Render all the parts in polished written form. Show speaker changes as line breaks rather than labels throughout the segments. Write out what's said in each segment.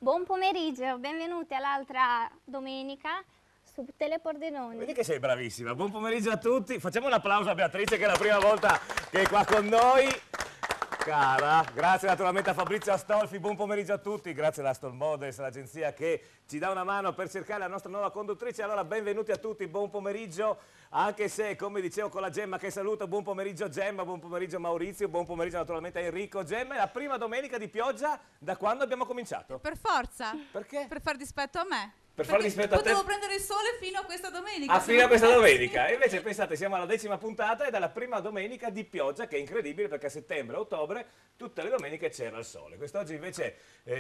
Buon pomeriggio, benvenuti all'altra domenica su Telepordenone.
Vedi che sei bravissima. Buon pomeriggio a tutti. Facciamo un applauso a Beatrice che è la prima volta che è qua con noi. Cara, grazie naturalmente a Fabrizio Astolfi, buon pomeriggio a tutti, grazie all'Astol Models, l'agenzia che ci dà una mano per cercare la nostra nuova conduttrice. Allora benvenuti a tutti, buon pomeriggio, anche se come dicevo con la Gemma che saluto, buon pomeriggio Gemma, buon pomeriggio Maurizio, buon pomeriggio naturalmente a Enrico. Gemma, è la prima domenica di pioggia da quando abbiamo cominciato?
Per forza.
Perché?
Per far dispetto a me.
Per far dispetto a te.
Potevo prendere il sole fino a questa domenica.
Ah, fino a questa domenica. E invece pensate, siamo alla 10ª puntata ed è la prima domenica di pioggia, che è incredibile perché a settembre e ottobre tutte le domeniche c'era il sole. Quest'oggi invece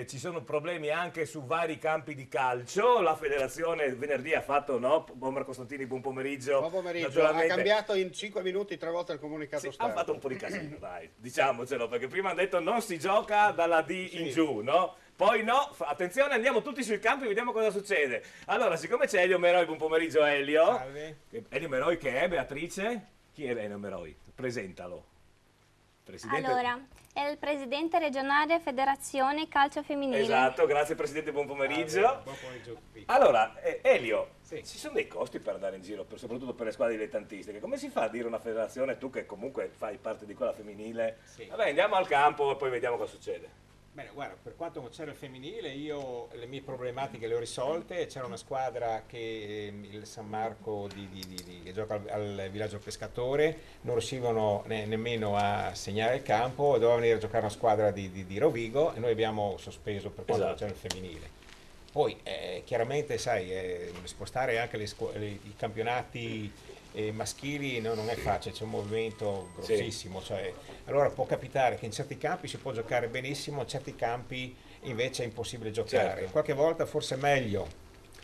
ci sono problemi anche su vari campi di calcio. La federazione venerdì ha fatto, no? Bomber Costantini, buon pomeriggio.
Buon pomeriggio. Ha cambiato in 5 minuti 3 volte il comunicato
sì,
stampa.
hanno fatto un po' di casino, dai, diciamocelo, perché prima hanno detto non si gioca dalla D in giù, no? Poi no, attenzione, andiamo tutti sui campi e vediamo cosa succede. Allora, siccome c'è Elio Meroi, buon pomeriggio Elio.
Salve.
Elio Meroi che è, Beatrice? Chi è Elio Meroi? Presentalo. Presidente...
Allora, è il presidente regionale Federazione Calcio Femminile.
Esatto, grazie Presidente, buon pomeriggio.
Salve. Buon pomeriggio a tutti.
Allora, Elio,
sì.
Ci sono dei costi per andare in giro, soprattutto per le squadre dilettantistiche. Come si fa a dire una federazione, tu che comunque fai parte di quella femminile,
Sì.
vabbè andiamo al campo e poi vediamo cosa succede?
Bene, guarda, per quanto concerne il femminile, io le mie problematiche le ho risolte. C'era una squadra che il San Marco che gioca al Villaggio Pescatore, non riuscivano nemmeno a segnare il campo, doveva venire a giocare una squadra di Rovigo e noi abbiamo sospeso per quanto concerne il femminile. Poi chiaramente sai, spostare anche i campionati maschili non è facile, c'è un movimento grossissimo, cioè, allora può capitare che in certi campi si può giocare benissimo, in certi campi invece è impossibile giocare.
Certo.
Qualche volta forse è meglio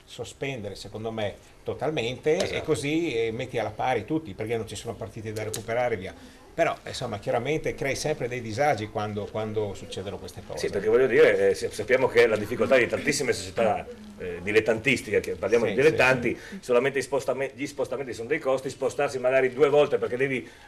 sospendere, secondo me, totalmente, e così metti alla pari tutti, perché non ci sono partite da recuperare via. Però insomma chiaramente crei sempre dei disagi quando succedono queste cose.
Sì, perché voglio dire, sappiamo che la difficoltà di tantissime società dilettantistiche, che parliamo di dilettanti, solamente gli spostamenti sono dei costi, spostarsi magari 2 volte perché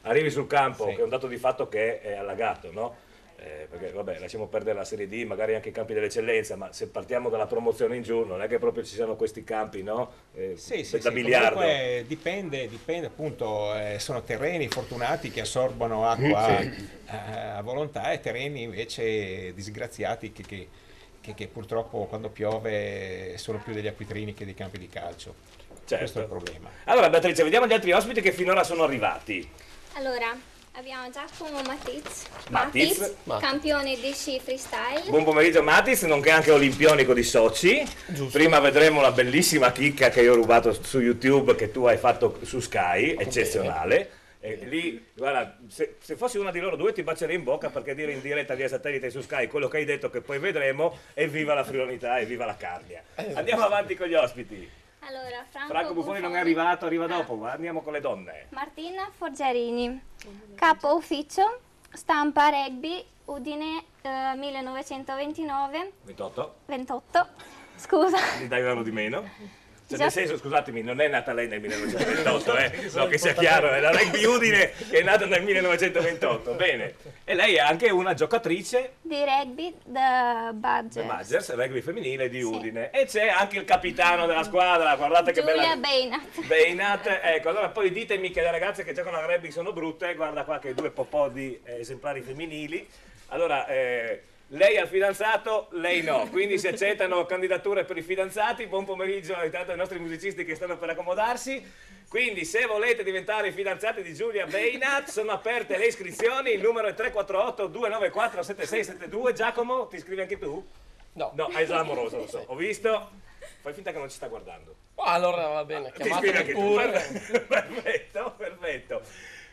arrivi sul campo, che è un dato di fatto che è allagato, no? Perché vabbè, lasciamo perdere la Serie D, magari anche i campi dell'eccellenza, ma se partiamo dalla promozione in giù non è che proprio ci siano questi campi, no? Da biliardo.
Comunque dipende appunto, sono terreni fortunati che assorbono acqua a volontà e terreni invece disgraziati che purtroppo quando piove sono più degli acquitrini che dei campi di calcio.
Certo.
Questo è il problema.
Allora Beatrice, vediamo gli altri ospiti che finora sono arrivati.
Allora, abbiamo Giacomo
Matiz,
campione di sci freestyle.
Buon pomeriggio Matiz, nonché anche olimpionico di Sochi.
Giusto.
Prima vedremo la bellissima chicca che io ho rubato su YouTube che tu hai fatto su Sky, eccezionale. E lì, guarda, se fossi una di loro due ti bacerei in bocca, perché dire in diretta via satellite su Sky quello che hai detto che poi vedremo, evviva la frivolità, evviva la cardia. Andiamo avanti con gli ospiti.
Allora,
Franco Buffoni non è arrivato, arriva dopo, ma andiamo con le donne.
Martina Forgiarini, capo ufficio Stampa Rugby Udine 1929 28, scusa.
Gli dai un anno di meno? Cioè,
Già.
nel senso, scusatemi, non è nata lei nel 1928, no, che sia chiaro, è la Rugby Udine che è nata nel 1928, bene. E lei è anche una giocatrice
di rugby da Badgers,
rugby femminile di Udine. E c'è anche il capitano della squadra, guardate che
Giulia
bella... Beinat. Ecco, allora poi ditemi che le ragazze che giocano a rugby sono brutte, guarda qua che 2 popò di esemplari femminili. Allora... lei ha il fidanzato, lei no, quindi si accettano candidature per i fidanzati. Buon pomeriggio intanto ai nostri musicisti che stanno per accomodarsi. Quindi se volete diventare i fidanzati di Giulia Beinat sono aperte le iscrizioni, il numero è 348 294 7672. Giacomo, ti iscrivi anche tu?
No.
No, è già amoroso, lo so. Ho visto, fai finta che non ci sta guardando.
Allora va bene,
Ti iscrivi anche tu,
pure.
perfetto.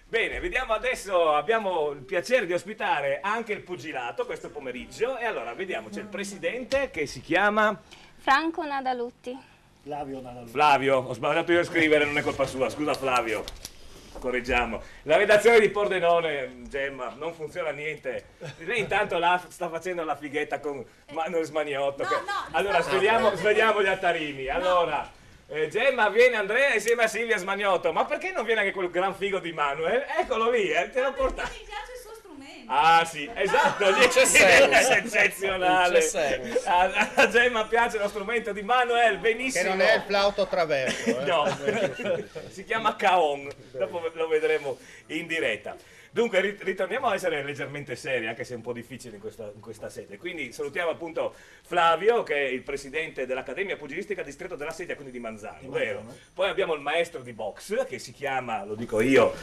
Bene, vediamo adesso, abbiamo il piacere di ospitare anche il pugilato questo pomeriggio e allora vediamo, c'è il presidente che si chiama
Franco Nadalutti.
Flavio, ho sbagliato io a scrivere, non è colpa sua, scusa Flavio. correggiamo. La redazione di Pordenone, Gemma, non funziona niente. Lei intanto là sta facendo la fighetta con Manuel Smaniotto.
No,
che...
no,
allora, svegliamo gli attarini. Allora, Gemma, viene Andrea insieme a Silvia Smaniotto. Ma perché non viene anche quel gran figo di Manuel? Eccolo lì, te lo portate.
Mi piace il suo strumento.
Ah sì, esatto,
no,
è eccezionale. A Gemma piace lo strumento di Manuel, benissimo.
Che non è il flauto traverso.
No, si chiama Caon, dopo lo vedremo in diretta. Dunque ritorniamo a essere leggermente seri, anche se è un po' difficile in questa sede. Quindi salutiamo appunto Flavio, che è il presidente dell'Accademia Pugilistica Distretto della Sedia, quindi di Manzano, vero? Poi abbiamo il maestro di box, che si chiama, lo dico io,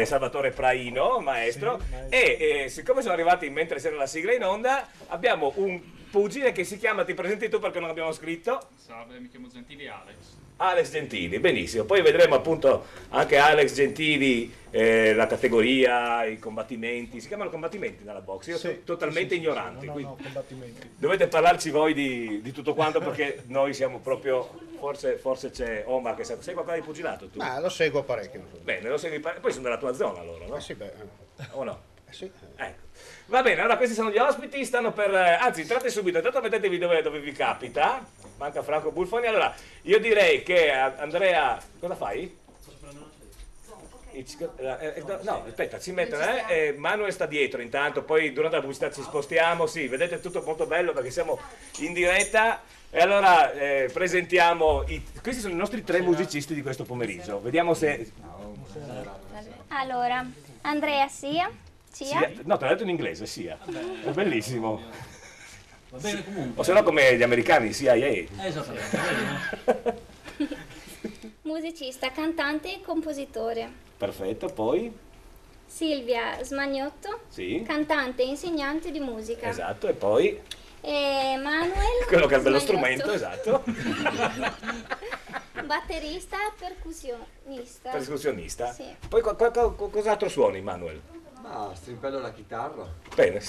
Salvatore Praino, maestro. Sì, maestro. E siccome sono arrivati mentre c'era la sigla in onda, abbiamo un pugile che si chiama, ti presenti tu perché non abbiamo scritto?
Salve, mi chiamo Gentili Alex.
Alex Gentili, benissimo. Poi vedremo appunto anche Alex Gentili, la categoria, i combattimenti. Si chiamano combattimenti nella box? Io sono totalmente ignorante.
No, combattimenti.
Dovete parlarci voi di tutto quanto perché noi siamo proprio. Forse c'è Omar che sai qualcosa di pugilato tu?
Ma lo seguo parecchio.
Bene, lo segui parecchio. Poi sono della tua zona loro, no?
Sì, beh.
O no?
Sì.
Ecco. Va bene, allora questi sono gli ospiti, stanno per... Anzi, entrate subito, intanto mettetevi dove vi capita. Manca Franco Bulfoni. Allora, io direi che Andrea... Cosa fai? No, aspetta, ci mettono, Manuel sta dietro intanto, poi durante la pubblicità ci spostiamo, sì, vedete tutto molto bello perché siamo in diretta. E allora presentiamo, questi sono i nostri 3 musicisti di questo pomeriggio, vediamo se...
Allora, Andrea Sia.
No, te l'ho detto in inglese, Sia, è bellissimo.
Va bene comunque.
O se no come gli americani, CIA.
Esattamente.
Musicista, cantante e compositore.
Perfetto, poi?
Silvia Smaniotto,
Sì.
cantante e insegnante di musica.
Esatto, e poi?
E Manuel
Quello che è il bello
Smaniotto.
strumento, esatto.
Batterista e percussionista.
Percussionista.
Sì.
Poi cos'altro suoni, Manuel?
Ah, strimpello la chitarra.
Bene,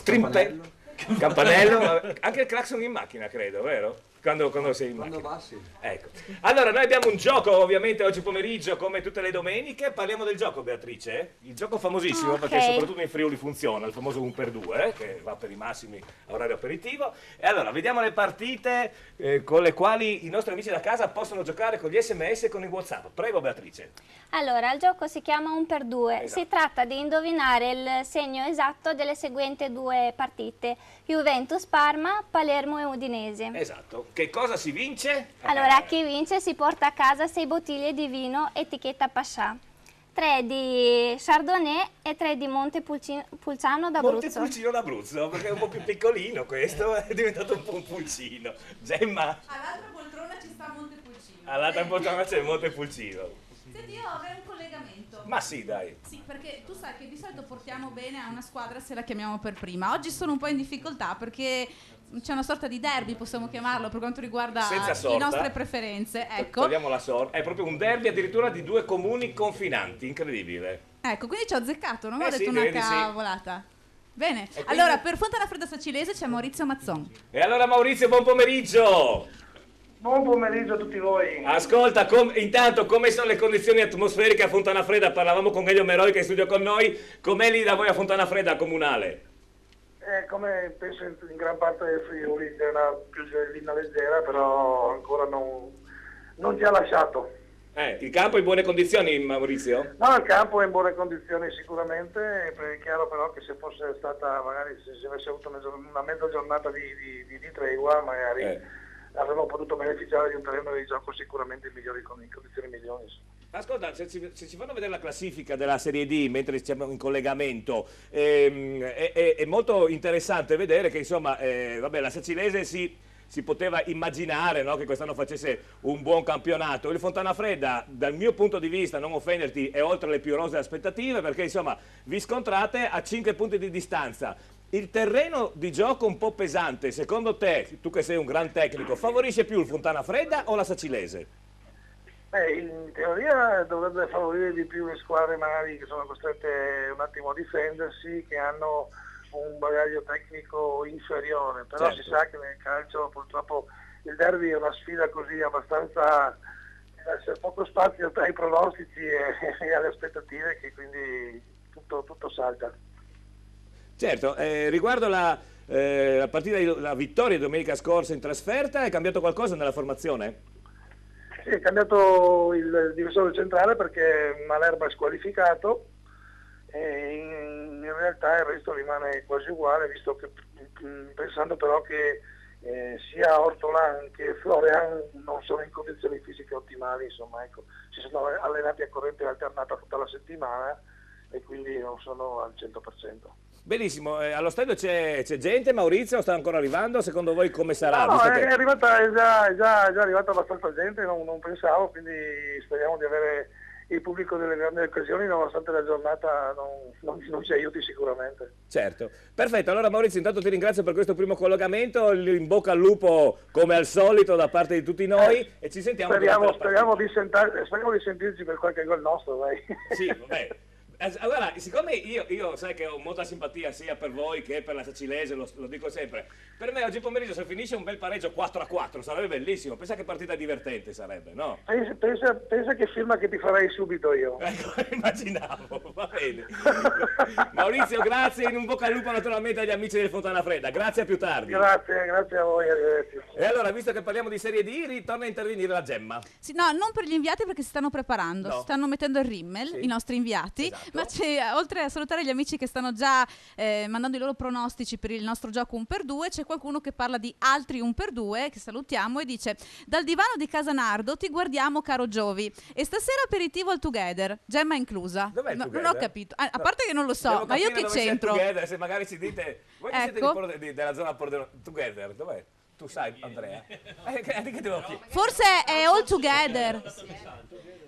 campanello, anche il clacson in macchina, credo, vero? Quando sei in macchina.
Quando passi.
Ecco. Allora, noi abbiamo un gioco, ovviamente, oggi pomeriggio, come tutte le domeniche. Parliamo del gioco, Beatrice. Il gioco famosissimo,
Ok.
perché soprattutto in Friuli funziona, il famoso 1x2, che va per i massimi a orario aperitivo. E allora, vediamo le partite con le quali i nostri amici da casa possono giocare con gli SMS e con i WhatsApp. Prego, Beatrice.
Allora, il gioco si chiama 1x2.
Esatto.
Si tratta di indovinare il segno esatto delle seguenti 2 partite: Juventus-Parma, Palermo e Udinese.
Esatto. Che cosa si vince?
Allora, chi vince si porta a casa 6 bottiglie di vino etichetta Pascià, 3 di Chardonnay e 3 di Montepulciano d'Abruzzo.
Montepulcino d'Abruzzo, perché è un po' più piccolino questo, è diventato un po' un pulcino. Gemma,
All'altra poltrona ci sta Montepulciano.
all'altra poltrona c'è il Montepulcino.
Senti, io avrei un collegamento.
Ma sì, dai.
Sì, perché tu sai che di solito portiamo bene a una squadra se la chiamiamo per prima. Oggi sono un po' in difficoltà perché c'è una sorta di derby, possiamo chiamarlo, per quanto riguarda
Senza
le
sorta.
nostre preferenze. Ecco.
Togliamo la sorta. È proprio un derby addirittura di 2 comuni confinanti, incredibile.
Ecco, quindi ci ho azzeccato, non ho
sì,
detto una
vedi, sì.
cavolata. Bene,
E quindi-
allora per Fontana Fredda Sacilese c'è Maurizio Mazzon.
E allora Maurizio, buon pomeriggio.
Buon pomeriggio a tutti voi.
Ascolta, intanto come sono le condizioni atmosferiche a Fontana Fredda? Parlavamo con Elio Meroi che è in studio con noi. Com'è lì da voi a Fontana Fredda, comunale?
Come penso in gran parte del Friuli c'è una pioggerellina leggera, però ancora non ci ha lasciato.
Il campo è in buone condizioni, Maurizio?
No, il campo è in buone condizioni sicuramente, è chiaro però che se fosse stata, magari se avesse avuto una mezza giornata di tregua, magari avremmo potuto beneficiare di un terreno di gioco sicuramente in condizioni migliori.
Ascolta, se ci fanno vedere la classifica della Serie D mentre siamo in collegamento, è molto interessante vedere che insomma, vabbè, la Sacilese si poteva immaginare, no, che quest'anno facesse un buon campionato. Il Fontana Fredda, dal mio punto di vista, non offenderti, è oltre le più rosee aspettative perché insomma vi scontrate a 5 punti di distanza. Il terreno di gioco un po' pesante, secondo te, tu che sei un gran tecnico, favorisce più il Fontana Fredda o la Sacilese?
In teoria dovrebbe favorire di più le squadre magari che sono costrette un attimo a difendersi, che hanno un bagaglio tecnico inferiore, però
Certo.
si sa che nel calcio purtroppo il derby è una sfida così abbastanza c'è poco spazio tra i pronostici e alle aspettative, che quindi tutto salta.
Certo, riguardo la partita, la vittoria domenica scorsa in trasferta, è cambiato qualcosa nella formazione?
Sì, è cambiato il difensore centrale perché Malerba è squalificato e in realtà il resto rimane quasi uguale, visto che pensando però che sia Ortolan che Florian non sono in condizioni fisiche ottimali, insomma, ecco, si sono allenati a corrente alternata tutta la settimana e quindi non sono al 100%.
Benissimo, allo stadio c'è gente, Maurizio, sta ancora arrivando, secondo voi come sarà?
No,
Visto
è
che-
già arrivata abbastanza gente, non pensavo, quindi speriamo di avere il pubblico delle grandi occasioni, nonostante la giornata non ci aiuti sicuramente.
Certo, perfetto, allora Maurizio intanto ti ringrazio per questo primo collegamento, in bocca al lupo come al solito da parte di tutti noi e ci sentiamo
Speriamo di sentirci per qualche gol nostro, dai.
Sì, vabbè. Allora, siccome io sai che ho molta simpatia sia per voi che per la Sacilese, lo dico sempre, per me oggi pomeriggio se finisce un bel pareggio 4-4 sarebbe bellissimo, pensa che partita divertente sarebbe, no?
Pensa che firma che ti farei subito io.
Ecco, immaginavo, va bene. Maurizio, grazie, in un bocca al lupo naturalmente agli amici del Fontana Fredda, grazie a più tardi.
Grazie a voi, arrivederci.
E allora, visto che parliamo di Serie D, ritorna a intervenire la Gemma.
Sì, no, non per gli inviati perché si stanno preparando,
No.
si stanno mettendo il rimmel,
Sì.
i nostri inviati,
Esatto.
ma oltre a salutare gli amici che stanno già mandando i loro pronostici per il nostro gioco 1x2, c'è qualcuno che parla di altri 1x2, che salutiamo, e dice: dal divano di Casa Nardo ti guardiamo caro Giovi, e stasera aperitivo al Together, Gemma inclusa.
Dov'è il
No, non
Together?
ho capito, a parte che non lo so,
Devo
ma io
capire
che
dove sia il
c'entro?
Together, se magari ci dite, voi che siete
Ecco.
della zona Pordenone, Together, dov'è? Tu sai, Andrea? Che devo chiedere?
Forse è all together.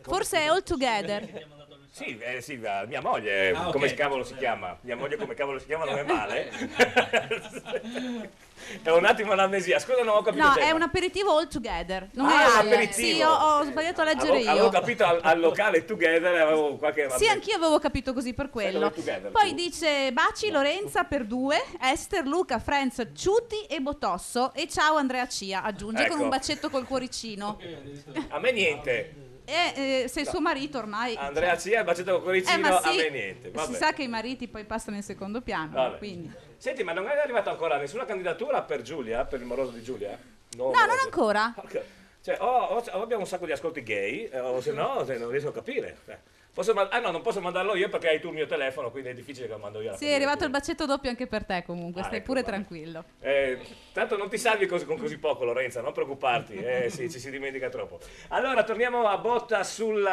Forse è all together.
Sì, sì, mia moglie,
Ah, ok.
come cavolo si chiama? Mia moglie come cavolo si chiama non è male? È un attimo l'amnesia, scusa non ho capito.
No,
Gemma.
è un aperitivo all together. Non
Ah,
è
è un
al.
aperitivo.
Sì, ho sbagliato a leggere
Avevo
io.
capito al locale Together, avevo qualche...
Sì, anch'io avevo capito così per quello.
All together,
Poi
tu.
dice Baci Lorenza per 2, Esther, Luca, Franz, Ciuti e Botosso. E ciao Andrea Cia, aggiunge con
Ecco.
un bacetto col cuoricino.
A me niente.
E se il suo marito ormai.
Andrea Cia, il bacetto con cuoricino,
ma sì,
a me niente. Vabbè.
si sa che i mariti poi passano in secondo piano.
Vabbè.
Quindi.
Senti, ma non è arrivata ancora nessuna candidatura per Giulia, per il moroso di Giulia?
No, non ancora.
Cioè, o abbiamo un sacco di ascolti gay, o se no, non riesco a capire. No, non posso mandarlo io perché hai tu il mio telefono, quindi è difficile che lo mando io.
Sì, è arrivato il bacetto doppio anche per te comunque, stai
ecco,
pure
vabbè.
tranquillo.
Tanto non ti salvi con così poco, Lorenza, non preoccuparti, sì, ci si dimentica troppo. Allora, torniamo a botta sul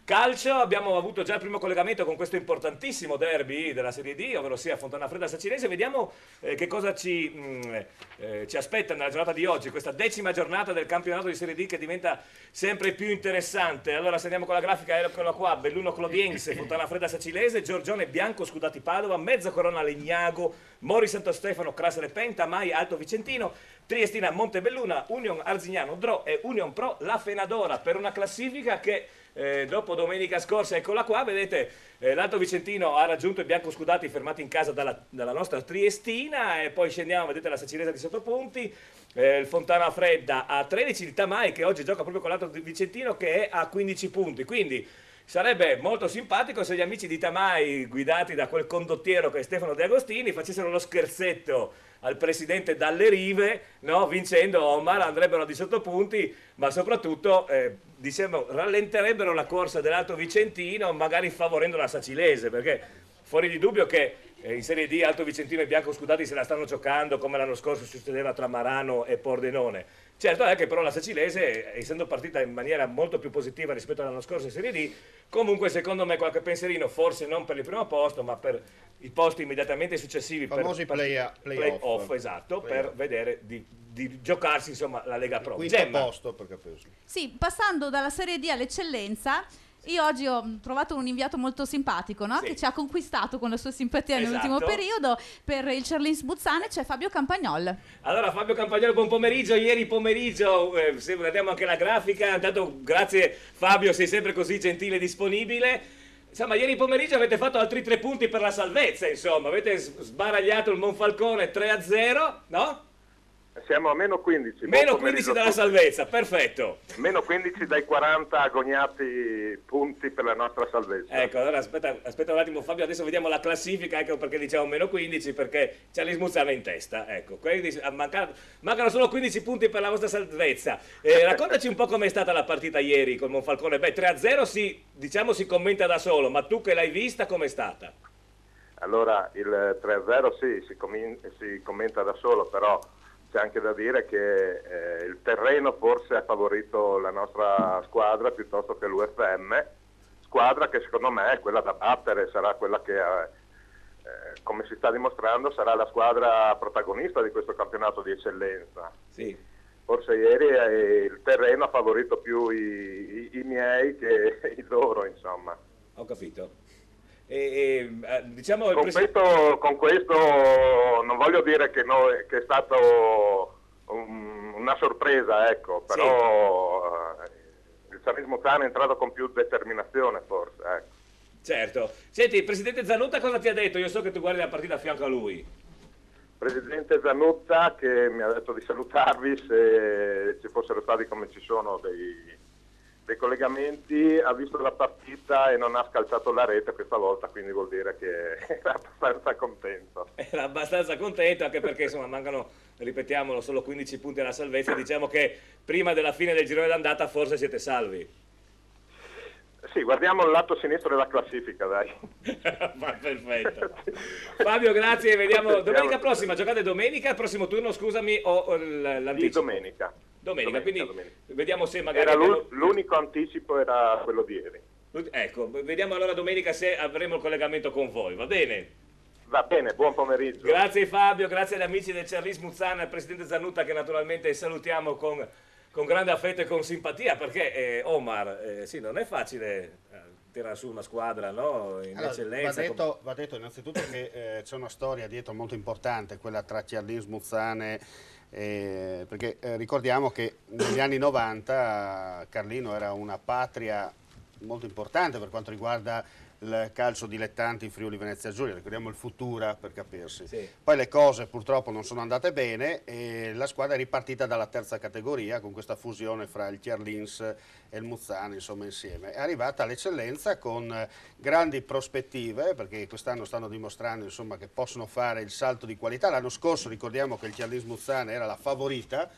calcio. Abbiamo avuto già il primo collegamento con questo importantissimo derby della Serie D, ovvero sia Fontana Fredda Sacilese. Vediamo che cosa ci aspetta nella giornata di oggi, questa 10ª giornata del campionato di Serie D che diventa sempre più interessante. Allora, se andiamo con la grafica, eccola qua: Belluno Clodiense, Fontana Fredda Sacilese, Giorgione Bianco Scudati Padova, Mezza Corona Legnago, Mori Santo Stefano Crasere Penta, Mai Alto Vicentino, Triestina Montebelluna, Union Arzignano Dro e Union Pro La Fenadora, per una classifica che dopo domenica scorsa, eccola qua, vedete, l'Alto Vicentino ha raggiunto i biancoscudati fermati in casa dalla nostra Triestina, e poi scendiamo, vedete la Sacilese a 18 punti, il Fontana Fredda a 13, il Tamai che oggi gioca proprio con l'Alto Vicentino che è a 15 punti, quindi sarebbe molto simpatico se gli amici di Tamai, guidati da quel condottiero che è Stefano De Agostini, facessero lo scherzetto al presidente dalle rive, no? Vincendo Omar andrebbero a 18 punti, ma soprattutto diciamo, rallenterebbero la corsa dell'Alto Vicentino, magari favorendo la Sacilese, perché fuori di dubbio che in Serie D Alto Vicentino e Biancoscudati se la stanno giocando come l'anno scorso succedeva tra Marano e Pordenone. Certo è che però la Sacilese, essendo partita in maniera molto più positiva rispetto all'anno scorso in Serie D, comunque secondo me qualche pensierino, forse non per il primo posto, ma per i posti immediatamente successivi,
Famosi
play-off, esatto, per vedere di giocarsi insomma la Lega Pro.
Quinto
Gemma.
posto per capirsi.
Sì, passando dalla Serie D all'eccellenza, io oggi ho trovato un inviato molto simpatico, no?
Sì.
Che ci ha conquistato con la sua simpatia
Esatto.
nell'ultimo periodo. Per il Cerlins Buzzane c'è Fabio Campagnol.
Allora Fabio Campagnolo, buon pomeriggio. Ieri pomeriggio, se guardiamo anche la grafica, intanto grazie Fabio, sei sempre così gentile e disponibile. Insomma, ieri pomeriggio avete fatto altri 3 punti per la salvezza, insomma, avete sbaragliato il Monfalcone 3-0, no?
Siamo a meno 15.
Meno 15 dalla salvezza, perfetto.
Meno 15 dai 40 agognati punti per la nostra salvezza.
Ecco, allora aspetta un attimo Fabio, adesso vediamo la classifica, ecco perché diciamo meno 15, perché c'è l'Ismuzzana in testa, ecco. Quindi mancano solo 15 punti per la vostra salvezza. Raccontaci un po' com'è stata la partita ieri col Monfalcone. Beh, 3-0 si commenta da solo, ma tu che l'hai vista com'è stata?
Allora, il 3-0 sì, si commenta da solo, però c'è anche da dire che il terreno forse ha favorito la nostra squadra piuttosto che l'UFM, squadra che secondo me è quella da battere, sarà quella che, come si sta dimostrando, sarà la squadra protagonista di questo campionato di eccellenza.
Sì.
Forse ieri il terreno ha favorito più i miei che i loro, insomma.
Ho capito. Diciamo
con questo non voglio dire che è stato una sorpresa, ecco, però il Salernitano è entrato con più determinazione forse, ecco.
Certo. Senti, il presidente Zanutta cosa ti ha detto? Io so che tu guardi la partita a fianco a lui.
Presidente Zanutta che mi ha detto di salutarvi se ci fossero stati, come ci sono, dei collegamenti, ha visto la partita e non ha scalciato la rete questa volta, quindi vuol dire che era abbastanza contento.
Era abbastanza contento anche perché insomma mancano, ripetiamolo, solo 15 punti alla salvezza, diciamo che prima della fine del girone d'andata forse siete salvi.
Sì, guardiamo il lato sinistro della classifica, dai.
Ma perfetto. Fabio, grazie, vediamo domenica prossima, giocate domenica, il prossimo turno, scusami, o l'anticipo?
Domenica,
quindi
domenica.
Vediamo se magari...
L'unico anticipo era quello di ieri.
Ecco, vediamo allora domenica se avremo il collegamento con voi, va bene?
Va bene, buon pomeriggio.
Grazie Fabio, grazie agli amici del Cerlis-Muzzana, al presidente Zanutta che naturalmente salutiamo con grande affetto e con simpatia, perché Omar, sì, non è facile tirare su una squadra, no? In eccellenza.
Va detto innanzitutto che c'è una storia dietro molto importante, quella tra Cerlis-Muzzane, perché ricordiamo che negli anni 90 Carlino era una patria molto importante per quanto riguarda il calcio dilettante in Friuli Venezia Giulia, ricordiamo il Futura per capirsi.
Sì.
Poi le cose purtroppo non sono andate bene e la squadra è ripartita dalla terza categoria con questa fusione fra il Chiarlins e il Muzzana, insomma insieme. È arrivata all'eccellenza con grandi prospettive, perché quest'anno stanno dimostrando insomma che possono fare il salto di qualità. L'anno scorso ricordiamo che il Chiarlins Muzzana era la favorita,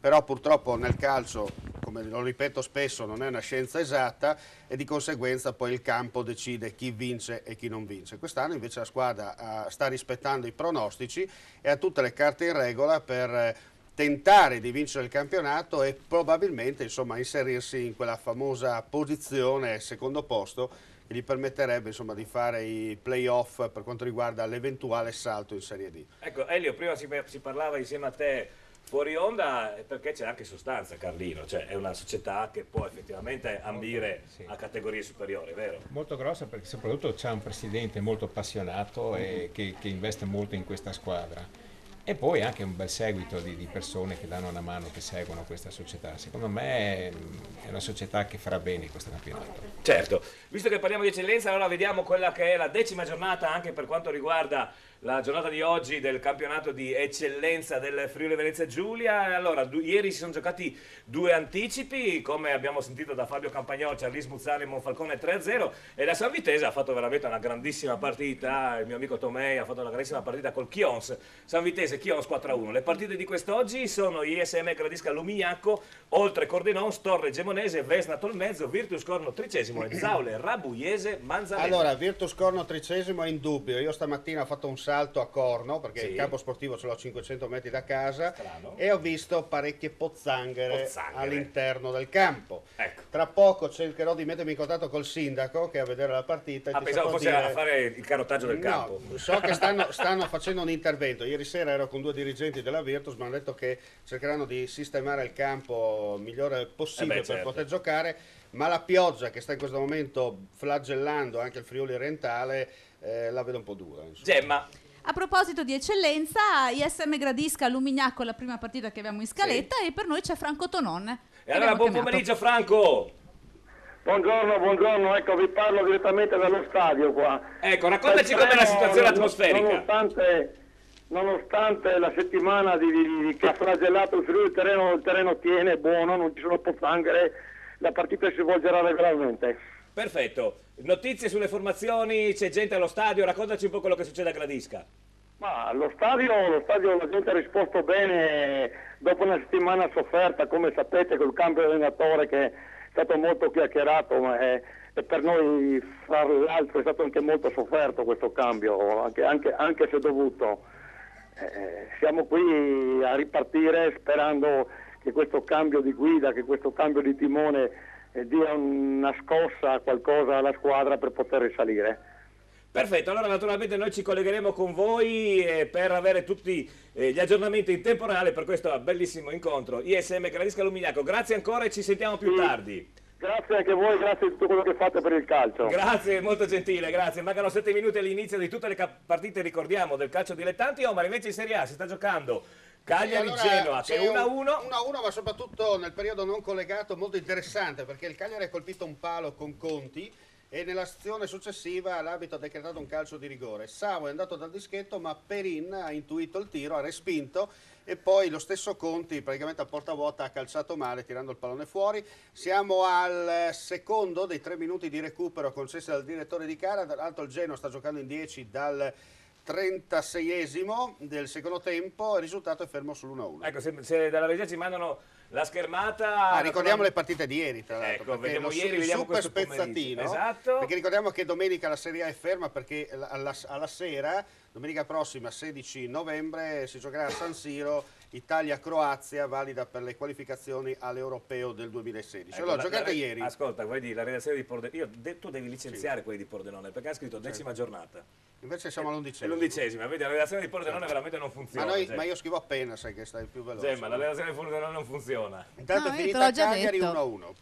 però purtroppo nel calcio, come lo ripeto spesso, non è una scienza esatta e di conseguenza poi il campo decide chi vince e chi non vince. Quest'anno invece la squadra sta rispettando i pronostici e ha tutte le carte in regola per tentare di vincere il campionato e probabilmente insomma inserirsi in quella famosa posizione secondo posto che gli permetterebbe insomma di fare i play-off per quanto riguarda l'eventuale salto in Serie D.
Ecco Elio, prima si parlava insieme a te fuori onda perché c'è anche sostanza, Carlino, cioè è una società che può effettivamente ambire a categorie superiori, vero?
Molto grossa, perché soprattutto c'è un presidente molto appassionato e che investe molto in questa squadra e poi anche un bel seguito di persone che danno una mano, che seguono questa società. Secondo me è una società che farà bene questo campionato.
Certo, visto che parliamo di eccellenza, allora vediamo quella che è la 10ª giornata anche per quanto riguarda la giornata di oggi del campionato di eccellenza del Friuli Venezia Giulia. Allora, ieri si sono giocati 2 anticipi, come abbiamo sentito da Fabio Campagnol, Cerlis-Muzzana e Monfalcone 3-0, e la San Vitese ha fatto veramente una grandissima partita, il mio amico Tomei ha fatto una grandissima partita col Chions, San Vitese Chions 4-1. Le partite di quest'oggi sono ISM Gradisca Lumignacco, oltre Cordenons, Torre Gemonese, Vesna Tolmezzo, Virtus Corno 13°, Zaule, Rabuiese, Manzanese.
Allora, Virtus Corno 13° è indubbio, io stamattina ho fatto un salto a Corno, perché il campo sportivo ce l'ho a 500 metri da casa.
Strano.
E ho visto parecchie pozzanghere all'interno del campo.
Ecco.
Tra poco cercherò di mettermi in contatto col sindaco che è a vedere la partita.
Pensavo fosse a fare il carottaggio del campo.
No, so che stanno facendo un intervento. Ieri sera ero con 2 dirigenti della Virtus, mi hanno detto che cercheranno di sistemare il campo migliore possibile per poter giocare, ma la pioggia che sta in questo momento flagellando anche il Friuli orientale la vedo un po' dura.
Gemma.
A proposito di eccellenza, ISM Gradisca Lumignacco, la prima partita che abbiamo in scaletta, e per noi c'è Franco Tonon.
E allora buon pomeriggio Franco.
Buongiorno, ecco vi parlo direttamente dallo stadio qua.
Ecco, raccontaci com'è la situazione atmosferica.
nonostante la settimana che ha flagellato il Friuli, il terreno tiene, è buono, non ci sono pozzanghere, la partita si svolgerà regolarmente.
Perfetto. Notizie sulle formazioni, c'è gente allo stadio, raccontaci un po' quello che succede a Gradisca.
Ma lo stadio la gente ha risposto bene dopo una settimana sofferta, come sapete, col cambio di allenatore che è stato molto chiacchierato, ma e per noi fra l'altro è stato anche molto sofferto questo cambio, anche se dovuto. Siamo qui a ripartire sperando che questo cambio di guida, che questo cambio di timone dia una scossa, qualcosa alla squadra per poter risalire.
Perfetto, allora naturalmente noi ci collegheremo con voi per avere tutti gli aggiornamenti in tempo reale per questo bellissimo incontro ISM Gradisca Lumigliaco. Grazie ancora e ci sentiamo più tardi.
Grazie anche a voi, grazie di tutto quello che fate per il calcio.
Grazie, molto gentile, grazie. Mancano 7 minuti all'inizio di tutte le partite, ricordiamo, del calcio dilettanti. Ma invece in Serie A si sta giocando Cagliari-Genoa, che è 1-1.
1-1, ma soprattutto nel periodo non collegato molto interessante, perché il Cagliari ha colpito un palo con Conti e nell'azione successiva l'arbitro ha decretato un calcio di rigore. Savo è andato dal dischetto, ma Perin ha intuito il tiro, ha respinto e poi lo stesso Conti praticamente a porta vuota ha calciato male tirando il pallone fuori. Siamo al secondo dei 3 minuti di recupero concessi dal direttore di gara. Dall'altro il Genoa sta giocando in 10 dal 36esimo del secondo tempo, il risultato è fermo sull'1-1.
Ecco, se dalla regia ci mandano la schermata.
Ricordiamo le partite di ieri, tra l'altro.
Ecco, vediamo questo
spezzatino.
Esatto.
Perché ricordiamo che domenica la Serie A è ferma perché alla sera, domenica prossima, 16 novembre, si giocherà a San Siro Italia-Croazia, valida per le qualificazioni all'Europeo del 2016.
Ecco,
allora, giocate ieri.
Ascolta, vuoi dire, la redazione di Pordenone, tu devi licenziare quelli di Pordenone, perché ha scritto 10ª giornata.
Invece siamo all'11ª.
È l'11ª, vedi, la redazione di Pordenone veramente non funziona.
Ma io scrivo appena, sai che stai più veloce.
Ma la redazione di Pordenone non funziona.
Intanto è finita Cagliari 1-1.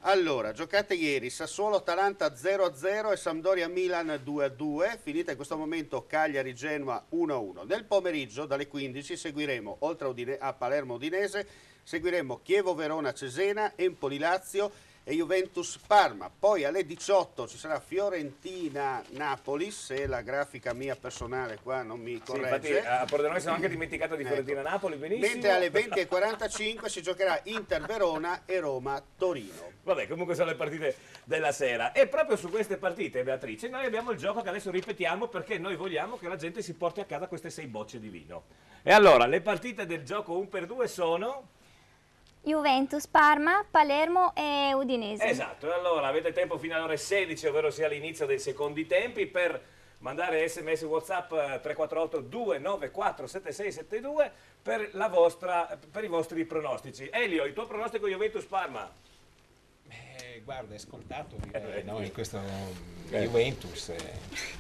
Allora, giocate ieri, Sassuolo-Atalanta 0-0 e Sampdoria-Milan 2-2, finita in questo momento Cagliari-Genoa 1-1. Nel pomeriggio dalle 15 seguiremo, oltre a Palermo-Udinese, seguiremo Chievo-Verona-Cesena, Empoli-Lazio e Juventus-Parma. Poi alle 18 ci sarà Fiorentina-Napoli, se la grafica mia personale qua non mi corregge.
Sì, infatti a Pordenone sono anche dimenticato di Fiorentina-Napoli, benissimo.
Mentre alle 20:45 si giocherà Inter-Verona e Roma-Torino.
Vabbè, comunque sono le partite della sera. E proprio su queste partite, Beatrice, noi abbiamo il gioco che adesso ripetiamo perché noi vogliamo che la gente si porti a casa queste 6 bocce di vino. E allora, le partite del gioco 1x2 sono...
Juventus, Parma, Palermo e Udinese.
Esatto, e allora avete tempo fino alle ore 16, ovvero sia all'inizio dei secondi tempi, per mandare sms WhatsApp 348 294 7672 per i vostri pronostici. Elio, il tuo pronostico Juventus-Parma?
Guarda, è scontato direi, no? In questo Juventus.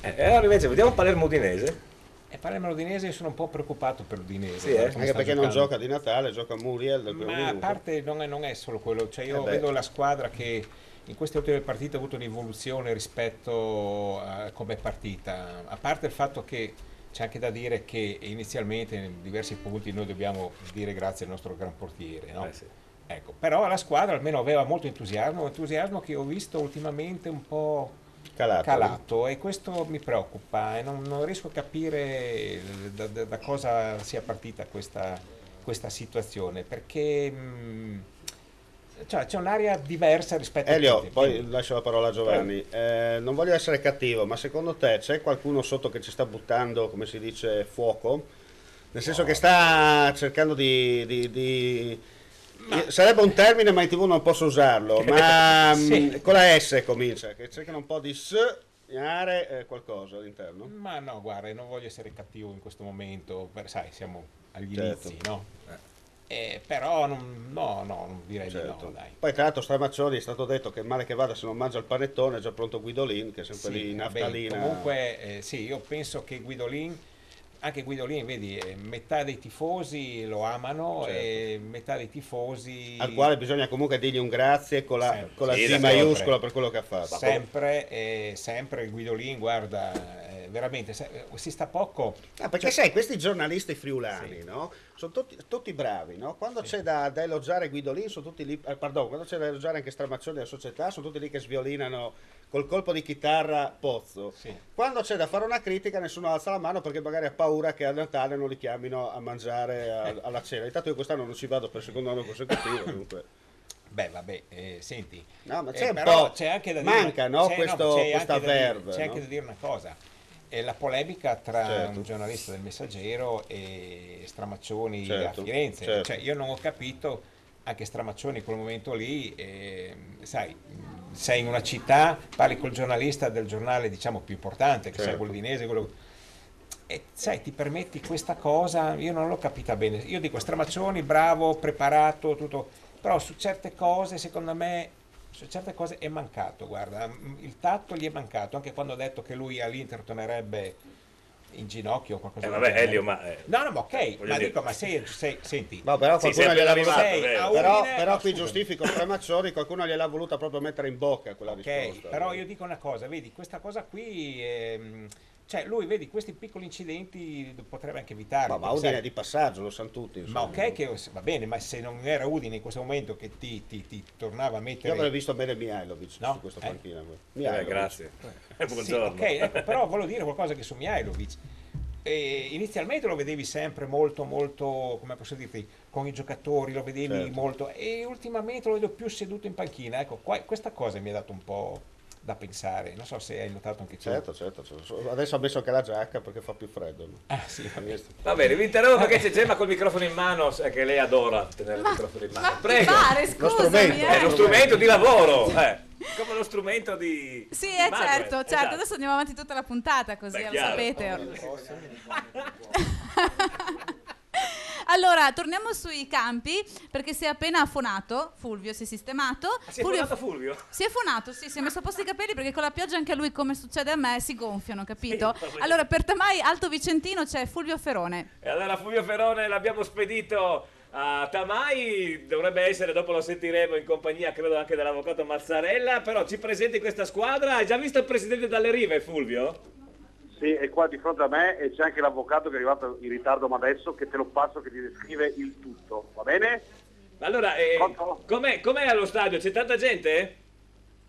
Allora invece vediamo Palermo-Udinese.
Palermo Udinese, sono un po' preoccupato per l'Udinese.
Sì, anche perché non gioca di Natale, gioca Muriel del primo
minuto.
minuto.
A parte non è solo quello, cioè io vedo la squadra che in queste ultime partite ha avuto un'evoluzione rispetto a come è partita, a parte il fatto che c'è anche da dire che inizialmente in diversi punti noi dobbiamo dire grazie al nostro gran portiere, no?
Sì.
Ecco, però la squadra almeno aveva molto entusiasmo che ho visto ultimamente un po' calato e questo mi preoccupa e non riesco a capire da cosa sia partita questa situazione, perché c'è un'area diversa rispetto
Elio,
a tutti.
poi lascio la parola a Giovanni. Non voglio essere cattivo, ma secondo te c'è qualcuno sotto che ci sta buttando, come si dice, fuoco? Nel senso che sta cercando sarebbe un termine, ma in TV non posso usarlo, ma sì. Con la S comincia, che cercano un po' di segnare qualcosa all'interno.
Ma no, guarda, non voglio essere cattivo in questo momento, sai, siamo agli inizi, no? Però non direi di no, dai.
Poi tra l'altro Stramaccioni è stato detto che male che vada se non mangia il panettone, è già pronto Guidolin, che è sempre lì in naftalina.
Comunque sì, io penso che Guidolin, vedi, metà dei tifosi lo amano e metà dei tifosi...
Al quale bisogna comunque dirgli un grazie con la D maiuscola per quello che ha fatto.
Sempre Guidolin, guarda, veramente si sta poco.
Perché sai, questi giornalisti friulani, no? Sono tutti bravi, no? Quando c'è da elogiare Guidolin, sono tutti lì, quando c'è da elogiare anche Stramaccioni della società, sono tutti lì che sviolinano col colpo di chitarra Pozzo. Quando c'è da fare una critica, nessuno alza la mano perché magari ha paura che a Natale non li chiamino a mangiare alla cena. Intanto io quest'anno non ci vado per il secondo anno consecutivo, dunque.
Beh, vabbè, senti,
no, ma c'è un
però
po',
c'è anche da
manca,
dire,
no? Questa verve.
C'è anche da dire una cosa, la polemica tra
certo.
un giornalista del Messaggero e Stramaccioni
certo,
a Firenze,
certo.
Cioè, io non ho capito, anche Stramaccioni in quel momento lì, sai, sei in una città, parli col giornalista del giornale diciamo più importante, che sai, quello dinese, quello... E sai, ti permetti questa cosa, io non l'ho capita bene. Io dico Stramaccioni, bravo, preparato, tutto, però su certe cose, secondo me, è mancato, guarda, il tatto gli è mancato, anche quando ha detto che lui all'Inter tornerebbe in ginocchio o qualcosa
vabbè, Elio, ma...
No, ma ok, ma
dire.
dico, ma senti...
No, però qualcuno gliel'ha
voluta,
però qui giustifico Stramaccioni, qualcuno gliel'ha voluta proprio mettere in bocca quella risposta.
Però io dico una cosa, vedi, questa cosa qui... Cioè lui, vedi, questi piccoli incidenti potrebbe anche evitarli.
Ma Udine è di passaggio, lo sanno tutti. Insomma.
Ma ok, che va bene, ma se non era Udine in questo momento che ti tornava a mettere...
Io avrei visto bene Mihailovic su questa panchina.
Grazie. Buongiorno.
Sì, ok, ecco, però volevo dire qualcosa che su Mihailovic. Inizialmente lo vedevi sempre molto, come posso dirti, con i giocatori, lo vedevi molto, e ultimamente lo vedo più seduto in panchina. Ecco, questa cosa mi ha dato un po' da pensare, non so se hai notato anche tu.
Certo. Adesso ha messo anche la giacca perché fa più freddo. No?
Sì,
va bene, vi interrompo perché c'è Gemma col microfono in mano, che lei adora tenere il microfono in mano. Prego.
Lo strumento.
È lo strumento di lavoro, come lo strumento di...
Sì,
di
certo.
Esatto.
Adesso andiamo avanti tutta la puntata, così lo sapete. Allora, torniamo sui campi, perché si è appena affonato, Fulvio si è sistemato.
Si è affonato Fulvio?
Si è affonato, sì, si è messo a posto i capelli perché con la pioggia anche a lui, come succede a me, si gonfiano, capito?
Sì,
allora, per Tamai Alto Vicentino c'è Fulvio Ferone.
E allora Fulvio Ferone l'abbiamo spedito a Tamai, dovrebbe essere, dopo lo sentiremo, in compagnia, credo, anche dell'avvocato Mazzarella, però ci presenti questa squadra. Hai già visto il presidente dalle Rive, Fulvio?
Sì, è qua di fronte a me e c'è anche l'avvocato che è arrivato in ritardo ma adesso, che te lo passo, che ti descrive il tutto, va bene?
Allora, com'è allo stadio? C'è tanta gente?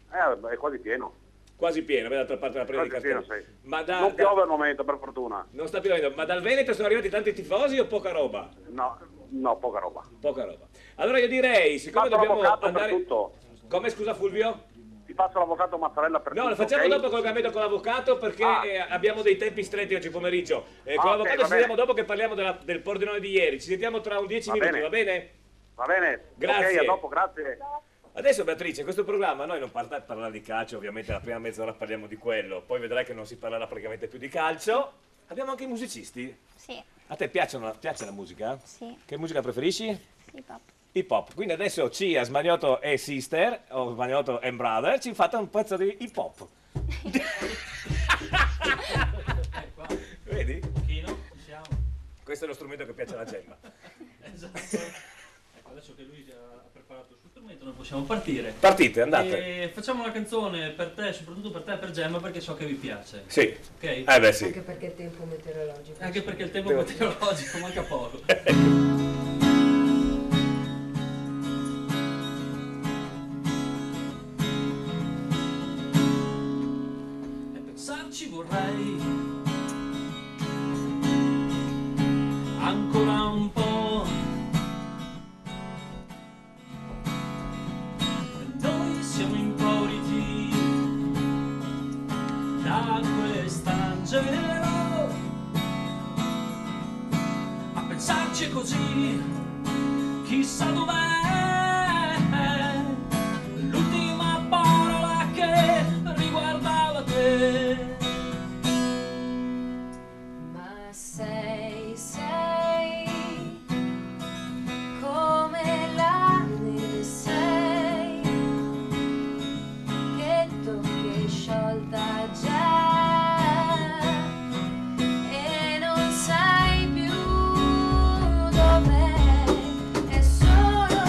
È quasi pieno.
Quasi pieno, d'altra parte la prende di cartone.
Sì.
Ma
non piove al momento, per fortuna.
Non sta piovendo, ma dal Veneto sono arrivati tanti tifosi o poca roba?
No, poca roba.
Poca roba. Allora io direi, siccome dobbiamo andare...
Per tutto.
Come, scusa Fulvio?
Ti passo l'avvocato Mazzarella per tutto.
No, lo facciamo dopo il collegamento con l'avvocato perché abbiamo dei tempi stretti oggi pomeriggio. Con l'avvocato ci sentiamo dopo che parliamo del Pordenone di ieri. Ci sentiamo tra un 10 minuti, va bene?
Va bene.
Grazie.
Ok, a dopo, grazie.
Adesso Beatrice, questo programma noi non parla di calcio, ovviamente la prima mezz'ora parliamo di quello, poi vedrai che non si parlerà praticamente più di calcio. Abbiamo anche i musicisti?
Sì.
A te piace la musica?
Sì.
Che musica preferisci?
Hip hop.
Hip hop. Quindi adesso Cia, Smagnotto e Sister, o Smagnotto and Brother, ci fate un pezzo di hip hop. Vedi?
Pochino, ci siamo.
Questo è lo strumento che piace alla Gemma.
Esatto. Ecco, adesso che lui ha preparato il suo strumento, noi possiamo partire.
Partite, andate.
E facciamo una canzone per te, soprattutto per te e per Gemma, perché so che vi piace.
Sì.
Ok?
Beh sì.
Anche perché il tempo meteorologico.
Anche perché il tempo meteorologico manca poco. E pensarci vorrei ancora un po'. Noi siamo impauriti da quest'angelo. A pensarci così, chissà dov'è l'ultima parola che riguardava te.
Ma sei come la neve, sei che tocchi sciolta già e non sai più dov'è, è solo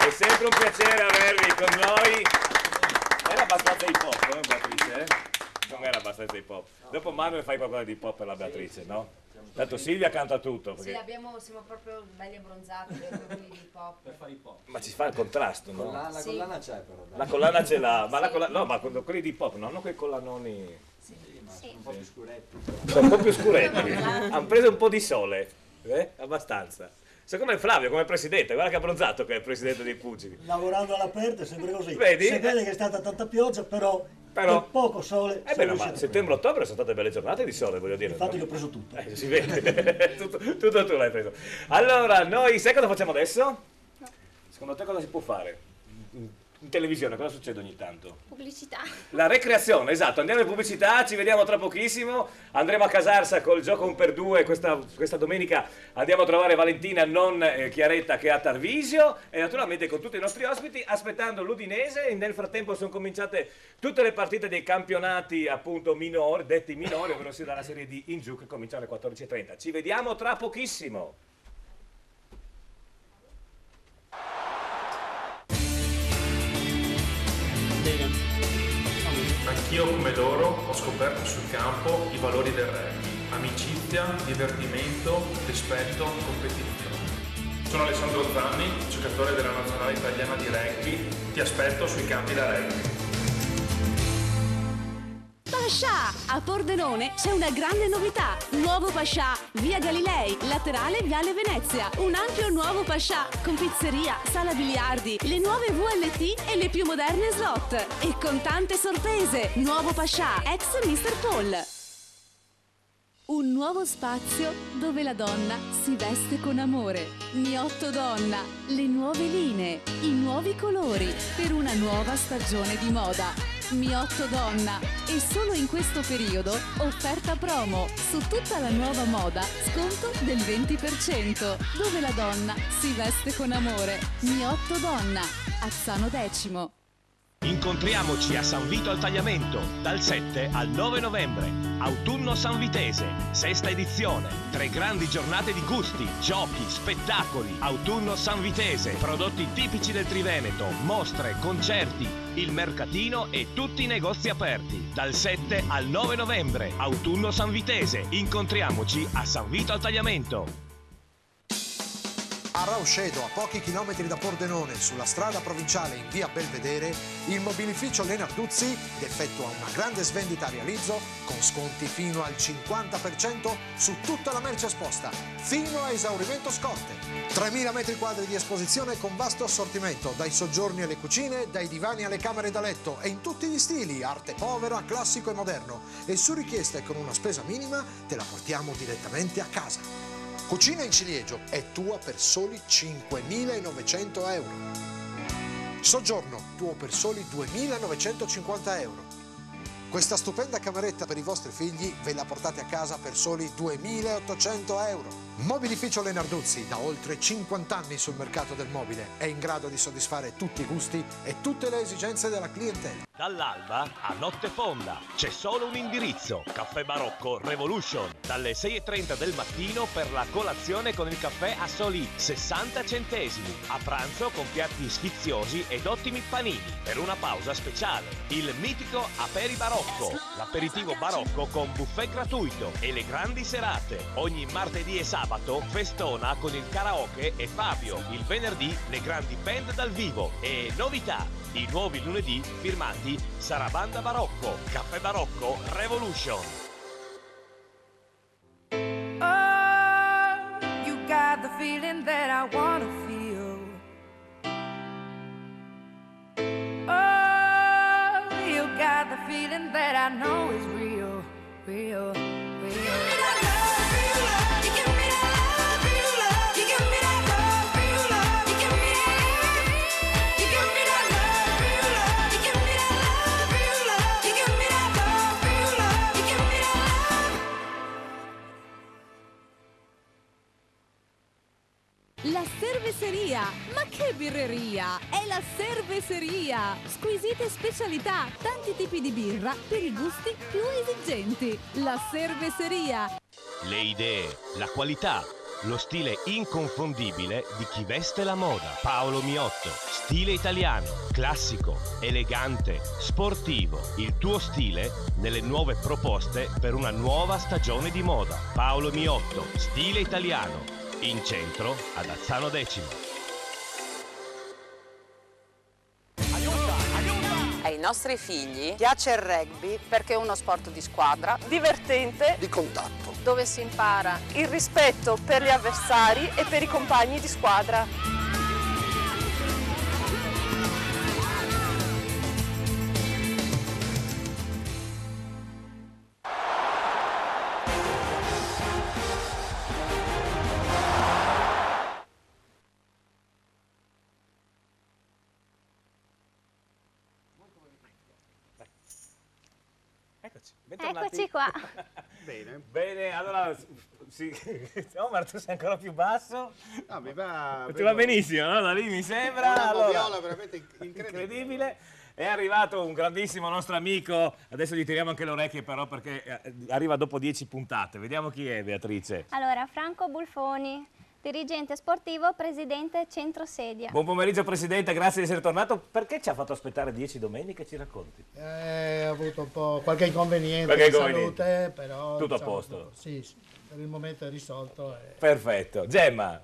È sempre un piacere avervi con noi. Era abbastanza hip hop, no, Beatrice? Non era abbastanza hip hop. Dopo Manuel fai qualcosa di hip hop per la Beatrice, no? Tanto Silvia canta tutto. Perché...
Sì, siamo proprio belli abbronzati per quelli di hip hop.
Per fare hip hop.
Ma ci fa il contrasto, no?
La collana c'è però. Dai.
La collana ce l'ha, ma la collana... No, ma quelli di hip hop, no? Non quei collanoni...
Sono un po' più scuretti.
Sono un po' più scuretti. Hanno preso un po' di sole, abbastanza. Secondo me Flavio come presidente, guarda che abbronzato che è il presidente dei pugili.
Lavorando all'aperto è sempre così.
Vedi?
Si vede che è stata tanta pioggia, però per poco sole.
Ma settembre-ottobre sono state belle giornate di sole, voglio dire.
Infatti l'ho preso tutto.
Si vede, tutto tu l'hai preso. Allora, noi sai cosa facciamo adesso? No. Secondo te cosa si può fare? In televisione cosa succede ogni tanto?
Pubblicità.
La recreazione, esatto, andiamo in pubblicità, ci vediamo tra pochissimo, andremo a Casarsa col gioco 1x2, questa domenica andiamo a trovare Valentina, non Chiaretta, che è a Tarvisio, e naturalmente con tutti i nostri ospiti, aspettando l'Udinese. Nel frattempo sono cominciate tutte le partite dei campionati appunto minori, detti minori, ovvero sia dalla serie D in giù, che comincia alle 14:30. Ci vediamo tra pochissimo.
Anch'io come loro ho scoperto sul campo i valori del rugby: amicizia, divertimento, rispetto, competizione. Sono Alessandro Zanni, giocatore della nazionale italiana di rugby. Ti aspetto sui campi da rugby.
Pascià! A Pordenone c'è una grande novità. Nuovo Pascià, via Galilei, laterale Viale Venezia. Un ampio nuovo Pascià con pizzeria, sala biliardi, le nuove VLT e le più moderne slot. E con tante sorprese. Nuovo Pascià, ex Mr. Paul. Un nuovo spazio dove la donna si veste con amore. Miotto Donna, le nuove linee, i nuovi colori per una nuova stagione di moda. Miotto Donna, e solo in questo periodo offerta promo su tutta la nuova moda, sconto del 20%, dove la donna si veste con amore. Miotto Donna, Azzano Decimo.
Incontriamoci a San Vito al Tagliamento dal 7 al 9 novembre. Autunno Sanvitese, sesta edizione. 3 grandi giornate di gusti, giochi, spettacoli. Autunno Sanvitese, prodotti tipici del Triveneto, mostre, concerti, il mercatino e tutti i negozi aperti. Dal 7 al 9 novembre. Autunno Sanvitese. Incontriamoci a San Vito al Tagliamento.
A Rauscedo, a pochi chilometri da Pordenone, sulla strada provinciale in via Belvedere, il mobilificio Lenarduzzi effettua una grande svendita a realizzo con sconti fino al 50% su tutta la merce esposta, fino a esaurimento scorte. 3.000 metri quadri di esposizione con vasto assortimento, dai soggiorni alle cucine, dai divani alle camere da letto, e in tutti gli stili, arte povera, classico e moderno. E su richiesta e con una spesa minima te la portiamo direttamente a casa. Cucina in ciliegio è tua per soli 5.900 euro. Soggiorno tuo per soli 2.950 euro. Questa stupenda cameretta per i vostri figli ve la portate a casa per soli 2.800 euro. Mobilificio Lenarduzzi, da oltre 50 anni sul mercato del mobile, è in grado di soddisfare tutti i gusti e tutte le esigenze della clientela.
Dall'alba a notte fonda c'è solo un indirizzo: Caffè Barocco Revolution, dalle 6:30 del mattino per la colazione con il caffè a soli 60 centesimi, a pranzo con piatti sfiziosi ed ottimi panini, per una pausa speciale il mitico Aperi Barocco, l'aperitivo barocco con buffet gratuito, e le grandi serate ogni martedì e sabato festona con il karaoke e Fabio, il venerdì le grandi band dal vivo, e novità: i nuovi lunedì firmati Sarabanda Barocco. Caffè Barocco Revolution.
Oh, you got the feeling that I wanna feel. Oh, you got the feeling that I know is real, real, real.
La cerveseria! Ma che birreria! È la cerveseria! Squisite specialità, tanti tipi di birra per i gusti più esigenti. La cerveseria!
Le idee, la qualità, lo stile inconfondibile di chi veste la moda. Paolo Miotto, stile italiano, classico, elegante, sportivo. Il tuo stile nelle nuove proposte per una nuova stagione di moda. Paolo Miotto, stile italiano, in centro ad Azzano Decimo.
Ai nostri figli piace il rugby perché è uno sport di squadra, divertente,
di contatto,
dove si impara il rispetto per gli avversari e per i compagni di squadra.
Eccoci qua.
Bene, allora sì. Omar, tu sei ancora più basso.
No, mi va,
ti va benissimo, no? Da lì mi sembra.
Una
allora,
moviola veramente incredibile.
È arrivato un grandissimo nostro amico, adesso gli tiriamo anche le orecchie però perché arriva dopo 10 puntate. Vediamo chi è, Beatrice.
Allora, Franco Bulfoni, dirigente sportivo, presidente centro sedia.
Buon pomeriggio Presidente, grazie di essere tornato. Perché ci ha fatto aspettare 10 domeniche, ci racconti?
Ho avuto un po' qualche inconveniente di salute, però...
Tutto a posto?
Sì, per il momento è risolto.
Perfetto. Gemma?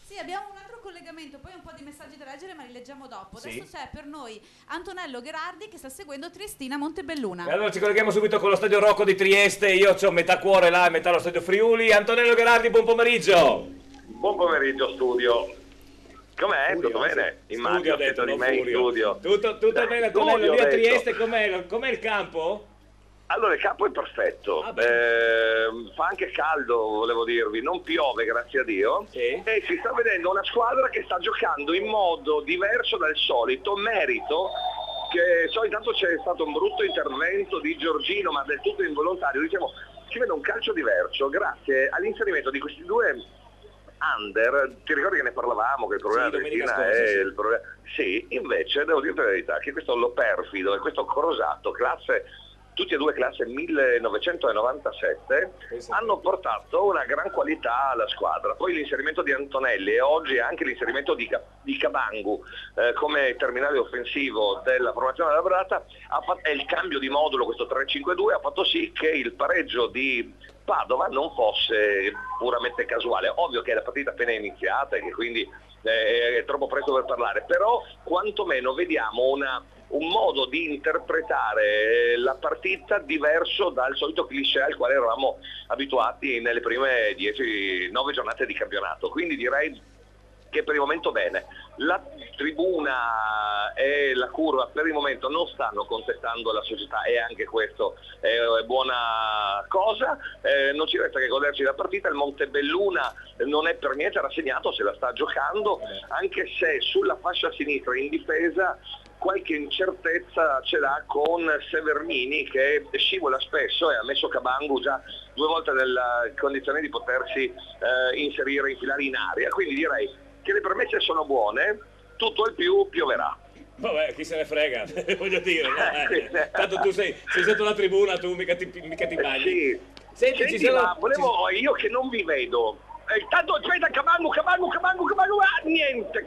Sì, abbiamo un altro collegamento, poi un po' di messaggi da leggere, ma li leggiamo dopo.
Sì.
Adesso c'è per noi Antonello Gherardi che sta seguendo Triestina Montebelluna.
E allora ci colleghiamo subito con lo Stadio Rocco di Trieste. Io ho metà cuore là e metà lo Stadio Friuli. Antonello Gherardi, buon pomeriggio.
Buon pomeriggio studio. Com'è? Tutto bene? Immagino detto di me in studio.
Tutto bene Antonello, lì a Trieste com'è il campo?
Allora il campo è perfetto, fa anche caldo, volevo dirvi, non piove grazie a Dio, e si sta vedendo una squadra che sta giocando in modo diverso dal solito, merito che intanto c'è stato un brutto intervento di Giorgino ma del tutto involontario, diciamo si vede un calcio diverso grazie all'inserimento di questi due under. Ti ricordi che ne parlavamo, che il problema della Cristina è il problema? Sì, invece devo dirti la verità che questo Lo Perfido e questo Crosato, tutti e due classe 1997, hanno portato una gran qualità alla squadra. Poi l'inserimento di Antonelli e oggi anche l'inserimento di Cabangu come terminale offensivo della formazione della Brata e il cambio di modulo, questo 3-5-2, ha fatto sì che il pareggio di Padova non fosse puramente casuale. Ovvio che la partita appena iniziata e che quindi è troppo presto per parlare, però quantomeno vediamo un modo di interpretare la partita diverso dal solito cliché al quale eravamo abituati nelle prime 9 giornate di campionato. Quindi direi che per il momento bene. La tribuna e la curva per il momento non stanno contestando la società e anche questo è buona cosa. Non ci resta che goderci la partita. Il Montebelluna non è per niente rassegnato, se la sta giocando, anche se sulla fascia sinistra in difesa qualche incertezza ce l'ha con Severnini che scivola spesso e ha messo Cabangu già 2 volte nella condizione di potersi inserire, infilare in aria, quindi direi che le premesse sono buone, tutto il più pioverà.
Vabbè, chi se ne frega, voglio dire, no? Tanto tu sei sotto la tribuna, tu mica ti bagni.
Sì. Senti, ma volevo, io che non vi vedo, tanto aspetta, Cabangu, niente,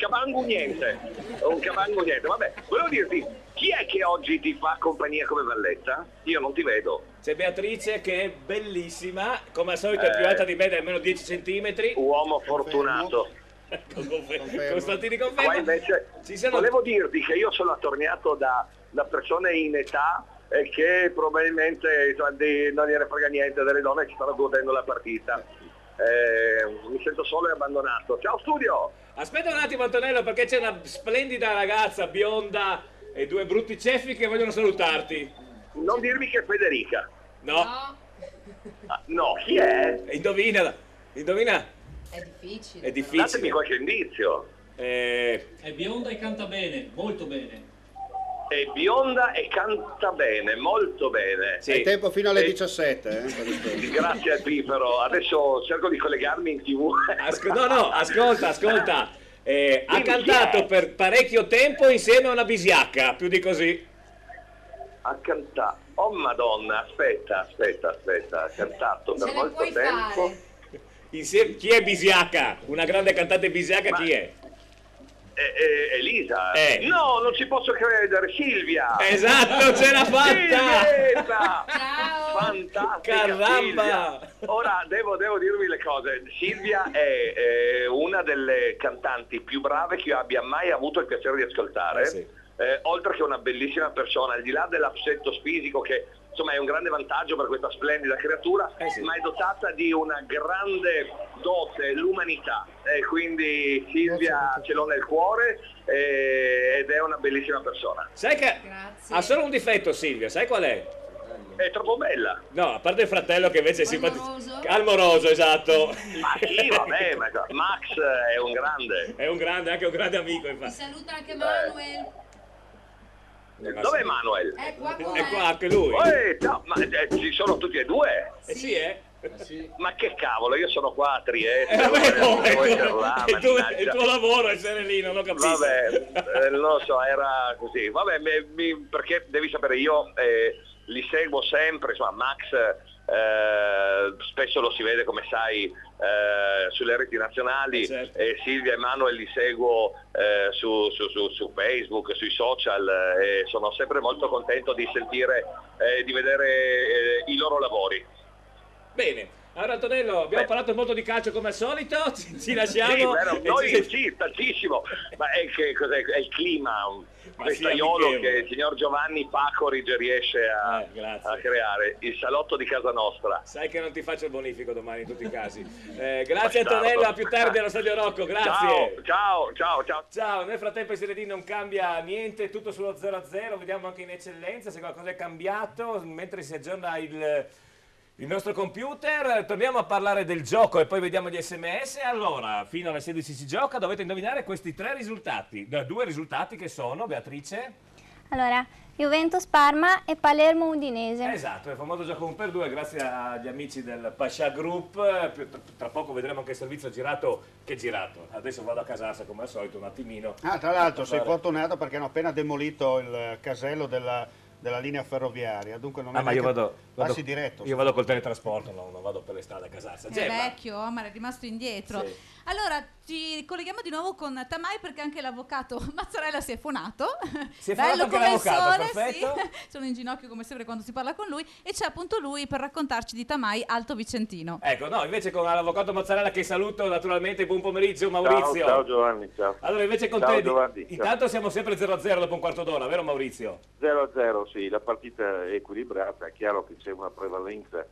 un Cabangu niente, vabbè, volevo dirti, chi è che oggi ti fa compagnia come Valletta? Io non ti vedo.
C'è Beatrice che è bellissima, come al solito è più alta di me di almeno 10 centimetri.
Uomo fortunato.
Costantini conferma.
Qua invece volevo dirti che io sono attorniato da persone in età che probabilmente non gliene frega niente delle donne che stanno godendo la partita. Mi sento solo e abbandonato. Ciao studio!
Aspetta un attimo Antonello, perché c'è una splendida ragazza bionda e 2 brutti ceffi che vogliono salutarti.
Non dirmi che è Federica.
No.
No, chi è?
Indovina.
È difficile.
È difficile.
Datemi qualche indizio.
È bionda e canta bene, molto bene.
È bionda e canta bene, molto bene.
Sì. Hai tempo fino alle 17.
Grazie al Pipero. Adesso cerco di collegarmi in TV.
Ascolta. Ha cantato per parecchio tempo insieme a una bisiacca, più di così.
Ha cantato. Oh madonna, aspetta. Ha cantato per molto tempo.
insieme. Chi è Bisiacca? Una grande cantante Bisiacca, chi è?
Elisa? No, non ci posso credere, Silvia!
Esatto, ce l'ha fatta!
Silvietta! Fantastica!
Caramba!
Silvia. Ora devo dirvi le cose. Silvia è una delle cantanti più brave che io abbia mai avuto il piacere di ascoltare.
Sì.
Oltre che una bellissima persona, al di là dell'assetto fisico che insomma è un grande vantaggio per questa splendida creatura, ma è dotata di una grande dote, l'umanità, e quindi Silvia ce l'ho nel cuore ed è una bellissima persona.
Sai che ha solo un difetto Silvia, sai qual è?
È troppo bella.
No, a parte il fratello che invece è simpatico. Almoroso, esatto.
Ma sì, vabbè, ma Max è un grande.
È un grande, anche un grande amico,
Mi
infatti.
saluta anche Manuel.
Dov'è Manuel?
È qua con
È
me.
qua anche lui.
No, ma ci sono tutti e due?
Sì,
Ma che cavolo, io sono qua a Trieste.
Il tuo lavoro è essere lì, non ho capito.
Vabbè, non lo so, era così. Vabbè, perché devi sapere, io li seguo sempre, insomma, Max spesso lo si vede, come sai, sulle reti nazionali, e Silvia e Manuel li seguo su Facebook, sui social, e sono sempre molto contento di sentire, di vedere i loro lavori.
Bene. Allora Antonello, abbiamo parlato molto di calcio come al solito, ci lasciamo.
Sì, vero, noi
ci...
sì, tantissimo, ma è che cos'è? È il clima festaiolo che il signor Giovanni Pacorige riesce a creare, il salotto di casa nostra.
Sai che non ti faccio il bonifico domani in tutti i casi. Grazie Antonello, a più tardi allo Stadio Rocco, grazie.
Ciao.
Nel frattempo in Serie D non cambia niente, tutto sullo 0-0, vediamo anche in eccellenza se qualcosa è cambiato, mentre si aggiorna il nostro computer. Torniamo a parlare del gioco e poi vediamo gli SMS. Allora, fino alle 16 si gioca, dovete indovinare questi tre risultati. Due risultati che sono, Beatrice?
Allora, Juventus-Parma e Palermo-Udinese.
Esatto, il famoso gioco 1x2, grazie agli amici del Pascià Group. Tra poco vedremo anche il servizio girato. Che girato? Adesso vado a casarsi come al solito un attimino.
Tra l'altro sei fortunato perché hanno appena demolito il casello della linea ferroviaria, dunque non è
ma io vado
passi diretto.
Io vado col teletrasporto, non vado per le strade a casarsi.
È vecchio, ma è rimasto indietro.
Sì.
Allora, ci colleghiamo di nuovo con Tamai perché anche l'avvocato Mazzarella si è fonato.
Si è fonato anche l'avvocato, perfetto.
Sì. Sono in ginocchio come sempre quando si parla con lui e c'è appunto lui per raccontarci di Tamai Alto Vicentino.
Ecco, no, invece con l'avvocato Mazzarella che saluto naturalmente, buon pomeriggio Maurizio.
Ciao Giovanni, ciao.
Allora invece con
ciao,
te,
Giovanni,
intanto siamo sempre 0-0 dopo un quarto d'ora, vero Maurizio?
0-0, sì, la partita è equilibrata, è chiaro che c'è una prevalenza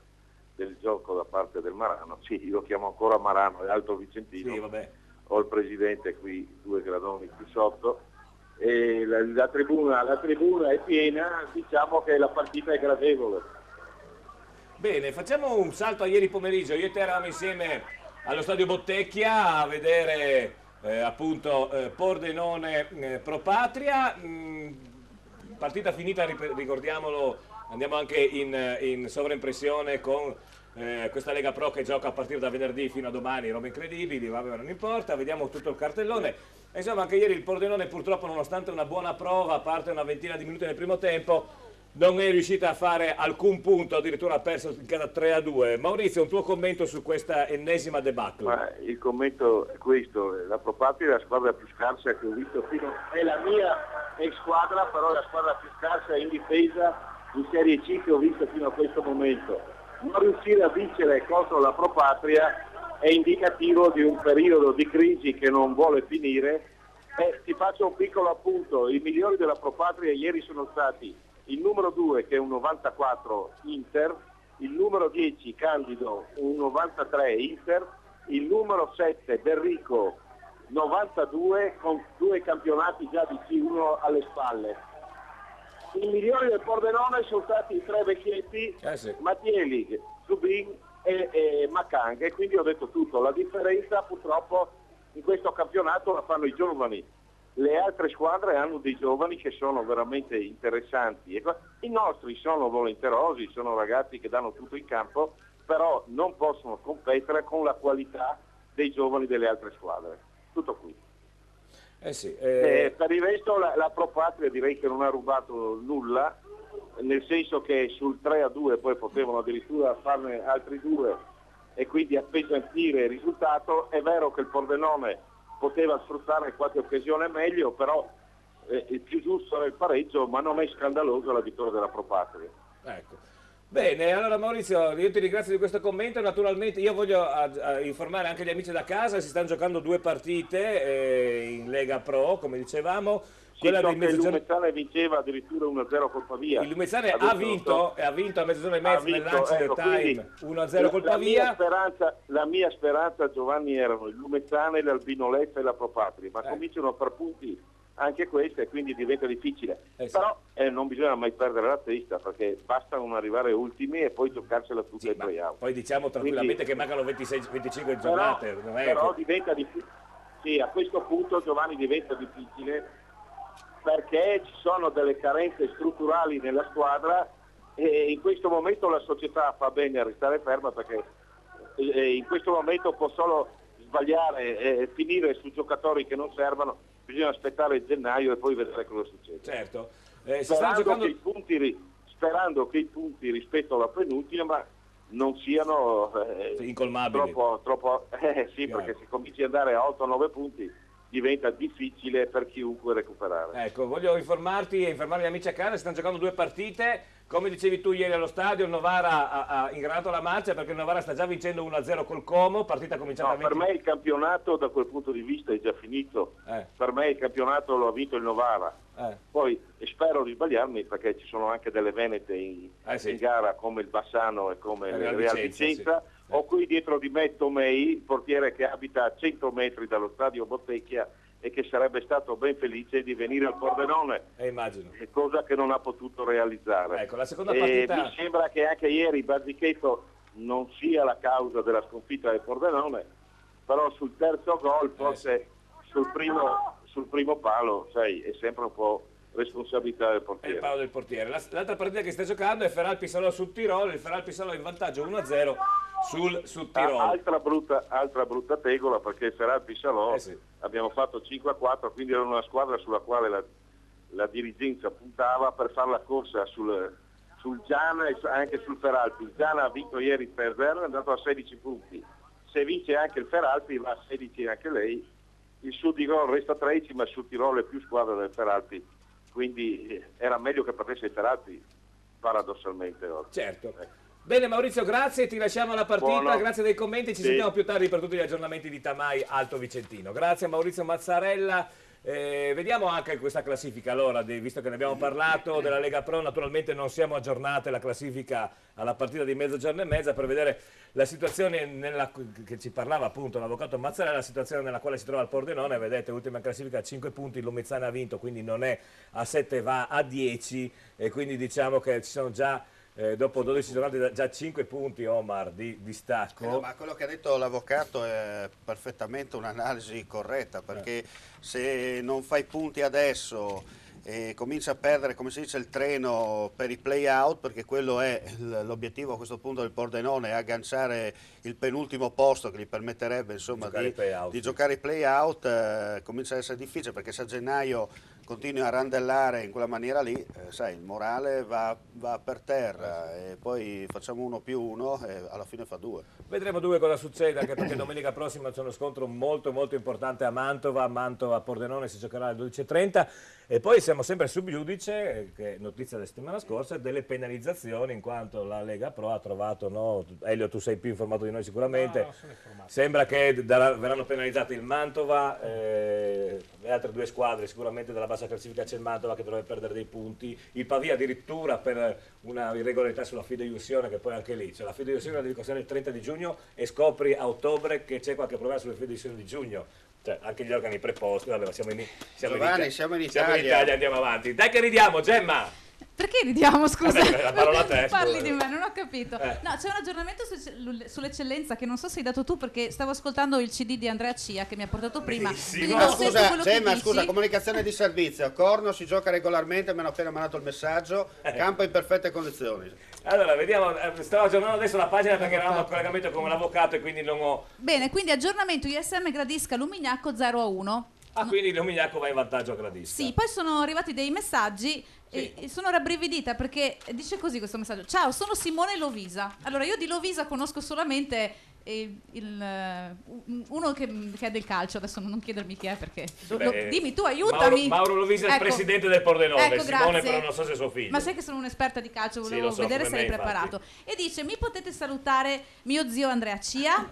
del gioco da parte del Marano, sì, io lo chiamo ancora Marano, è Alto Vicentino,
sì, vabbè.
Ho il presidente qui 2 gradoni più sotto e la tribuna è piena, diciamo che la partita è gradevole.
Bene, facciamo un salto a ieri pomeriggio, io e te eravamo insieme allo stadio Bottecchia a vedere appunto Pordenone Pro Patria, partita finita, ricordiamolo, andiamo anche in sovraimpressione con questa Lega Pro che gioca a partire da venerdì fino a domani, robe incredibili, vabbè, non importa, vediamo tutto il cartellone. Insomma, anche ieri il Pordenone purtroppo, nonostante una buona prova, a parte una ventina di minuti nel primo tempo, non è riuscita a fare alcun punto, addirittura ha perso in casa 3-2. Maurizio, un tuo commento su questa ennesima debacle?
Ma il commento è questo, la Pro Patria è la squadra più scarsa che ho visto è la mia ex squadra, però è la squadra più scarsa in difesa in Serie C che ho visto fino a questo momento. Non riuscire a vincere contro la Pro Patria è indicativo di un periodo di crisi che non vuole finire. Ti faccio un piccolo appunto, i migliori della Pro Patria ieri sono stati il numero 2 che è un 94 Inter, il numero 10 Candido un 93 Inter, il numero 7 Berrico 92 con 2 campionati già di C1 alle spalle. I migliori del Pordenone sono stati i 3 vecchietti,
sì.
Mattieli, Zubin e Macang, e quindi ho detto tutto. La differenza purtroppo in questo campionato la fanno i giovani. Le altre squadre hanno dei giovani che sono veramente interessanti. I nostri sono volenterosi, sono ragazzi che danno tutto in campo, però non possono competere con la qualità dei giovani delle altre squadre. Tutto qui.
Sì,
per il resto la Pro Patria direi che non ha rubato nulla, nel senso che sul 3-2 poi potevano addirittura farne altri 2 e quindi appesantire il risultato. È vero che il Pordenone poteva sfruttare qualche occasione meglio, però il più giusto era il pareggio, ma non è scandaloso la vittoria della Pro Patria.
Ecco. Bene, allora Maurizio, io ti ringrazio di questo commento. Naturalmente io voglio informare anche gli amici da casa, si stanno giocando 2 partite in Lega Pro, come dicevamo. Quella del
il Lumezzane vinceva addirittura 1-0 col Pavia.
Il Lumezzane ha vinto a mezz'ora e mezza nel lunch del time, 1-0 col Pavia.
La mia speranza, Giovanni, erano il Lumezzane, l'Albino Leffe e la Pro Patria, ma cominciano per punti anche queste, e quindi diventa difficile.
Sì.
Però non bisogna mai perdere la testa, perché basta non arrivare ultimi e poi giocarsela tutte ai play-out.
Poi diciamo tranquillamente che mancano 25 giornate.
Però diventa difficile. Sì, a questo punto, Giovanni, diventa difficile, perché ci sono delle carenze strutturali nella squadra e in questo momento la società fa bene a restare ferma, perché in questo momento può solo sbagliare e finire su giocatori che non servono. Bisogna aspettare gennaio e poi vedere cosa succede.
Certo.
Sperando che i punti rispetto alla penultima non siano
incolmabili.
Troppo sì, perché se cominci ad andare a 8-9 punti diventa difficile per chiunque recuperare.
Ecco, voglio informare gli amici a casa, si stanno giocando 2 partite. Come dicevi tu ieri allo stadio, il Novara ha ingranato la marcia, perché il Novara sta già vincendo 1-0 col Como, partita cominciata
per me il campionato da quel punto di vista è già finito. Per me il campionato lo ha vinto il Novara. Poi spero di sbagliarmi, perché ci sono anche delle venete in gara, come il Bassano e come il Real Vicenza.
Sì.
Ho qui dietro di me Tomei, il portiere che abita a 100 metri dallo stadio Bottecchia e che sarebbe stato ben felice di venire al Pordenone,
immagino.
Cosa che non ha potuto realizzare.
Ecco, la seconda partita...
Mi sembra che anche ieri Barzichetto non sia la causa della sconfitta del Pordenone, però sul terzo gol, forse sul primo palo, sai, è sempre un po' responsabilità del portiere.
È il palo del portiere. L'altra partita che sta giocando è Feral Pissalò sul Tirolo, il Feral Pissalò in vantaggio 1-0 sul Tirolo.
Altra brutta tegola, perché il Feral Pissalò abbiamo fatto 5-4, quindi era una squadra sulla quale la dirigenza puntava per fare la corsa sul Giana e anche sul Feralpi. Il Giana ha vinto ieri 3-0, è andato a 16 punti. Se vince anche il Feralpi va a 16 anche lei. Il Sud Tirolo resta 13, ma il Sud Tirolo è più squadra del Feralpi, quindi era meglio che perdesse il Feralpi, paradossalmente oggi.
Certo. Bene Maurizio, grazie, ti lasciamo la partita, grazie dei commenti, ci sentiamo più tardi per tutti gli aggiornamenti di Tamai Alto Vicentino. Grazie a Maurizio Mazzarella. Vediamo anche questa classifica, allora, visto che ne abbiamo parlato della Lega Pro. Naturalmente non siamo aggiornate la classifica alla partita di mezzogiorno e mezza, per vedere la situazione che ci parlava appunto l'avvocato Mazzarella, la situazione nella quale si trova il Pordenone. Vedete, ultima classifica a 5 punti, il Lumezzane ha vinto, quindi non è a 7, va a 10, e quindi diciamo che ci sono già dopo 12 giornate già 5 punti, Omar, di stacco.
Ma quello che ha detto l'avvocato è perfettamente un'analisi corretta, perché se non fai punti adesso e comincia a perdere, come si dice, il treno per i play-out, perché quello è l'obiettivo a questo punto del Pordenone, è agganciare il penultimo posto che gli permetterebbe insomma di giocare i play-out, comincia ad essere difficile, perché se a gennaio continui a randellare in quella maniera lì, sai, il morale va per terra, e poi facciamo 1+1 e alla fine fa 2.
Vedremo cosa succede, anche perché domenica prossima c'è uno scontro molto importante a Mantova-Pordenone, si giocherà alle 12:30, e poi siamo sempre sub giudice, che notizia della settimana scorsa, delle penalizzazioni, in quanto la Lega Pro ha trovato, no? Elio, tu sei più informato di noi sicuramente, sembra che verranno penalizzate il Mantova, le altre 2 squadre sicuramente della bassa classifica. C'è il Mantova che dovrebbe perdere dei punti, il Pavia addirittura per una irregolarità sulla fideiussione, che poi anche lì, cioè la fideiussione la devi consegnare il 30 di giugno e scopri a ottobre che c'è qualche problema sulle fideiussioni di giugno. Cioè, anche gli organi preposti, vabbè, siamo in Italia, andiamo avanti. Dai che ridiamo, Gemma!
Perché ridiamo, scusa?
Vabbè, la parola a te,
parli di me, non ho capito. No, c'è un aggiornamento sull'eccellenza che non so se hai dato tu, perché stavo ascoltando il CD di Andrea Cia che mi ha portato prima.
Scusa, Gemma, scusa, comunicazione di servizio. Corno si gioca regolarmente, mi hanno appena mandato il messaggio, campo in perfette condizioni.
Allora, vediamo, stavo aggiornando adesso la pagina perché eravamo a collegamento con l'avvocato e quindi non ho...
Bene, quindi aggiornamento ISM Gradisca Lumignacco 0-1.
Ah, quindi Lumignacco va in vantaggio a Gradisca.
Sì, poi sono arrivati dei messaggi e sono rabbrividita, perché dice così questo messaggio: ciao, sono Simone Lovisa. Allora, io di Lovisa conosco solamente uno che è del calcio, adesso non chiedermi chi è perché dimmi tu,
Mauro,
aiutami.
Mauro Lovisa è il presidente del Pordenone,
ecco,
Simone
grazie.
però non so se è suo figlio.
Ma sai che sono un'esperta di calcio,
Sì,
volevo
lo so,
vedere
come
se eri
me,
preparato. E dice: mi potete salutare mio zio Andrea Cia?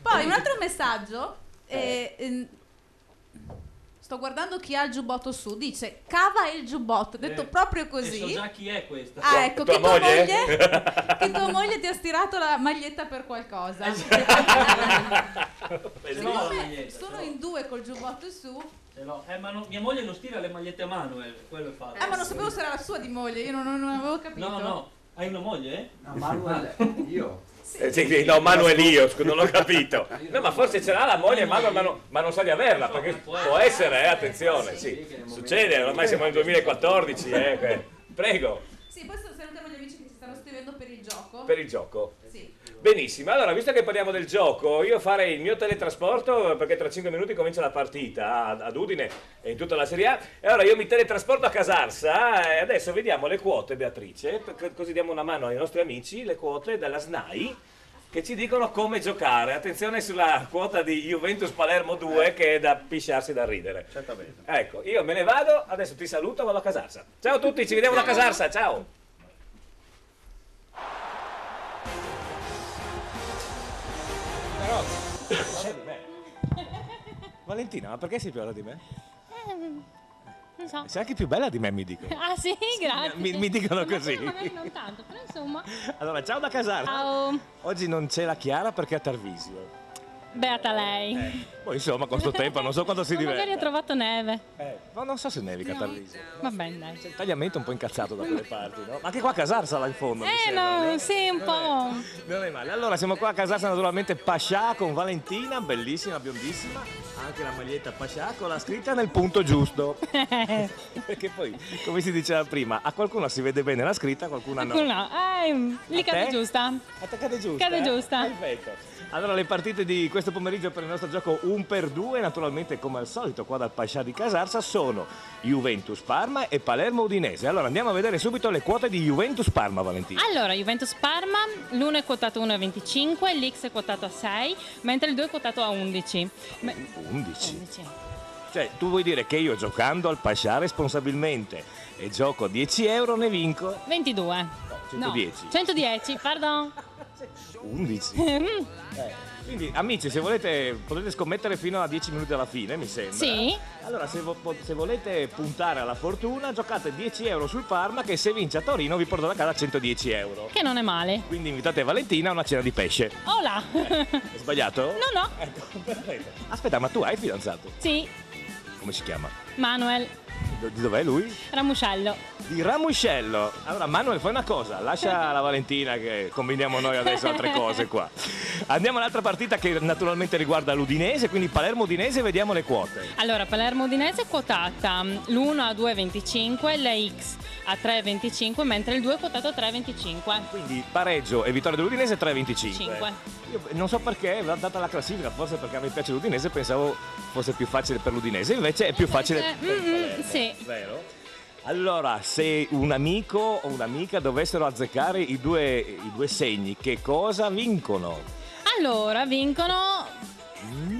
Poi un altro messaggio, sto guardando chi ha il giubbotto su, dice cava il giubbotto, detto proprio così.
So già chi è questa.
Ah, ecco, che tua moglie ti ha stirato la maglietta per qualcosa. Sono in due col giubbotto su.
Ma mia moglie non stira le magliette a Manuel, quello è fatto.
Ma non sapevo se era la sua di moglie, io non avevo capito.
No, hai una moglie?
No, Manuel, io.
No, Manuel io, non l'ho capito. No, ma forse ce l'ha la moglie Manuel, ma non sa di averla, perché può essere, attenzione, sì. Succede, ormai siamo nel 2014, Prego.
Sì, poi salutiamo gli amici che si stanno scrivendo per il gioco.
Per il gioco?
Sì.
Benissimo, allora visto che parliamo del gioco, io farei il mio teletrasporto perché tra 5 minuti comincia la partita ad Udine e in tutta la Serie A, e allora io mi teletrasporto a Casarsa e adesso vediamo le quote, Beatrice, così diamo una mano ai nostri amici, le quote della SNAI che ci dicono come giocare. Attenzione sulla quota di Juventus Palermo 2 che è da pisciarsi da ridere.
Certamente.
Ecco, io me ne vado, adesso ti saluto, vado a Casarsa. Ciao a tutti, ci vediamo da Casarsa, ciao! Valentina, ma perché sei più bella di me?
Non so.
Sei anche più bella di me, mi dicono.
Ah sì, grazie.
Mi dicono così.
Magari non tanto, però insomma.
Allora, ciao da Casarsa.
Ciao.
Oggi non c'è la Chiara perché è a Tarvisio.
Beata lei.
Poi insomma, con sto tempo non so quando si diverte.
Magari ha trovato neve.
Ma non so se nevica a Tarvisio.
Va bene, dai.
C'è il tagliamento un po' incazzato da quelle parti, no? Ma anche qua a Casarsa là in fondo. mi sembra,
no,
no?
sì, un po'.
Non è male. Allora, siamo qua a Casarsa, naturalmente Pascià con Valentina, bellissima, biondissima. Anche la maglietta Pascià con la scritta nel punto giusto. Perché poi, come si diceva prima, a qualcuno si vede bene la scritta, a qualcuno no.
No, lì cade giusta.
A te cade giusta?
Cade giusta.
Perfetto. Allora, le partite di questo pomeriggio per il nostro gioco 1x2, naturalmente come al solito qua dal Pascià di Casarsa, sono Juventus Parma e Palermo Udinese. Allora andiamo a vedere subito le quote di Juventus Parma, Valentina.
Allora, Juventus Parma, l'1 è quotato a 1,25, l'X è quotato a 6, mentre il 2 è quotato a 11.
11? Cioè, tu vuoi dire che io giocando al Pascià responsabilmente e gioco 10 euro ne vinco?
22.
No, 110.
No, 110, pardon.
11. Quindi amici, se volete potete scommettere fino a 10 minuti alla fine, mi sembra.
Sì.
Allora se volete puntare alla fortuna, giocate 10 euro sul Parma che se vince a Torino vi porta a casa 110 euro.
Che non è male.
Quindi invitate Valentina a una cena di pesce.
Hola.
È sbagliato?
No.
Ecco, perfetto. Aspetta, ma tu hai fidanzato?
Sì.
Come si chiama?
Manuel.
Di dov'è lui?
Ramuscello.
Di Ramuscello. Allora Manuel, fai una cosa, lascia la Valentina che combiniamo noi adesso altre cose qua. Andiamo all'altra partita che naturalmente riguarda l'Udinese, quindi Palermo-Udinese, vediamo le quote.
Allora, Palermo-Udinese è quotata l'1 a 2,25, la X a 3,25, mentre il 2 è quotato a 3,25.
Quindi pareggio e vittoria dell'Udinese 3,25.
5.
Io non so perché, data la classifica, forse perché a me piace l'Udinese, pensavo fosse più facile per l'Udinese, invece è più facile per Palermo.
Sì.
Vero? Allora, se un amico o un'amica dovessero azzeccare i due segni, che cosa vincono?
Allora, vincono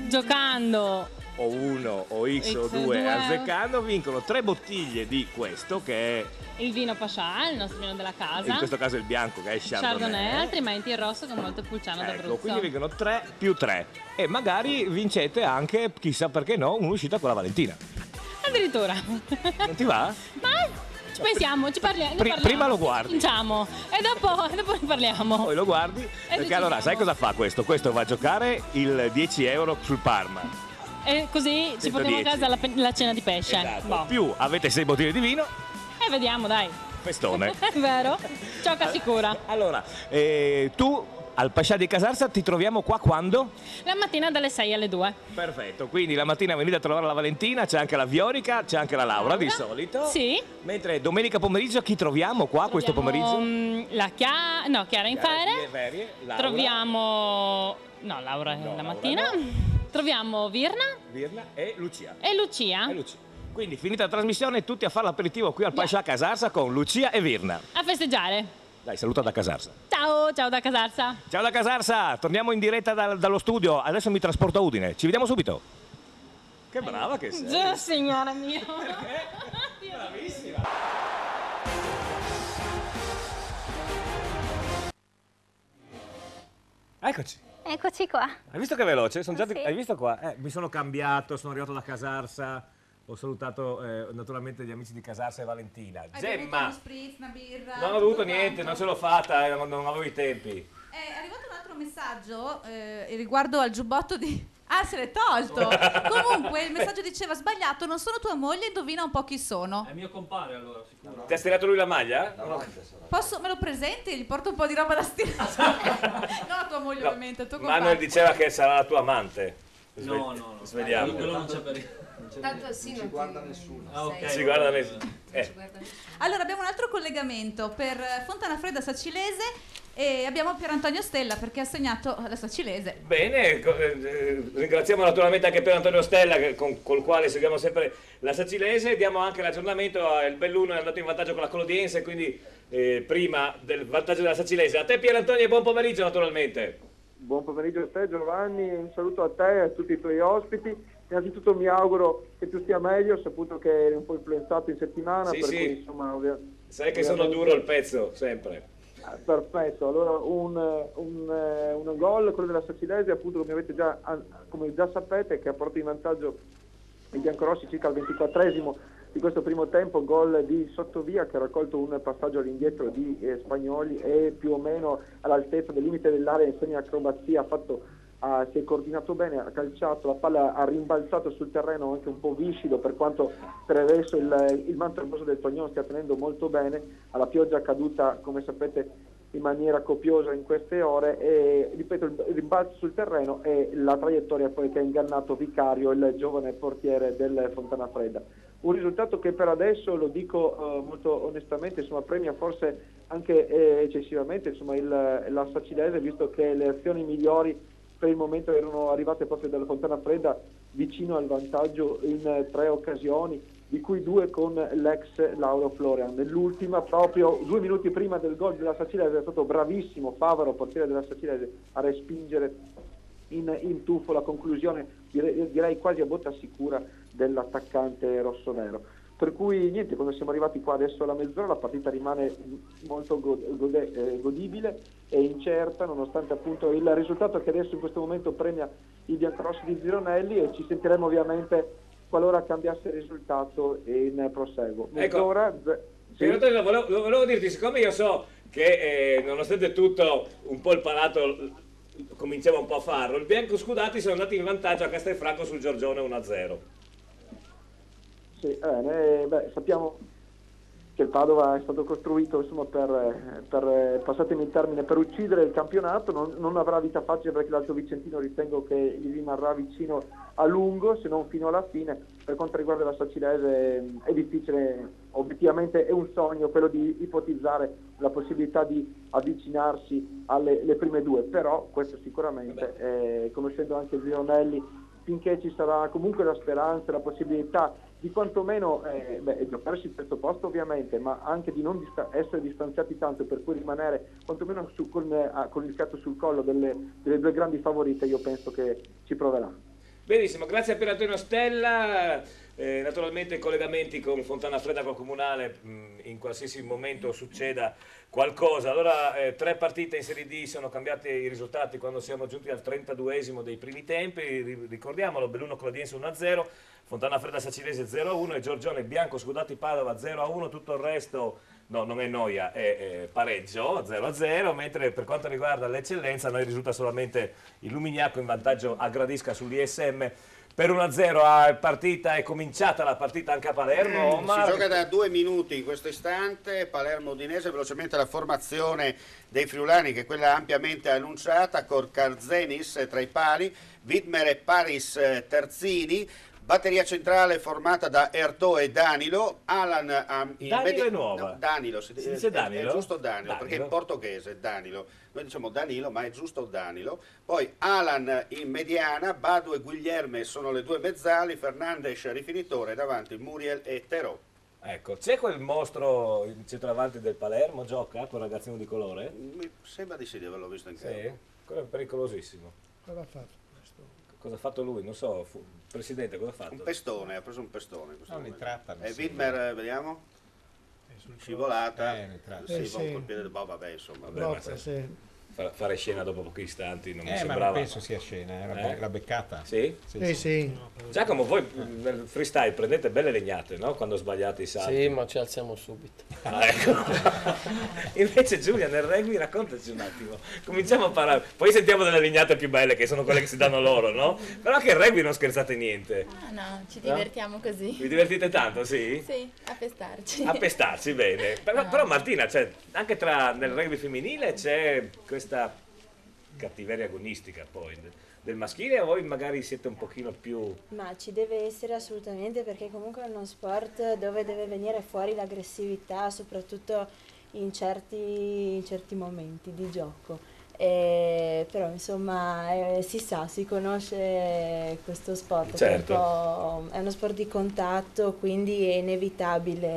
giocando
o 1 o X o 2 azzeccando, vincono 3 bottiglie di questo che è
il vino Pascià, il nostro vino della casa.
In questo caso il bianco che è Chardonnay,
altrimenti il rosso con molto pulciano d'Abruzzo.
Quindi vincono 3 più 3 e magari vincete anche, chissà perché no, un'uscita con la Valentina.
Addirittura.
Non ti va?
Ma ci pensiamo, ci parliamo.
Prima lo guardi.
Diciamo, e dopo ne parliamo.
Poi lo guardi, perché allora sai cosa fa questo? Questo va a giocare il 10 euro sul Parma.
E così ci portiamo a casa la cena di pesce.
Esatto. Boh. Più avete 6 bottiglie di vino.
E vediamo, dai.
Festone.
È vero, gioca sicura.
Allora, tu al Pascià di Casarsa ti troviamo qua quando?
La mattina dalle 6 alle 2.
Perfetto, quindi la mattina venite a trovare la Valentina, c'è anche la Viorica, c'è anche la Laura di solito.
Sì.
Mentre domenica pomeriggio chi troviamo qua questo pomeriggio?
Chiara in ferie.
Laura.
Laura la mattina. Laura no. Troviamo Virna
e Lucia.
E Lucia.
Quindi finita la trasmissione tutti a fare l'aperitivo qui al Pascià Casarsa con Lucia e Virna.
A festeggiare.
Dai, saluta da Casarsa.
Ciao, ciao da Casarsa.
Ciao da Casarsa, torniamo in diretta dallo studio, adesso mi trasporto a Udine, ci vediamo subito. Che brava che sei.
Già, signora mia.
Bravissima. Eccoci.
Eccoci qua.
Hai visto che veloce? Sono già
Sì.
Hai visto qua? Mi sono cambiato, sono arrivato da Casarsa, ho salutato naturalmente gli amici di Casarsa e Valentina.
Hai
Gemma!
bevuto uno spritz, una birra?
Non ho dovuto niente, non ce l'ho fatta, non avevo i tempi.
È arrivato un altro messaggio riguardo al giubbotto di... Ah, se l'è tolto! Comunque il messaggio diceva sbagliato, non sono tua moglie, indovina un po' chi sono.
È mio compare allora, sicuro.
Ti ha stirato lui la maglia?
Me lo presenti? Gli porto un po' di roba da stirare. Non la tua moglie ovviamente, il tuo compagno.
Manuel diceva che sarà la tua amante.
No.
Svegliamo.
Quello non c'è per...
Tanto sì, non ci guarda nessuno.
Ah, ok.
Si guarda nessuno.
Allora abbiamo un altro collegamento per Fontana Fredda Sacilese e abbiamo Pier Antonio Stella perché ha segnato la Sacilese.
Bene, ringraziamo naturalmente anche Pier Antonio Stella col quale seguiamo sempre la Sacilese. Diamo anche l'aggiornamento, il Belluno è andato in vantaggio con la Colodiense, quindi prima del vantaggio della Sacilese. A te Pier Antonio e buon pomeriggio naturalmente.
Buon pomeriggio a te Giovanni, un saluto a te e a tutti i tuoi ospiti. Innanzitutto mi auguro che tu stia meglio, ho saputo che eri un po' influenzato in settimana,
Sì,
per
sì.
cui insomma
Sai che sono duro il pezzo, sempre.
Perfetto, allora un gol, quello della Sacilese, appunto come già sapete, che ha portato in vantaggio i biancorossi circa al 24esimo di questo primo tempo, gol di Sottovia che ha raccolto un passaggio all'indietro di Spagnoli e più o meno all'altezza del limite dell'area in semi-acrobazia si è coordinato bene, ha calciato, la palla ha rimbalzato sul terreno anche un po' viscido, per quanto per adesso il manto erboso del Tognon stia tenendo molto bene alla pioggia caduta, come sapete, in maniera copiosa in queste ore, e ripeto, il rimbalzo sul terreno e la traiettoria poi che ha ingannato Vicario, il giovane portiere del Fontana Fredda. Un risultato che per adesso, lo dico molto onestamente, insomma, premia forse anche eccessivamente la Sacilese, visto che le azioni migliori per il momento erano arrivate proprio dalla Fontana Fredda, vicino al vantaggio in 3 occasioni, di cui 2 con l'ex Lauro Florian. Nell'ultima, proprio 2 minuti prima del gol della Sacilese, è stato bravissimo Favaro, portiere della Sacilese, a respingere in tuffo la conclusione, direi quasi a botta sicura, dell'attaccante rossonero. Per cui niente, quando siamo arrivati qua adesso alla mezz'ora la partita rimane molto godibile e incerta, nonostante appunto il risultato che adesso in questo momento premia i biancorossi di Zironelli, e ci sentiremo ovviamente qualora cambiasse il risultato in proseguo. Mezz'ora.
Sì. Volevo dirti, siccome io so che nonostante tutto un po' il palato cominciava un po' a farlo, il Bianco Scudati sono andati in vantaggio a Castelfranco sul Giorgione 1-0.
Sì, sappiamo che il Padova è stato costruito, insomma, per passatemi il termine, per uccidere il campionato. Non avrà vita facile, perché l'Alto Vicentino ritengo che gli rimarrà vicino a lungo, se non fino alla fine. Per quanto riguarda la Sacilese è difficile, obiettivamente è un sogno quello di ipotizzare la possibilità di avvicinarsi alle prime 2, però questo sicuramente, conoscendo anche Zionelli, finché ci sarà comunque la speranza, la possibilità di quantomeno giocarsi il terzo posto ovviamente, ma anche di non essere distanziati tanto, per cui rimanere quantomeno con il fiato sul collo delle 2 grandi favorite, io penso che ci proverà.
Benissimo, grazie a Pier Antonio Stella. Naturalmente collegamenti con Fontana Fredda, col Comunale, in qualsiasi momento succeda qualcosa. Allora 3 partite in Serie D, sono cambiati i risultati quando siamo giunti al 32esimo dei primi tempi. Ricordiamolo: Belluno Colodiense 1-0, Fontana Fredda Sacilese 0-1 e Giorgione Bianco Scudati Padova 0-1. Tutto il resto non è noia, è pareggio 0-0, mentre per quanto riguarda l'eccellenza a noi risulta solamente il Lumignacco in vantaggio a Gradisca sull'ISM per 1-0. È cominciata la partita anche a Palermo.
Si gioca da 2 minuti in questo istante. Palermo-Udinese, velocemente la formazione dei friulani, che è quella ampiamente annunciata, con Carzenis tra i pali, Widmer e Paris terzini. Batteria centrale formata da Ertò e Danilo. Alan
Danilo è nuova.
No, Danilo, si
dice Danilo?
È giusto Danilo, perché in portoghese è Danilo. Noi diciamo Danilo, ma è giusto Danilo. Poi Alan in mediana, Badu e Guglielme sono le 2 mezzali, Fernandes rifinitore, davanti Muriel e Terò.
Ecco, c'è quel mostro in centravanti del Palermo, gioca quel ragazzino di colore?
Mi sembra di sì, di averlo visto in campo.
Sì, quello è pericolosissimo.
Cosa ha fatto?
Cosa ha fatto lui? Non so, presidente, cosa ha fatto?
Un pestone, ha preso un pestone.
Un'entrata.
E Widmer, vediamo? Scivolata.
Sì,
sì, col piede del vabbè, insomma.
Brozza, sì.
Fare scena dopo pochi istanti non mi
Ma
sembrava.
non penso sia scena, la beccata.
Sì?
Sì.
Giacomo, voi nel freestyle prendete belle legnate, no? Quando sbagliate i salti.
Sì, ma ci alziamo subito.
Ah, ecco. Invece Giulia nel rugby raccontaci un attimo. Cominciamo a parlare. Poi sentiamo delle legnate più belle che sono quelle che si danno loro, no? Però anche il rugby non scherzate niente.
Ah no, ci divertiamo così.
Vi divertite tanto, sì?
Sì, a pestarci.
A pestarci, bene. Però Martina, cioè, anche nel rugby femminile c'è questa cattiveria agonistica poi del maschile, o voi magari siete un pochino più...
Ma ci deve essere assolutamente, perché comunque è uno sport dove deve venire fuori l'aggressività, soprattutto in certi momenti di gioco. Però insomma si sa, si conosce questo sport,
Certo.
è uno sport di contatto, quindi è inevitabile.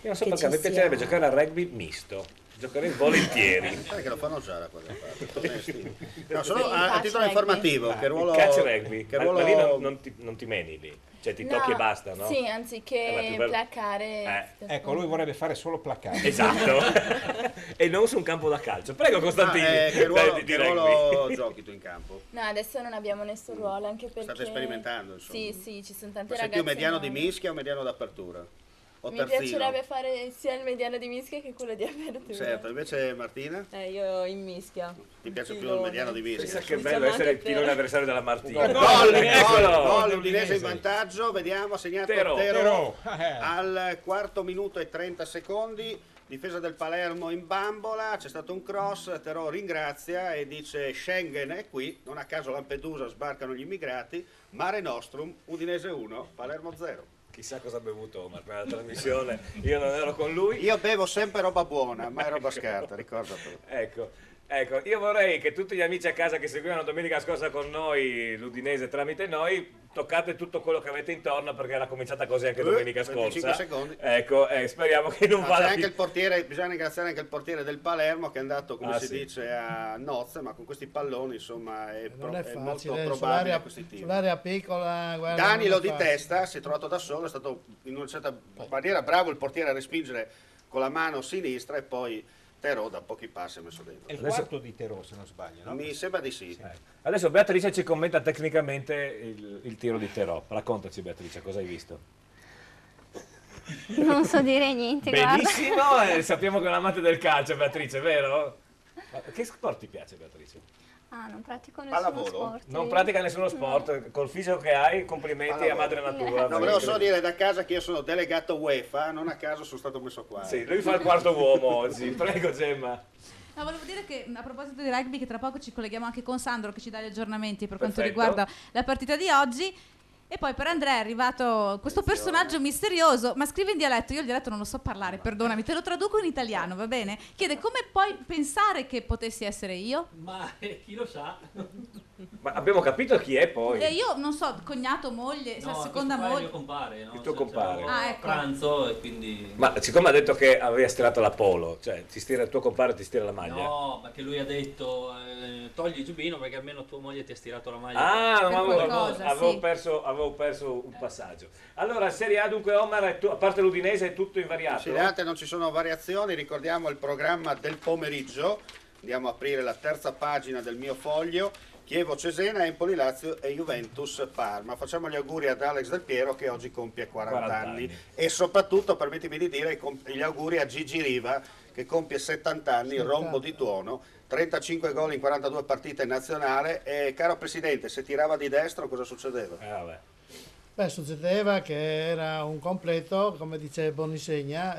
Io non so
che
perché a me
ci
piacerebbe
sia-
giocare a rugby misto. Giocherei volentieri.
Sai che lo fanno già da quelle parti. No,
Sì,
solo
il
a
catch
titolo
rugby.
informativo, che ruolo...
Il catch rugby.
Che
Ma
ruolo...
lì non ti meni lì. Cioè ti tocchi e basta, no?
Sì,
ma
anziché
più bello-
placcare.
Ecco, lui vorrebbe fare solo placcare.
Esatto. E non su un campo da calcio. Prego Costantini.
che ruolo,
di
che
rugby.
ruolo giochi tu in campo?
No, adesso non abbiamo nessun ruolo, anche perché...
State sperimentando, insomma.
Sì, ci sono tante
Ma sei
ragazze
più mediano di
nuove.
mischia o mediano d'apertura? O
Mi
terzino?
piacerebbe fare sia il mediano di mischia che quello di apertura.
Certo, invece Martina?
Io in mischia.
Ti piace più il mediano di mischia?
Pensa che bello essere il pilone avversario della Martina.
Gol, l'Udinese in vantaggio, vediamo, ha segnato
Tero.
Tero al quarto minuto e 30 secondi, difesa del Palermo in bambola, c'è stato un cross, Tero ringrazia e dice Schengen è qui, non a caso Lampedusa sbarcano gli immigrati, Mare Nostrum, Udinese 1, Palermo 0.
Chissà cosa ha bevuto Omar per la trasmissione, io non ero con lui.
Io bevo sempre roba buona, mai roba scarsa, ricordatelo.
Ecco, io vorrei che tutti gli amici a casa che seguivano domenica scorsa con noi l'Udinese tramite noi, toccate tutto quello che avete intorno perché era cominciata così anche domenica
25
scorsa.
secondi.
Ecco, speriamo che non
C'è
vada
anche
più.
il portiere, bisogna ringraziare anche il portiere del Palermo che è andato, come si
Sì.
dice, a nozze, ma con questi palloni insomma è,
Non è
è molto
facile,
probabile a questi tiri.
sull'area piccola, guarda,
Danilo
non è
di
facile.
testa si è trovato da solo, è stato in una certa maniera bravo il portiere a respingere con la mano sinistra e poi Tero da pochi passi ha messo dentro.
È il quarto di Tero, se non sbaglio, no?
Mi sembra di sì.
Adesso Beatrice ci commenta tecnicamente il tiro di Terò. Raccontaci Beatrice, cosa hai visto?
Non so dire niente, guarda.
Benissimo, sappiamo che è un amante del calcio Beatrice, vero? Ma che sport ti piace Beatrice?
Ah, non pratico nessuno
Pallavolo?
sport.
Non pratica nessuno sport, col fisico che hai, complimenti a madre natura.
No, volevo solo dire da casa che io sono delegato UEFA, non a caso sono stato messo qua.
Sì, lui fa il quarto uomo oggi. Prego Gemma.
No, volevo dire che a proposito di rugby, che tra poco ci colleghiamo anche con Sandro che ci dà gli aggiornamenti per quanto
Perfetto.
riguarda la partita di oggi. E poi per Andrea è arrivato questo personaggio misterioso, ma scrive in dialetto, io il dialetto non lo so parlare, perdonami, te lo traduco in italiano, va bene? Chiede come puoi pensare che potessi essere io?
Ma chi lo sa?
Ma abbiamo capito chi è poi?
Io non so, cognato, moglie,
No,
seconda
questo qua è il
moglie.
mio compare, no?
Il tuo compare.
Ah, ecco.
Pranzo e quindi...
Ma siccome ha detto che aveva stirato la polo, cioè ti stira il tuo compare ti stira la maglia.
No, perché lui ha detto togli il giubbino perché almeno tua moglie ti ha stirato la maglia.
Ah,
Per
non
qualcosa,
avevo perso un passaggio. Allora, Serie A dunque Omar, a parte l'Udinese è tutto invariato.
Sì, le altre non ci sono variazioni, ricordiamo il programma del pomeriggio, andiamo a aprire la terza pagina del mio foglio, Chievo Cesena, Empoli Lazio e Juventus Parma. Facciamo gli auguri ad Alex Del Piero che oggi compie 40 anni e soprattutto permettimi di dire gli auguri a Gigi Riva che compie 70 anni, rombo di tuono, 35 gol in 42 partite in nazionale e caro Presidente, se tirava di destro cosa succedeva?
Vabbè.
Beh, succedeva che era un completo, come dice Bonisegna,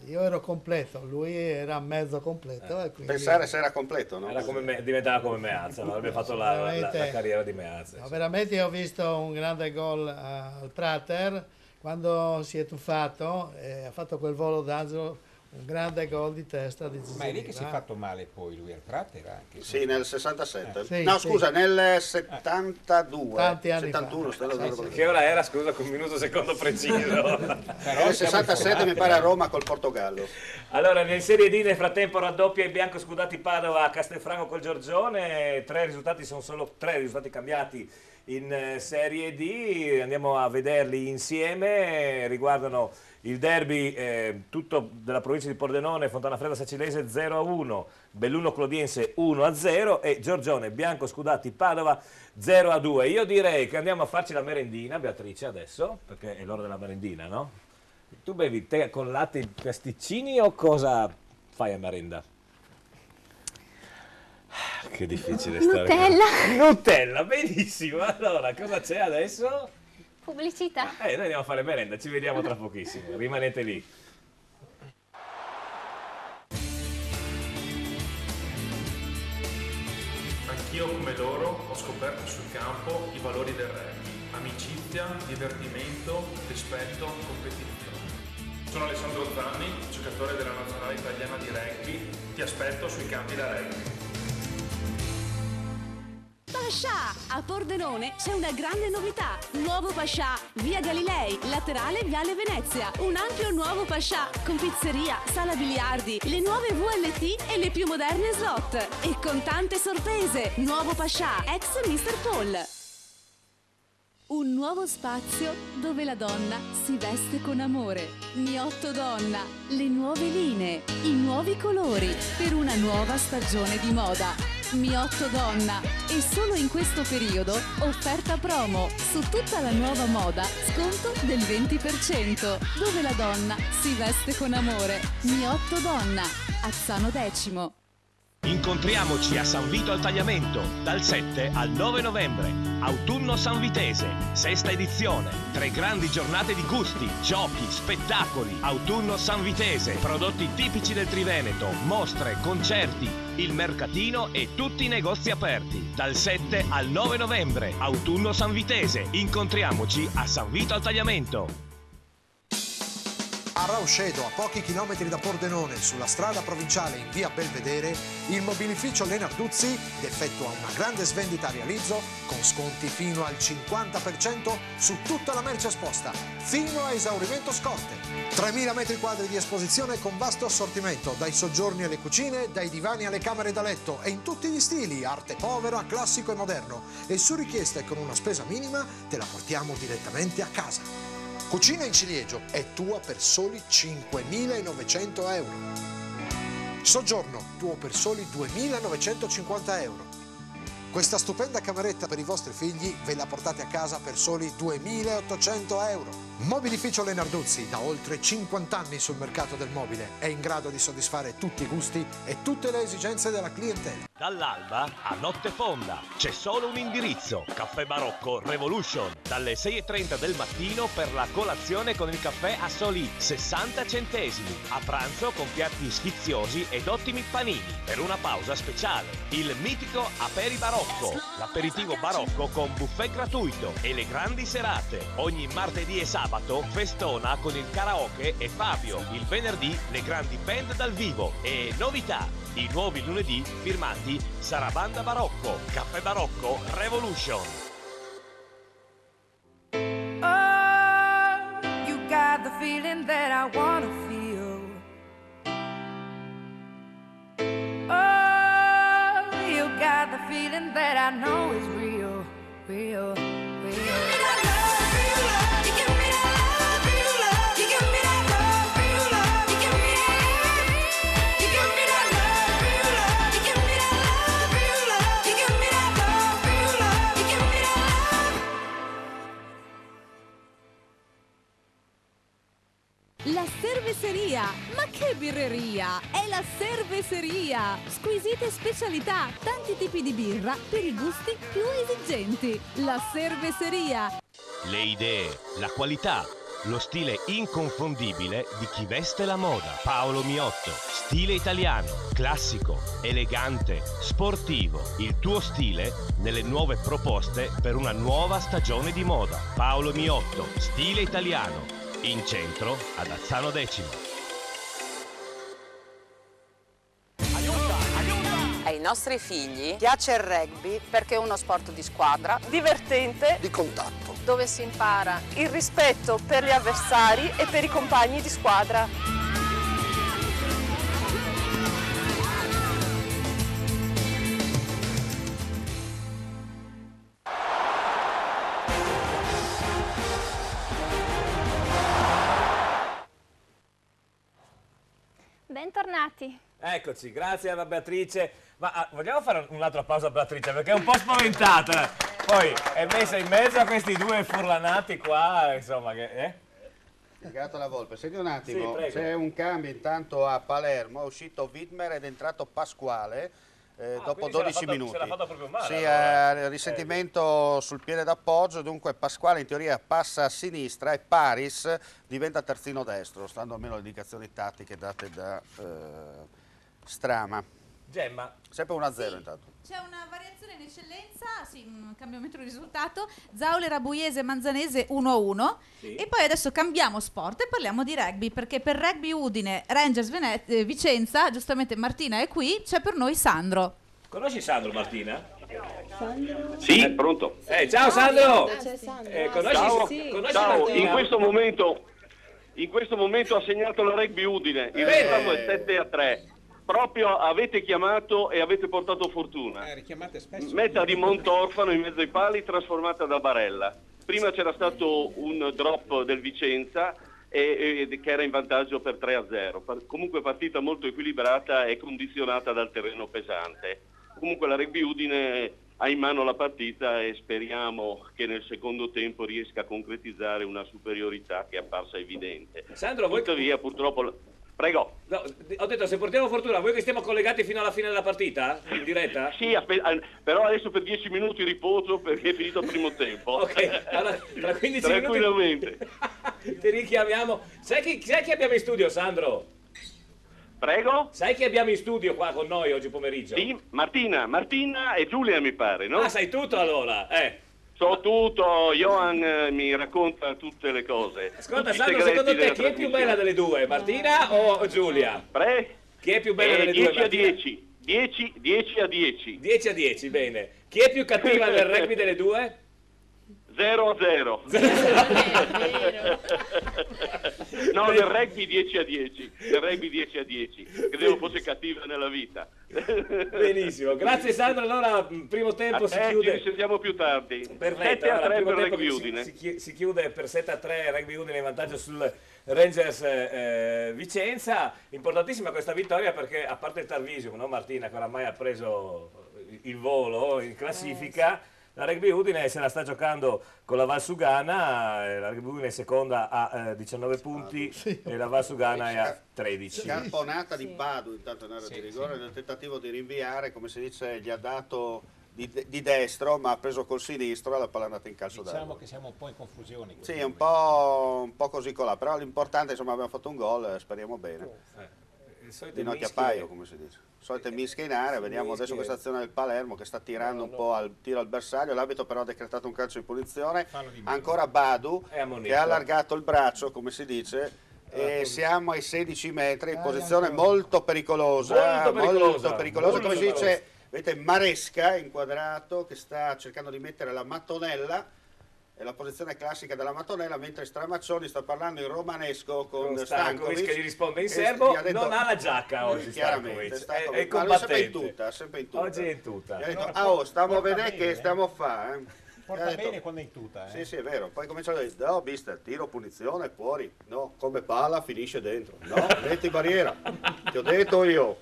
io ero completo, lui era mezzo completo. E quindi...
Pensare se era completo, no?
Era diventava come Meazza, no? Avrebbe fatto la carriera di Meazza.
No, veramente ho visto un grande gol al Prater quando si è tuffato e ha fatto quel volo d'angelo, un grande gol di testa di
Ma è lì che si è fatto male poi lui al Prater anche.
Sì, nel 67.
Sì,
no,
sì.
scusa, nel 72.
Tanti anni
71,
fa.
Che ora era, scusa, con minuto secondo preciso.
Nel 67 mi pare a Roma col Portogallo.
Allora, nel Serie D nel frattempo raddoppia il Bianco Scudati Padova a Castelfranco col Giorgione, sono solo 3 risultati cambiati in Serie D, andiamo a vederli insieme, riguardano il derby tutto della provincia di Pordenone, Fontana Fredda Sacilese 0-1, Belluno Clodiense 1-0 e Giorgione Bianco Scudati Padova 0-2. Io direi che andiamo a farci la merendina, Beatrice, adesso, perché è l'ora della merendina, no? Tu bevi tè con latte e pasticcini o cosa fai a merenda? Che difficile stare
Nutella.
Nutella, benissimo. Allora, cosa c'è adesso?
Pubblicità.
Noi andiamo a fare merenda, ci vediamo tra pochissimo. Rimanete lì.
Anch'io come loro ho scoperto sul campo i valori del rugby. Amicizia, divertimento, rispetto, competizione. Sono Alessandro Zanni, giocatore della nazionale italiana di rugby. Ti aspetto sui campi da rugby.
Pascià! A Pordenone c'è una grande novità. Nuovo Pascià, via Galilei, laterale Viale Venezia. Un ampio nuovo Pascià con pizzeria, sala biliardi, le nuove VLT e le più moderne slot. E con tante sorprese. Nuovo Pascià, ex Mr. Paul. Un nuovo spazio dove la donna si veste con amore. Miotto Donna, le nuove linee, i nuovi colori per una nuova stagione di moda. Miotto Donna e solo in questo periodo offerta promo su tutta la nuova moda, sconto del 20%, dove la donna si veste con amore. Miotto Donna, Azzano Decimo.
Incontriamoci a San Vito al Tagliamento dal 7 al 9 novembre. Autunno Sanvitese, 6ª edizione. 3 grandi giornate di gusti, giochi, spettacoli. Autunno Sanvitese, prodotti tipici del Triveneto, mostre, concerti, il mercatino e tutti i negozi aperti. Dal 7 al 9 novembre. Autunno Sanvitese. Incontriamoci a San Vito al Tagliamento.
A Rauscedo, a pochi chilometri da Pordenone, sulla strada provinciale in via Belvedere, il mobilificio Lenarduzzi effettua una grande svendita a realizzo con sconti fino al 50% su tutta la merce esposta, fino a esaurimento scorte. 3.000 metri quadri di esposizione con vasto assortimento, dai soggiorni alle cucine, dai divani alle camere da letto e in tutti gli stili, arte povera, classico e moderno. E su richiesta e con una spesa minima te la portiamo direttamente a casa. Cucina in ciliegio è tua per soli 5.900 euro. Soggiorno tuo per soli 2.950 euro. Questa stupenda cameretta per i vostri figli ve la portate a casa per soli 2.800 euro. Mobilificio Lenarduzzi, da oltre 50 anni sul mercato del mobile, è in grado di soddisfare tutti i gusti e tutte le esigenze della clientela.
Dall'alba a notte fonda c'è solo un indirizzo: Caffè Barocco Revolution, dalle 6:30 del mattino per la colazione con il caffè a soli 60 centesimi, a pranzo con piatti sfiziosi ed ottimi panini, per una pausa speciale il mitico Aperi Barocco, l'aperitivo barocco con buffet gratuito, e le grandi serate ogni martedì e sabato festona con il karaoke e Fabio, il venerdì le grandi band dal vivo e novità, i nuovi lunedì firmati Sarabanda Barocco. Caffè Barocco Revolution.
Oh, you got the feeling that I wanna feel. Oh, you got the feeling that I know is real, real, real.
La cerveseria! Ma che birreria! È la cerveseria! Squisite specialità, tanti tipi di birra per i gusti più esigenti. La cerveseria!
Le idee, la qualità, lo stile inconfondibile di chi veste la moda. Paolo Miotto, stile italiano, classico, elegante, sportivo. Il tuo stile nelle nuove proposte per una nuova stagione di moda. Paolo Miotto, stile italiano. In centro ad Azzano Decimo.
Ai nostri figli piace il rugby
perché è uno sport di squadra, divertente,
di contatto,
dove si impara il rispetto per gli avversari e per i compagni di squadra.
Bentornati.
Eccoci, grazie alla Beatrice. Ma vogliamo fare un'altra pausa, Beatrice, perché è un po' spaventata. Poi è messa in mezzo a questi due furlanati qua, insomma, che...
Gato la Volpe, senti un attimo,
Sì,
c'è un cambio intanto a Palermo, è uscito Widmer ed è entrato Pasquale. Dopo 12 minuti.
Se l'ha fatto proprio male.
Sì,
allora.
risentimento sul piede d'appoggio, dunque Pasquale in teoria passa a sinistra e Paris diventa terzino destro, stando almeno le indicazioni tattiche date da Strama.
Gemma.
Sempre 1-0 intanto.
C'è una variazione in eccellenza, sì, un cambiamento di risultato, Zaulera, Buiese, Manzanese 1-1
Sì.
e poi adesso cambiamo sport e parliamo di rugby, perché per Rugby Udine, Rangers Vicenza, giustamente Martina è qui, c'è per noi Sandro.
Conosci Sandro, Martina?
Sandro?
Sì, pronto.
Ciao Sandro!
C'è Sandro.
Conosci
Ciao,
Martina?
in questo momento ha segnato la Rugby Udine, il risultato è 7-3. Proprio avete chiamato e avete portato fortuna.
Richiamate spesso.
Meta di Montorfano in mezzo ai pali trasformata da Barella. Prima c'era stato un drop del Vicenza che era in vantaggio per 3-0. Comunque partita molto equilibrata e condizionata dal terreno pesante. Comunque la Rugby Udine ha in mano la partita e speriamo che nel secondo tempo riesca a concretizzare una superiorità che è apparsa evidente.
Sandro,
tuttavia purtroppo... Prego.
No, ho detto, se portiamo fortuna, voi che stiamo collegati fino alla fine della partita, in diretta?
Sì, però adesso per 10 minuti riposo perché è finito il primo tempo.
Ok, allora tra 15
Tranquillamente.
minuti ti richiamiamo. Sai chi abbiamo in studio, Sandro?
Prego?
Sai chi abbiamo in studio qua con noi oggi pomeriggio?
Sì, Martina e Giulia mi pare, no?
Ah, sai tutto allora,
So tutto, Johan mi racconta tutte le cose.
Ascolta Sandro, secondo te chi è più bella delle due, Martina o Giulia? Chi è più bella delle due,
10 a
Martina?
10. 10 a 10.
10 a 10, bene. Chi è più cattiva nel rugby delle due?
0 a 0. No, nel rugby 10 a 10. Nel rugby 10 a 10. Credevo fosse cattiva nella vita.
Benissimo, grazie Sandro. Allora, primo tempo si chiude.
Ci sentiamo più tardi.
Perfetto,
7 a 3
allora,
per
tempo
Rugby Udine.
si chiude per 7-3 Rugby Udine in vantaggio sul Rangers Vicenza. Importantissima questa vittoria perché, a parte il Tarvisio, no, Martina, che oramai ha preso il volo in classifica, la Rugby Udine se la sta giocando con la Valsugana. La Rugby Udine è seconda a 19 punti e la Valsugana è a 13.
Scarponata di Badu intanto in area di rigore nel tentativo di rinviare, come si dice, gli ha dato di destro ma ha preso col sinistro e la palla è andata in calcio d'angolo.
Diciamo che siamo un po' in confusione.
Sì, un po' così colà, però l'importante, insomma, abbiamo fatto un gol, speriamo bene. Di notti a paio, come si dice. Solite mischie in area, vediamo adesso questa azione del Palermo che sta tirando un po' al tiro al bersaglio, l'arbitro però ha decretato un calcio di punizione, ancora Badu che ha allargato il braccio, come si dice, e siamo ai 16 metri, in posizione molto pericolosa, come si dice, vedete Maresca inquadrato che sta cercando di mettere la mattonella. È la posizione classica della mattonella, mentre Stramaccioni sta parlando in romanesco con Stankovic
che gli risponde in serbo,
detto,
non ha la giacca oggi
chiaramente,
Stankovic, è
ma
combattente.
sempre in tuta.
Oggi è in tuta.
Gli ha detto, stiamo a vedere che stiamo a fare.
Porta bene quando è in tuta.
Sì, è vero. Poi comincia a dire, no, mister, tiro, punizione, fuori. No, come palla finisce dentro. No, metti barriera. Ti ho detto io.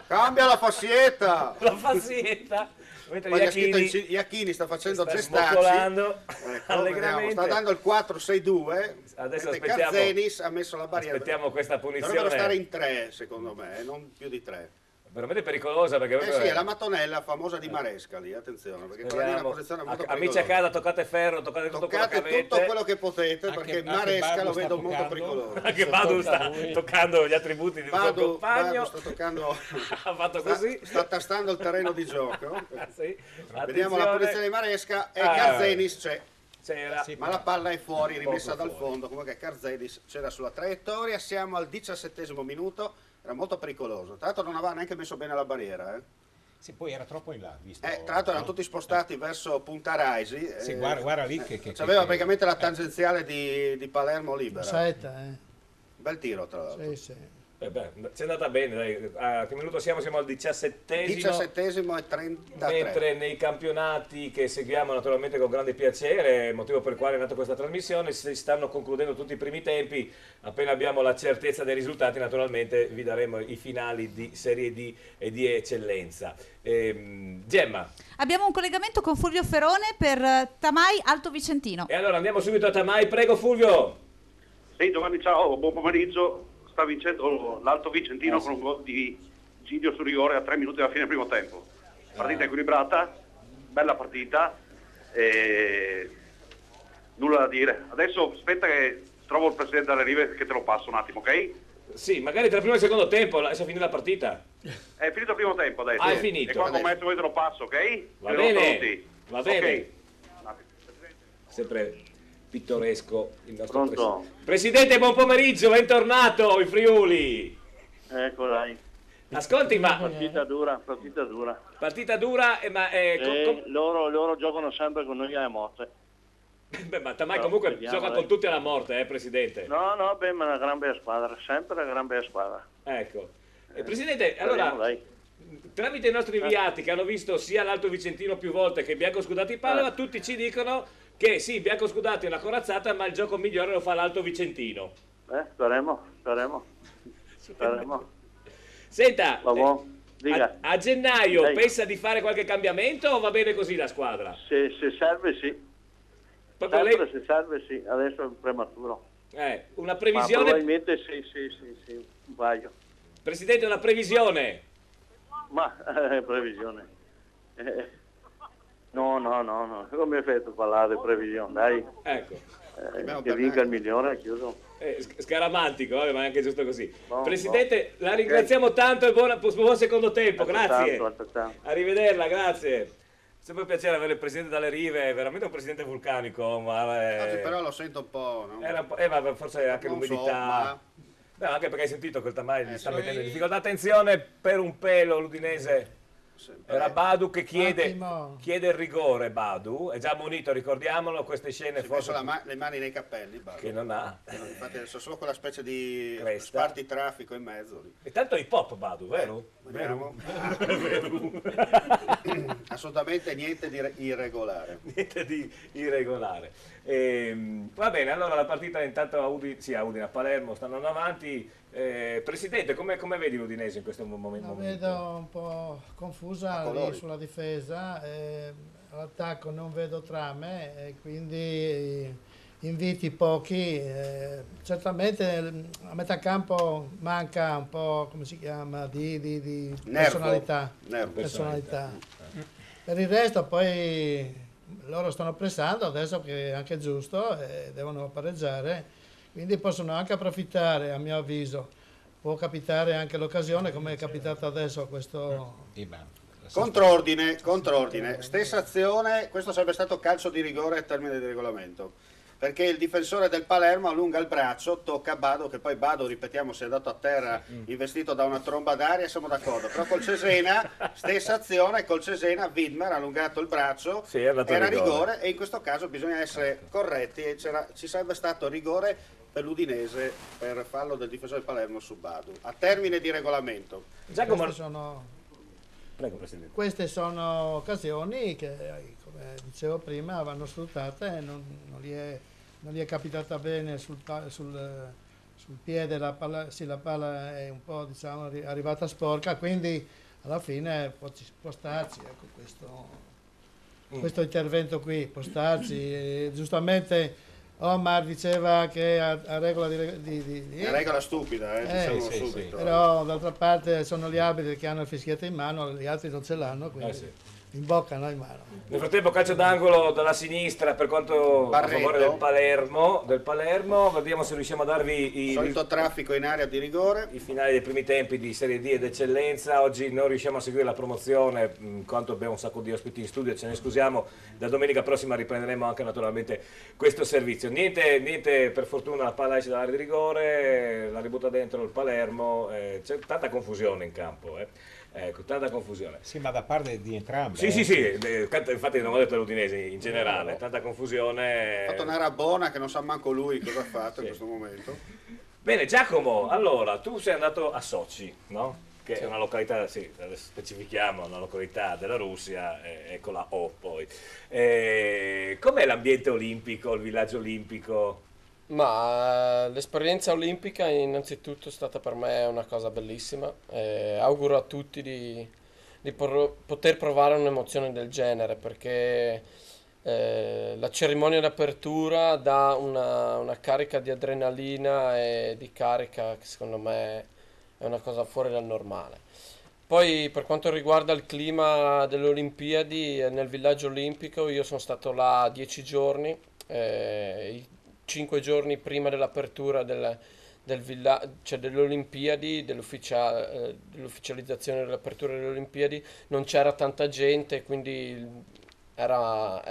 Cambia la fassietta.
La fassietta.
Poi Iachini sta facendo gestacci, sta dando il 4-6-2.
Adesso
Carzenis ha messo la barriera.
Aspettiamo questa punizione.
Dovrebbero stare in 3 secondo me, non più di 3.
Veramente pericolosa perché
sì, è la mattonella famosa di Maresca lì, attenzione, perché quella lì è una posizione molto
amici a casa, toccate ferro, toccate tutto quello che
potete, perché Maresca lo vedo molto pericoloso.
Anche Badu sta toccando gli attributi di suo compagno.
Sta toccando,
ha fatto così.
Sta tastando il terreno di gioco.
Sì.
Vediamo la posizione di Maresca e Carzenis c'è.
c'era.
Sì, ma la palla è fuori, rimessa dal fondo, comunque Carzedis c'era sulla traiettoria, siamo al 17° minuto, era molto pericoloso, tra l'altro non aveva neanche messo bene la barriera.
Sì, poi era troppo in là, visto.
Tra l'altro erano tutti spostati verso Punta Raisi.
Sì, guarda lì che
aveva praticamente la tangenziale di Palermo libera.
Saetta,
Bel tiro, tra l'altro.
Sì.
Ci è andata bene, dai. A che minuto siamo? Siamo al 17°.
17° e 33.
Mentre nei campionati che seguiamo naturalmente con grande piacere, motivo per il quale è nata questa trasmissione, si stanno concludendo tutti i primi tempi. Appena abbiamo la certezza dei risultati, naturalmente vi daremo i finali di Serie D e di eccellenza. Gemma.
Abbiamo un collegamento con Fulvio Ferone per Tamai Alto Vicentino.
E allora andiamo subito a Tamai, prego Fulvio.
Sì, Giovanni, ciao, buon pomeriggio. Sta vincendo l'Alto Vicentino con un gol di Giglio su rigore a 3 minuti dalla fine del primo tempo. Partita equilibrata, bella partita, nulla da dire. Adesso aspetta che trovo il presidente delle Rive che te lo passo un attimo, ok?
Sì, magari tra il primo e il secondo tempo, adesso finita la partita.
È finito il primo tempo adesso.
Ah, è finito.
E qua con me te lo passo, ok?
Va bene, va bene.
Okay.
Sempre pittoresco il nostro
Pronto?
Presidente, buon pomeriggio, bentornato in Friuli.
Ecco dai.
Ascolti, ma
partita dura.
Partita dura, ma
loro giocano sempre con noi alla morte.
Beh, ma Tamai comunque gioca con tutti alla morte, Presidente.
No, ma è una gran bella squadra, sempre una gran bella squadra.
Ecco. Presidente, allora, tramite i nostri inviati che hanno visto sia l'Alto Vicentino più volte che Bianco Scudati in Padova, tutti ci dicono che sì, Bianco Scudati è una corazzata, ma il gioco migliore lo fa l'Alto Vicentino.
Speriamo.
Senta,
dica.
a gennaio pensa di fare qualche cambiamento o va bene così la squadra?
Se serve sì. Se serve sì, adesso è prematuro.
Una previsione?
Ma probabilmente sì, un paio.
Presidente, una previsione?
Ma previsione. No, non mi hai fatto parlare di previsione, dai.
Ecco.
Che vinca il migliore, è chiuso.
Scaramantico, ma è anche giusto così.
Buon,
Presidente, la ringraziamo tanto e buon secondo tempo, grazie.
Altrettanto.
Arrivederla, grazie. Sempre un piacere avere il Presidente dalle Rive, è veramente un Presidente vulcanico.
Oggi però lo sento un po', no?
Ma forse anche l'umidità. No, anche perché hai sentito che il Tamai gli sta mettendo in
sì.
difficoltà. Attenzione, per un pelo l'Udinese. Era Badu che chiede il rigore. Badu è già ammonito, ricordiamolo, queste scene forse
le mani nei capelli Badu.
Che non ha,
infatti adesso solo quella specie di
cresta,
spartitraffico in mezzo lì.
E tanto hip hop Badu, vero?
Vero? Assolutamente niente di irregolare.
Niente di irregolare. Va bene, allora la partita intanto a Udine, a Palermo stanno andando avanti. Presidente, come vedi l'Udinese in questo momento?
La vedo un po' confusa lì sulla difesa, all'attacco non vedo trame e quindi inviti pochi. Certamente a metà campo manca un po', come si chiama, di personalità. Personalità. Per il resto poi loro stanno pressando adesso, che è anche giusto, devono pareggiare. Quindi possono anche approfittare, a mio avviso. Può capitare anche l'occasione, come è capitato adesso a questo...
Contrordine. Stessa azione, questo sarebbe stato calcio di rigore al termine di regolamento. Perché il difensore del Palermo allunga il braccio, tocca Bado, che poi Bado, ripetiamo, si è andato a terra investito da una tromba d'aria, siamo d'accordo. Però col Cesena, stessa azione, col Cesena Widmer ha allungato il braccio, era rigore, e in questo caso bisogna essere corretti e ci sarebbe stato rigore per l'Udinese per fallo del difensore del Palermo su Badu a termine di regolamento.
Queste sono occasioni che, come dicevo prima, vanno sfruttate, non gli è capitata bene sul piede, la palla è un po', diciamo, arrivata sporca, quindi alla fine può starci, ecco, questo intervento qui, può starci. Giustamente Omar diceva che a regola di
regola stupida, diciamo subito.
Però d'altra parte sono gli arbitri che hanno il fischietto in mano, gli altri non ce l'hanno, quindi in bocca a noi mano.
Nel frattempo calcio d'angolo dalla sinistra per quanto a favore del Palermo, vediamo se riusciamo a darvi
solito traffico in area di rigore,
i finali dei primi tempi di Serie D ed Eccellenza. Oggi non riusciamo a seguire la promozione in quanto abbiamo un sacco di ospiti in studio, ce ne scusiamo, da domenica prossima riprenderemo anche naturalmente questo servizio. Niente per fortuna, la palla esce dall'area di rigore, la ributta dentro il Palermo, c'è tanta confusione in campo. Ecco, tanta confusione.
Sì, ma da parte di entrambi.
Sì, infatti non ho detto l'Udinese in generale, tanta confusione.
Ha fatto una rabona che non sa manco lui cosa ha fatto in questo momento.
Bene, Giacomo, allora, tu sei andato a Sochi, no? Che è una località, sì, specifichiamo, una località della Russia, ecco la O poi. Com'è l'ambiente olimpico, il villaggio olimpico?
Ma l'esperienza olimpica innanzitutto è stata per me una cosa bellissima. Auguro a tutti di poter provare un'emozione del genere, perché la cerimonia d'apertura dà una carica di adrenalina e di carica che secondo me è una cosa fuori dal normale. Poi per quanto riguarda il clima delle Olimpiadi, nel villaggio olimpico io sono stato là 10 giorni, 5 giorni prima dell'apertura delle Olimpiadi, dell'ufficializzazione dell'apertura delle Olimpiadi, non c'era tanta gente, quindi era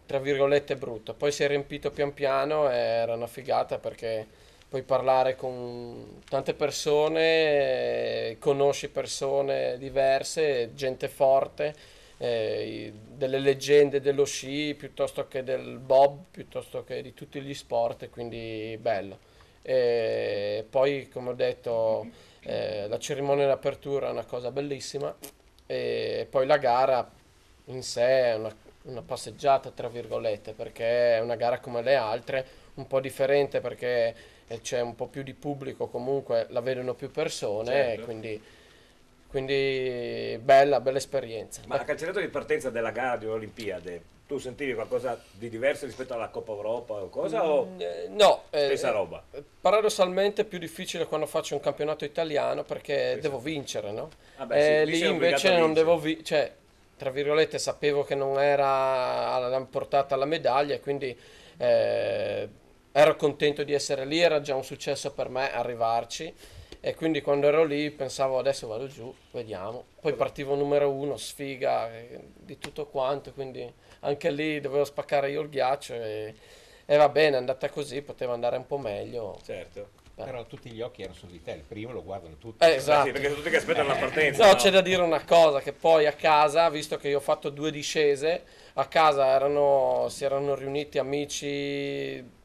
tra virgolette brutto. Poi si è riempito pian piano e era una figata, perché puoi parlare con tante persone, conosci persone diverse, gente forte, delle leggende dello sci piuttosto che del bob, piuttosto che di tutti gli sport, quindi bello. E poi, come ho detto, la cerimonia d'apertura è una cosa bellissima, e poi la gara in sé è una passeggiata tra virgolette, perché è una gara come le altre, un po' differente perché c'è un po' più di pubblico, comunque la vedono più persone, certo. E quindi bella esperienza.
Ma a cancellato di partenza della gara di Olimpiade, tu sentivi qualcosa di diverso rispetto alla Coppa Europa o cosa?
No,
stessa roba?
Paradossalmente è più difficile quando faccio un campionato italiano, perché devo vincere, no?
Vabbè, sì,
lì invece non devo cioè, tra virgolette, sapevo che non era alla portata la medaglia, quindi ero contento di essere lì, era già un successo per me arrivarci. E quindi quando ero lì pensavo adesso vado giù, vediamo. Poi partivo numero 1, sfiga di tutto quanto, quindi anche lì dovevo spaccare io il ghiaccio e va bene, è andata così, poteva andare un po' meglio.
Certo.
Però tutti gli occhi erano su di te, il primo lo guardano tutti.
Esatto.
Sì, perché sono tutti che aspettano la partenza.
No, c'è da dire una cosa, che poi a casa, visto che io ho fatto 2 discese, a casa si erano riuniti amici,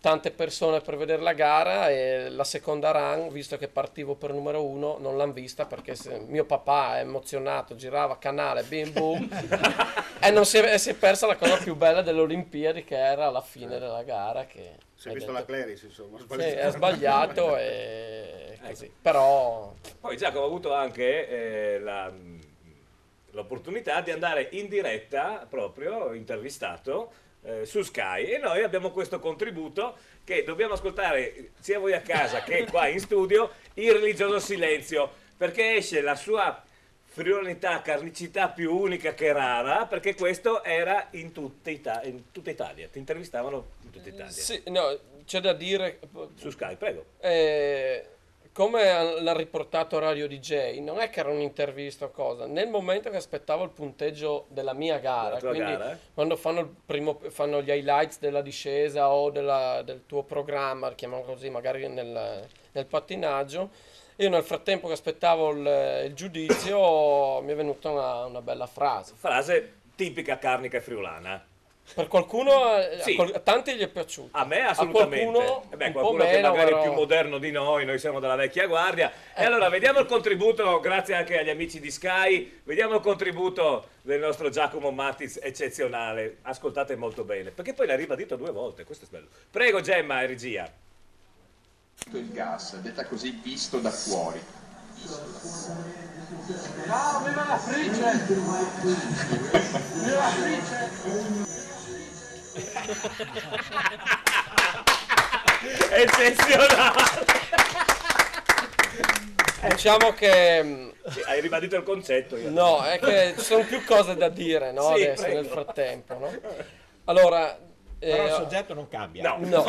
tante persone per vedere la gara, e la seconda run, visto che partivo per numero 1, non l'hanno vista perché mio papà è emozionato, girava canale, bim bum e si è persa la cosa più bella delle Olimpiadi, che era la fine della gara, che
si è visto la Cleris, insomma,
sì, è sbagliato e così. Però
poi Giacomo ha avuto anche l'opportunità di andare in diretta, proprio intervistato su Sky, e noi abbiamo questo contributo che dobbiamo ascoltare sia voi a casa che qua in studio, Il religioso silenzio, perché esce la sua frivolità, carnicità più unica che rara, perché questo era in tutta Italia, ti intervistavano in tutta Italia.
Sì, no, c'è da dire
su Sky, prego.
Come l'ha riportato Radio DJ, non è che era un'intervista o cosa, nel momento che aspettavo il punteggio della mia gara, quindi quando fanno gli highlights della discesa o del tuo programma, chiamiamolo così, magari nel pattinaggio, io nel frattempo che aspettavo il giudizio mi è venuta una bella frase.
Frase tipica carnica e friulana.
Per qualcuno, sì. A tanti gli è piaciuto.
A me assolutamente. Qualcuno che magari è più moderno di noi siamo della vecchia guardia. E allora vediamo il contributo, grazie anche agli amici di Sky, vediamo il contributo del nostro Giacomo Mattiz, eccezionale. Ascoltate molto bene, perché poi l'ha ribadito 2 volte, questo è bello. Prego Gemma e regia.
Il gas, detta così, visto da fuori.
Ciao, viva la frice! Viva la frice!
Eccezionale!
Diciamo che...
Sì, hai ribadito il concetto.
No, è che ci sono più cose da dire, no?
Sì,
Adesso
prego.
nel frattempo, no? Allora...
Però il soggetto non cambia.
No.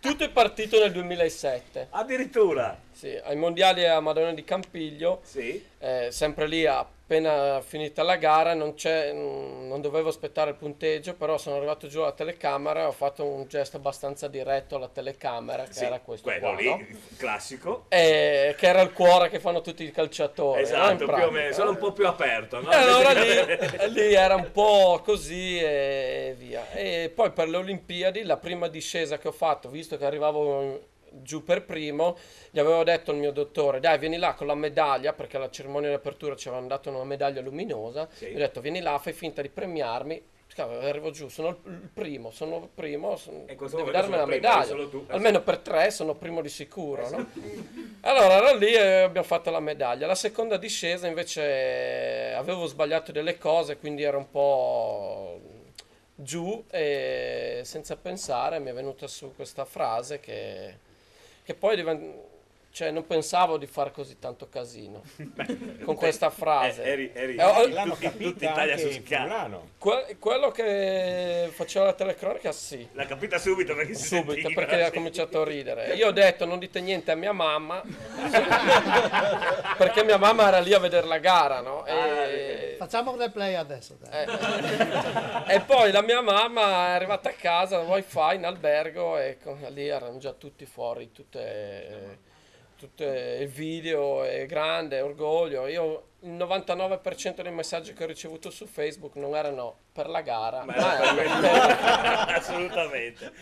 Tutto è partito nel 2007.
Addirittura?
Sì, ai mondiali a Madonna di Campiglio.
Sì.
Sempre lì, appena finita la gara, non dovevo aspettare il punteggio, però sono arrivato giù alla telecamera e ho fatto un gesto abbastanza diretto alla telecamera, che
Sì,
era questo
quello
qua,
lì,
no?
classico.
Che era il cuore che fanno tutti i calciatori.
Esatto,
no?
più o meno, sono un po' più aperto, no?
E allora lì era un po' così e via. E poi per le Olimpiadi, la prima discesa che ho fatto, visto che arrivavo giù per primo, gli avevo detto al mio dottore: dai, vieni là con la medaglia, perché alla cerimonia di apertura ci avevano dato una medaglia luminosa.
Sì.
Gli ho detto: vieni là, fai finta di premiarmi. Arrivo giù, sono il primo, devi darmi la medaglia. Almeno per 3 sono primo di sicuro, no? Allora era lì e abbiamo fatto la medaglia. La seconda discesa invece avevo sbagliato delle cose, quindi ero un po' giù e senza pensare mi è venuta su questa frase che poi cioè non pensavo di fare così tanto casino con questa frase.
L'hanno capita
Italia
anche
su
in
Sky.
Fulano.
Quello che faceva la telecronaca, sì.
L'ha capita subito perché si sentiva,
perché ha cominciato a ridere. Io ho detto: non dite niente a mia mamma, perché mia mamma era lì a vedere la gara, no?
Facciamo un replay adesso. Dai.
E poi la mia mamma è arrivata a casa, wifi in albergo, e lì erano già tutti fuori, tutte il video è grande, orgoglio. Io il 99% dei messaggi che ho ricevuto su Facebook non erano per la gara,
assolutamente.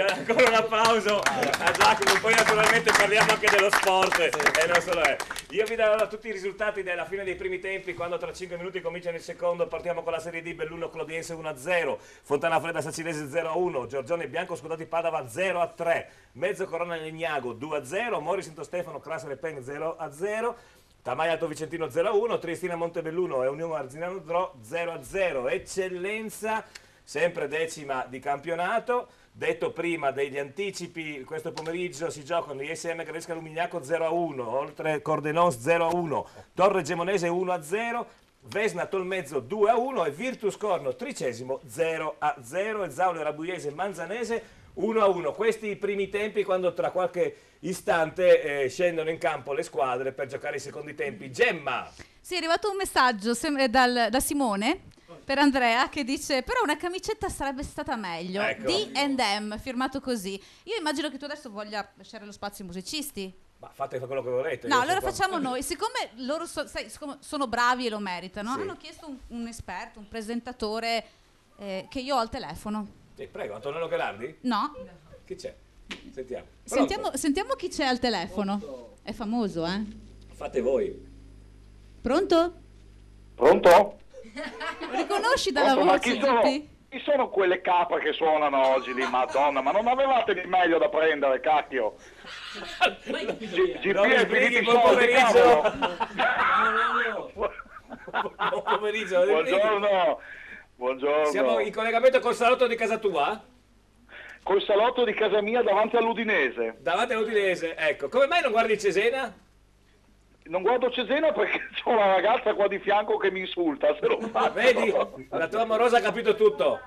Ancora un applauso a Giacomo. Poi naturalmente parliamo anche dello sport e non solo. Io vi darò tutti i risultati della fine dei primi tempi, quando tra 5 minuti comincia il secondo. Partiamo con la Serie D: Belluno Clodiense 1-0, Fontana Fredda Sacinese 0-1, Giorgione Bianco Scudati Padova 0-3, Mezzo Corona Legnago 2-0, Mori Santo Stefano Crassere Pen 0-0, Tamaia Alto Vicentino 0-1, Triestina Montebelluno e Unione Arzignano Dro 0-0. Eccellenza, sempre decima di campionato. Detto prima degli anticipi, questo pomeriggio si giocano gli SM Gradesca Lumignaco 0-1, oltre Cordenons 0-1, Torre Gemonese 1-0, Vesna Tolmezzo 2-1 e Virtus Corno Tricesimo 0-0, e Zaule Rabuiese Manzanese 1-1. Questi i primi tempi, quando tra qualche istante scendono in campo le squadre per giocare i secondi tempi. Gemma!
Sì, è arrivato un messaggio da Simone per Andrea, che dice: però una camicetta sarebbe stata meglio,
ecco.
D&M, firmato così. Io immagino che tu adesso voglia lasciare lo spazio ai musicisti.
Ma fate quello che volete.
No, allora facciamo noi, siccome loro siccome sono bravi e lo meritano,
Sì.
hanno chiesto un esperto, un presentatore che io ho al telefono.
Prego, Antonello Gherardi?
No?
Chi c'è? Sentiamo.
Sentiamo chi c'è al telefono. È famoso, eh?
Fate voi.
Pronto?
Pronto?
Riconosci dalla
Pronto, ma
voce,
chi sono quelle capre che suonano oggi lì, madonna? Ma non avevate di meglio da prendere, cacchio? GP è finito i soldi, cavolo!
Buon pomeriggio.
Buongiorno.
Siamo in collegamento col salotto di casa tua?
Col salotto di casa mia davanti all'Udinese.
Davanti all'Udinese, ecco. Come mai non guardi Cesena?
Non guardo Cesena perché c'ho una ragazza qua di fianco che mi insulta, se lo faccio.
Vedi? La tua amorosa ha capito tutto.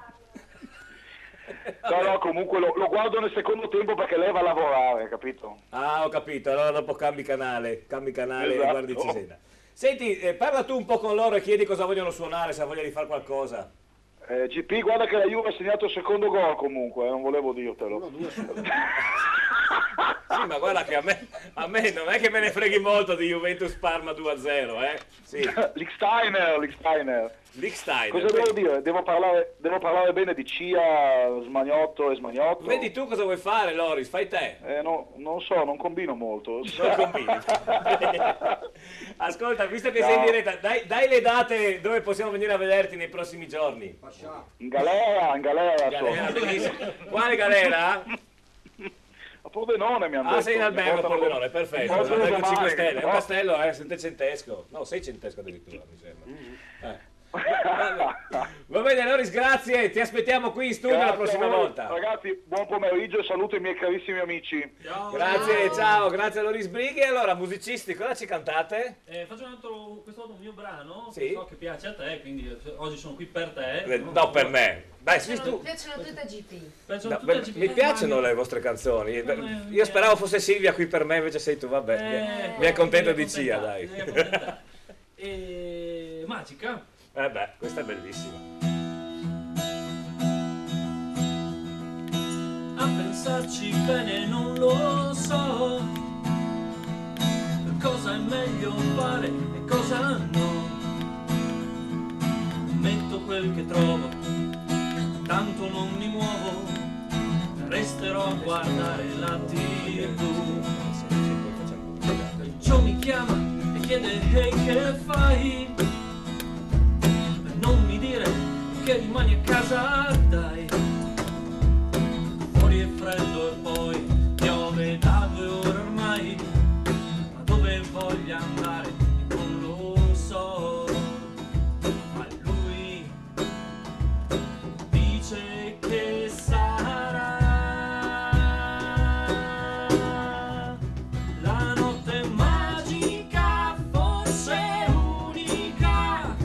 No, comunque lo guardo nel secondo tempo perché lei va a lavorare, capito?
Ah, ho capito. Allora dopo cambi canale
Esatto.
e guardi Cesena. Senti, parla tu un po' con loro e chiedi cosa vogliono suonare, se ha voglia di fare qualcosa.
GP, guarda che la Juve ha segnato il secondo gol comunque, non volevo dirtelo.
Sì, ma guarda che a me non è che me ne freghi molto di Juventus Parma 2-0, Sì.
Lichtsteiner. Cosa devo dire? Devo parlare bene di Cia, Smagnotto e Smagnotto.
Vedi tu cosa vuoi fare, Loris, fai te.
No, non so, non combino molto.
Non combini. Ascolta, visto che sei in diretta, dai le date dove possiamo venire a vederti nei prossimi giorni.
In galera.
Bellissimo. Quale galera?
A Pordenone mi hanno detto.
Ah, sei in albergo a Pordenone, perfetto. Albergo 5 stelle, è un
no?
castello, 700esco. No, 600esco addirittura, mi sembra. Va bene, Loris, grazie, ti aspettiamo qui in studio la prossima volta.
Ragazzi, buon pomeriggio e saluto i miei carissimi amici.
Grazie, ciao, grazie a Loris Brighi. Allora, musicisti, cosa ci cantate?
Faccio questo volta un mio brano,
Sì.
che so che piace a te, quindi oggi sono qui per te.
No, per me. Dai, sì, tu.
Piacciono tutte a GP.
No, mi piacciono le vostre canzoni. Io speravo fosse Silvia qui per me, invece sei tu, vabbè. Mi accontento di Cia, dai.
Magica.
Beh, questa è bellissima.
A pensarci bene non lo so, cosa è meglio fare e cosa no. Metto quel che trovo, tanto non mi muovo, resterò a guardare la TV. Joe mi chiama e chiede hey, che fai? Non mi dire che rimani a casa, dai. Fuori è freddo e poi piove da 2 ore ormai, ma dove voglia andare non lo so. Ma lui dice che sarà la notte magica, forse unica,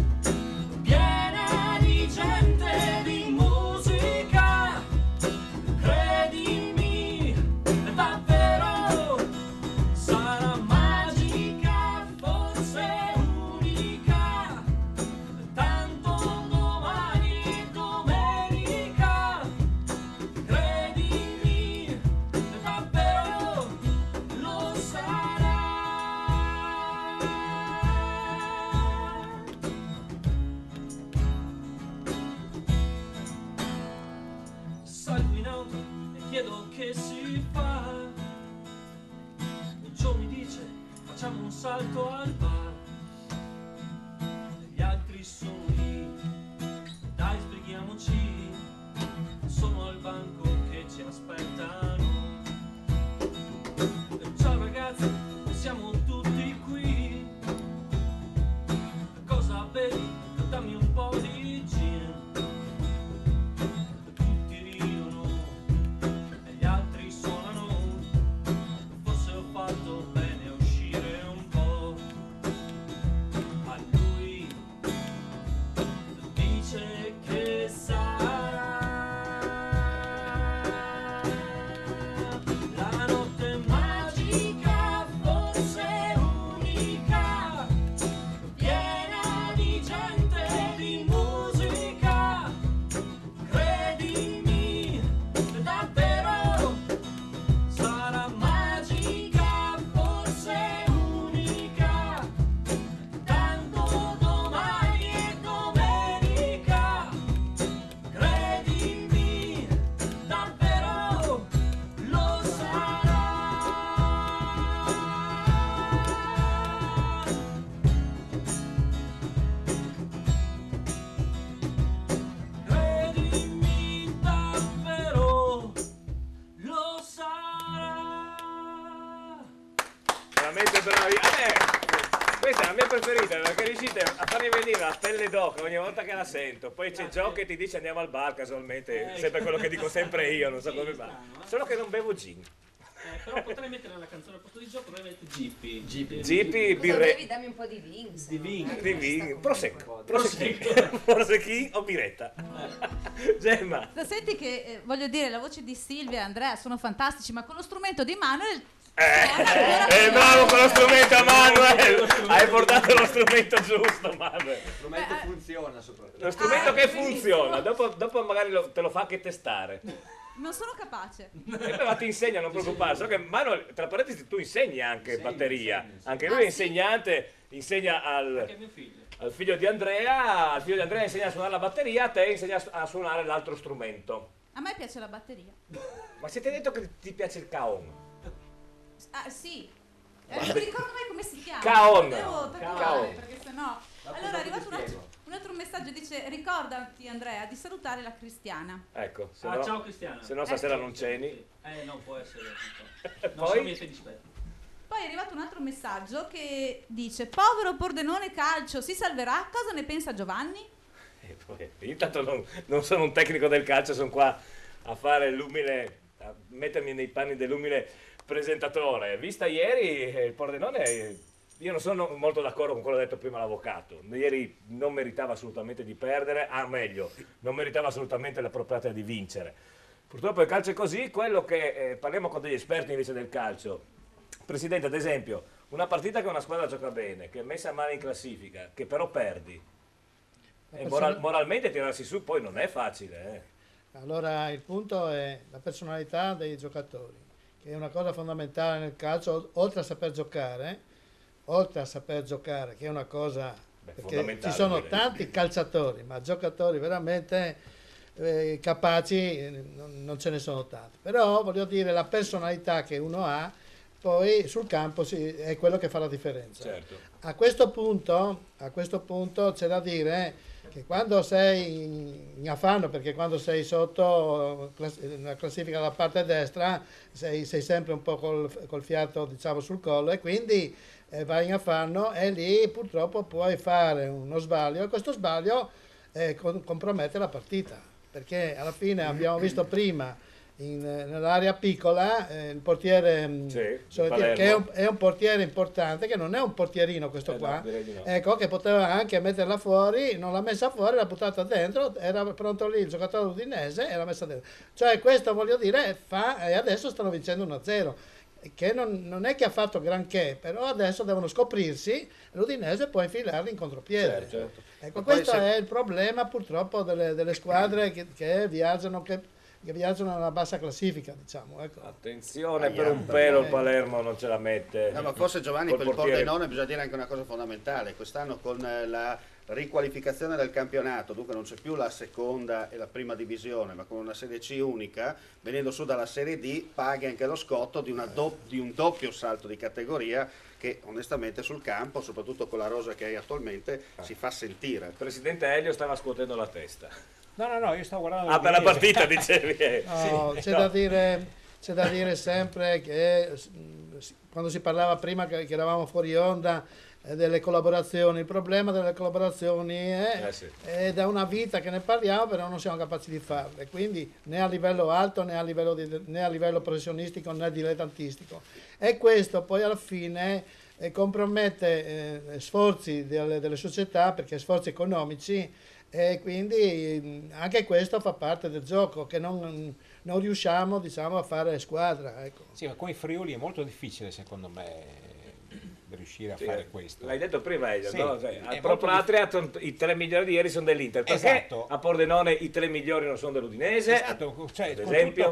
piena di gente, di musica. Credimi, davvero sarà magica, forse unica, tanto domani è domenica. Credimi, davvero lo sarà. Salgo in auto e chiedo che si fa. Un giorno mi dice facciamo un salto al bar. Gli altri sono lì, dai sbrighiamoci, sono al banco che ci aspettano. Ciao ragazzi, siamo tutti qui. Cosa bevi? Dammi un po' di gin. Tutti ridono e gli altri suonano. Forse ho fatto bene a uscire un po'. A lui dice che sarà la notte magica, forse unica, piena di gente, di musica. Credimi, davvero sarà magica, forse unica, tanto domani è domenica. Credimi, davvero lo sarà. Credimi, davvero lo sarà.
Veramente bravi. Questa è la mia preferita perché riuscite a farmi venire la pelle d'oca ogni volta che la sento. Poi c'è Gio che ti dice andiamo al bar casualmente, sempre quello che dico sempre io, non so come va. Solo che non bevo gin.
Però potrei mettere la canzone al posto di gioco, potrei mettere Gippi.
Gippi,
Cosa
birre.
bevi? Dammi un po' di Wings.
Di vino.
Di vino, prosecco. Prosecchi o birretta. Gemma.
Senti che, voglio dire, la voce di Silvia e Andrea sono fantastici, ma con lo strumento di Manuel...
Bravo con lo strumento, Manuel! Hai portato lo strumento giusto, Manuel.
Lo strumento funziona soprattutto.
Lo strumento che funziona, dopo magari te lo fa anche testare.
Non sono capace.
Ma ti insegna, non preoccupare. So che Manuel, tra parentesi, tu insegni anche batteria. Anche lui è insegnante, insegna al figlio di Andrea. Al figlio di Andrea insegna a suonare la batteria, a te insegna a suonare l'altro strumento.
A me piace la batteria.
Ma se ti hai detto che ti piace il caon?
Ah, sì. Non mi ricordo mai come si chiama.
Caon.
Devo tatuare,
Caon.
perché sennò... Allora è arrivato un altro messaggio, dice ricordati Andrea di salutare la Cristiana.
Ecco, se
Ah,
no,
ciao Cristiana.
se no stasera non ceni.
No, può essere. Non
Poi?
so niente di spetto.
Poi è arrivato un altro messaggio che dice povero Pordenone calcio, si salverà? Cosa ne pensa Giovanni?
Io intanto non sono un tecnico del calcio, sono qua a fare l'umile, a mettermi nei panni dell'umile presentatore. Vista ieri il Pordenone, io non sono molto d'accordo con quello detto prima l'avvocato. Ieri non meritava assolutamente di perdere, meglio, non meritava assolutamente la proprietà di vincere. Purtroppo il calcio è così. Quello che parliamo con degli esperti invece del calcio. Presidente, ad esempio, una partita che una squadra gioca bene, che è messa male in classifica, che però perdi, e moralmente tirarsi su poi non è facile.
Allora il punto è la personalità dei giocatori, che è una cosa fondamentale nel calcio, oltre a saper giocare, che è una cosa, perché ci sono tanti calciatori, ma giocatori veramente capaci non ce ne sono tanti. Però voglio dire, la personalità che uno ha poi sul campo è quello che fa la differenza.
Certo.
A questo punto c'è da dire che quando sei in affanno, perché quando sei sotto la classifica dalla parte destra sei sempre un po' col fiato, diciamo, sul collo, e quindi vai in affanno e lì purtroppo puoi fare uno sbaglio, e questo sbaglio compromette la partita, perché alla fine abbiamo visto prima nell'area piccola il portiere, che è un portiere importante, che non è un portierino questo qua, no. Ecco, che poteva anche metterla fuori, non l'ha messa fuori, l'ha buttata dentro, era pronto lì il giocatore udinese e l'ha messa dentro. Cioè questo, voglio dire, e adesso stanno vincendo 1-0, che non è che ha fatto granché, però adesso devono scoprirsi, l'Udinese può infilarli in contropiede.
Certo.
Ecco, questo è il problema purtroppo delle squadre che viaggiano nella bassa classifica, diciamo. Ecco.
Attenzione, per un pelo il Palermo non ce la mette.
No, ma forse Giovanni, per il Pordenone bisogna dire anche una cosa fondamentale. Quest'anno con la riqualificazione del campionato, dunque non c'è più la seconda e la prima divisione, ma con una Serie C unica, venendo su dalla Serie D, paghi anche lo scotto di un doppio salto di categoria che onestamente sul campo, soprattutto con la rosa che hai attualmente, si fa sentire. Il
presidente Elio stava scuotendo la testa.
No, io stavo guardando.
Per la partita dicevi.
No, c'è da dire sempre che quando si parlava prima che eravamo fuori onda delle collaborazioni, il problema delle collaborazioni è da una vita che ne parliamo, però non siamo capaci di farle, quindi né a livello alto né a livello professionistico né dilettantistico, e questo poi alla fine compromette sforzi delle società, perché sforzi economici, e quindi anche questo fa parte del gioco, che non riusciamo, diciamo, a fare squadra. Ecco.
Sì, ma con i Friuli è molto difficile, secondo me, riuscire a fare questo.
L'hai detto prima, Elio,
sì,
no? A Pro Patria i 3 migliori di ieri sono dell'Inter, perché
esatto.
A Pordenone i 3 migliori non sono dell'Udinese.
Esatto, cioè,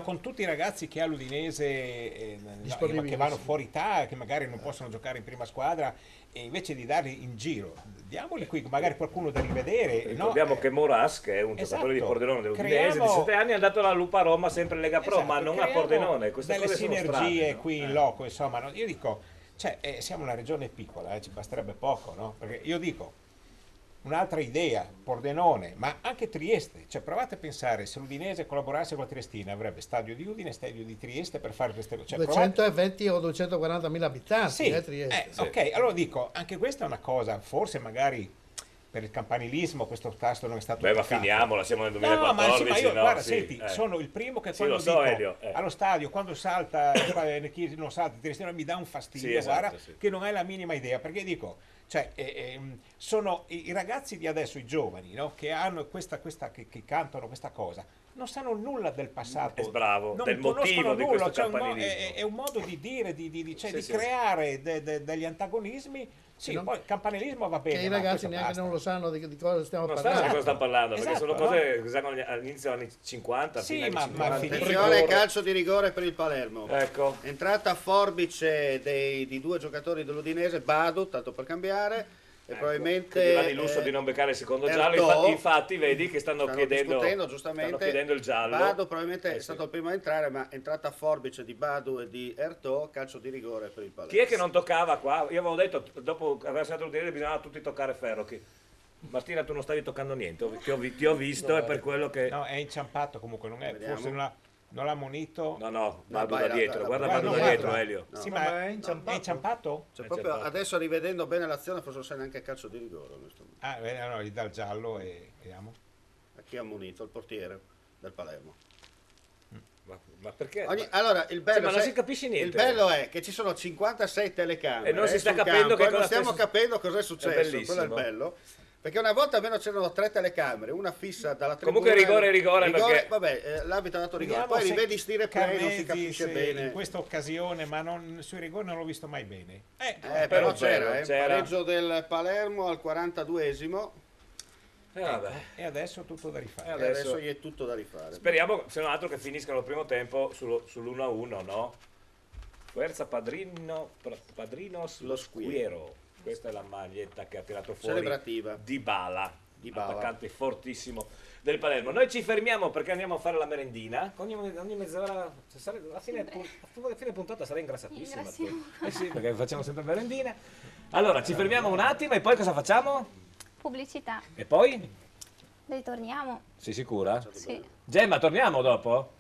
con tutti i ragazzi che ha l'Udinese che vanno fuori Italia, che magari non possono giocare in prima squadra, e invece di darli in giro, diamoli qui, magari qualcuno da rivedere.
Ricordiamo che Moras, che è un giocatore di Pordenone dell'Udinese, 17 anni, è andato alla Lupa Roma, sempre in Lega Pro, ma non a Pordenone. Queste
delle
cose
sinergie
sono strane,
qui in loco, insomma, io dico, siamo una regione piccola, ci basterebbe poco, no? Perché io dico, un'altra idea, Pordenone, ma anche Trieste, provate a pensare, se l'Udinese collaborasse con la Triestina avrebbe stadio di Udine, stadio di Trieste per fare queste cose.
220 o 240 mila abitanti,
sì,
Trieste.
Ok, allora dico, anche questa è una cosa, forse magari per il campanilismo questo tasto non è stato
ma finiamola, siamo nel 2014.
Ma io guarda, senti, sono il primo che quando dico allo stadio, quando salta chi non salta, Trieste mi dà un fastidio,
esatto,
che non hai la minima idea, perché dico, sono i ragazzi di adesso, i giovani, no, che hanno che cantano questa cosa, non sanno nulla del passato,
bravo,
non
del motivo di questo campanilismo.
È un modo di dire, di creare degli antagonismi. Sì, poi il campanilismo va bene.
Che i ragazzi neanche non lo sanno di cosa stiamo parlando.
Non sanno di cosa stanno parlando, perché
esatto,
sono cose che usavano all'inizio degli anni 50.
Sì,
ma
attenzione, calcio di rigore per il Palermo.
Ecco.
Entrata a forbice di 2 giocatori dell'Udinese, Badu, tanto per cambiare, e probabilmente
dirà di lusso di non beccare il secondo giallo. Infatti vedi che stanno chiedendo,
giustamente,
il giallo.
Badu probabilmente è stato il primo a entrare, ma entrata a forbice di Badu e di Ertò, calcio di rigore per il Palermo.
Chi è che non toccava qua? Io avevo detto, dopo aver segnato l'Udinese, bisognava tutti toccare ferro. Martina, tu non stavi toccando niente, ti ho visto, è per quello che...
No, è inciampato comunque, non è, forse Non l'ha munito?
No, Madu da dietro, guarda Madu da dietro, Elio.
Sì, ma è inciampato?
Cioè, proprio adesso rivedendo bene l'azione forse non sai neanche calcio di rigore.
No, gli dà il giallo e vediamo.
A chi ha munito? Il portiere del Palermo.
Ma perché?
Allora, il bello,
ma non si capisce niente.
Il bello è che ci sono 56 telecamere
e non si sta
sul
capendo
campo,
che cosa
non stiamo capendo cosa è successo. Quello è il bello. Perché una volta almeno c'erano 3 telecamere, una fissa dalla tribuna.
Comunque rigore perché...
Vabbè, l'arbitro ha dato rigore. Poi rivedi sti replay, non si capisce bene.
In questa occasione, ma sui rigori non l'ho visto mai bene.
Però c'era il pareggio del Palermo al 42esimo.
E adesso tutto da rifare.
Adesso gli è tutto da rifare.
Speriamo, se non altro, che finiscano il primo tempo sull'1-1, no? Forza Padrinos lo Squiero. Questa è la maglietta che ha tirato fuori
celebrativa.
Dybala, attaccante fortissimo del Palermo. Noi ci fermiamo perché andiamo a fare la merendina. Ogni mezz'ora, a fine puntata sarà ingrassatissima. Sì, perché facciamo sempre merendina. Allora, ci fermiamo un attimo e poi cosa facciamo?
Pubblicità.
E poi?
Ritorniamo.
Sei sicura?
Sì.
Gemma, torniamo dopo?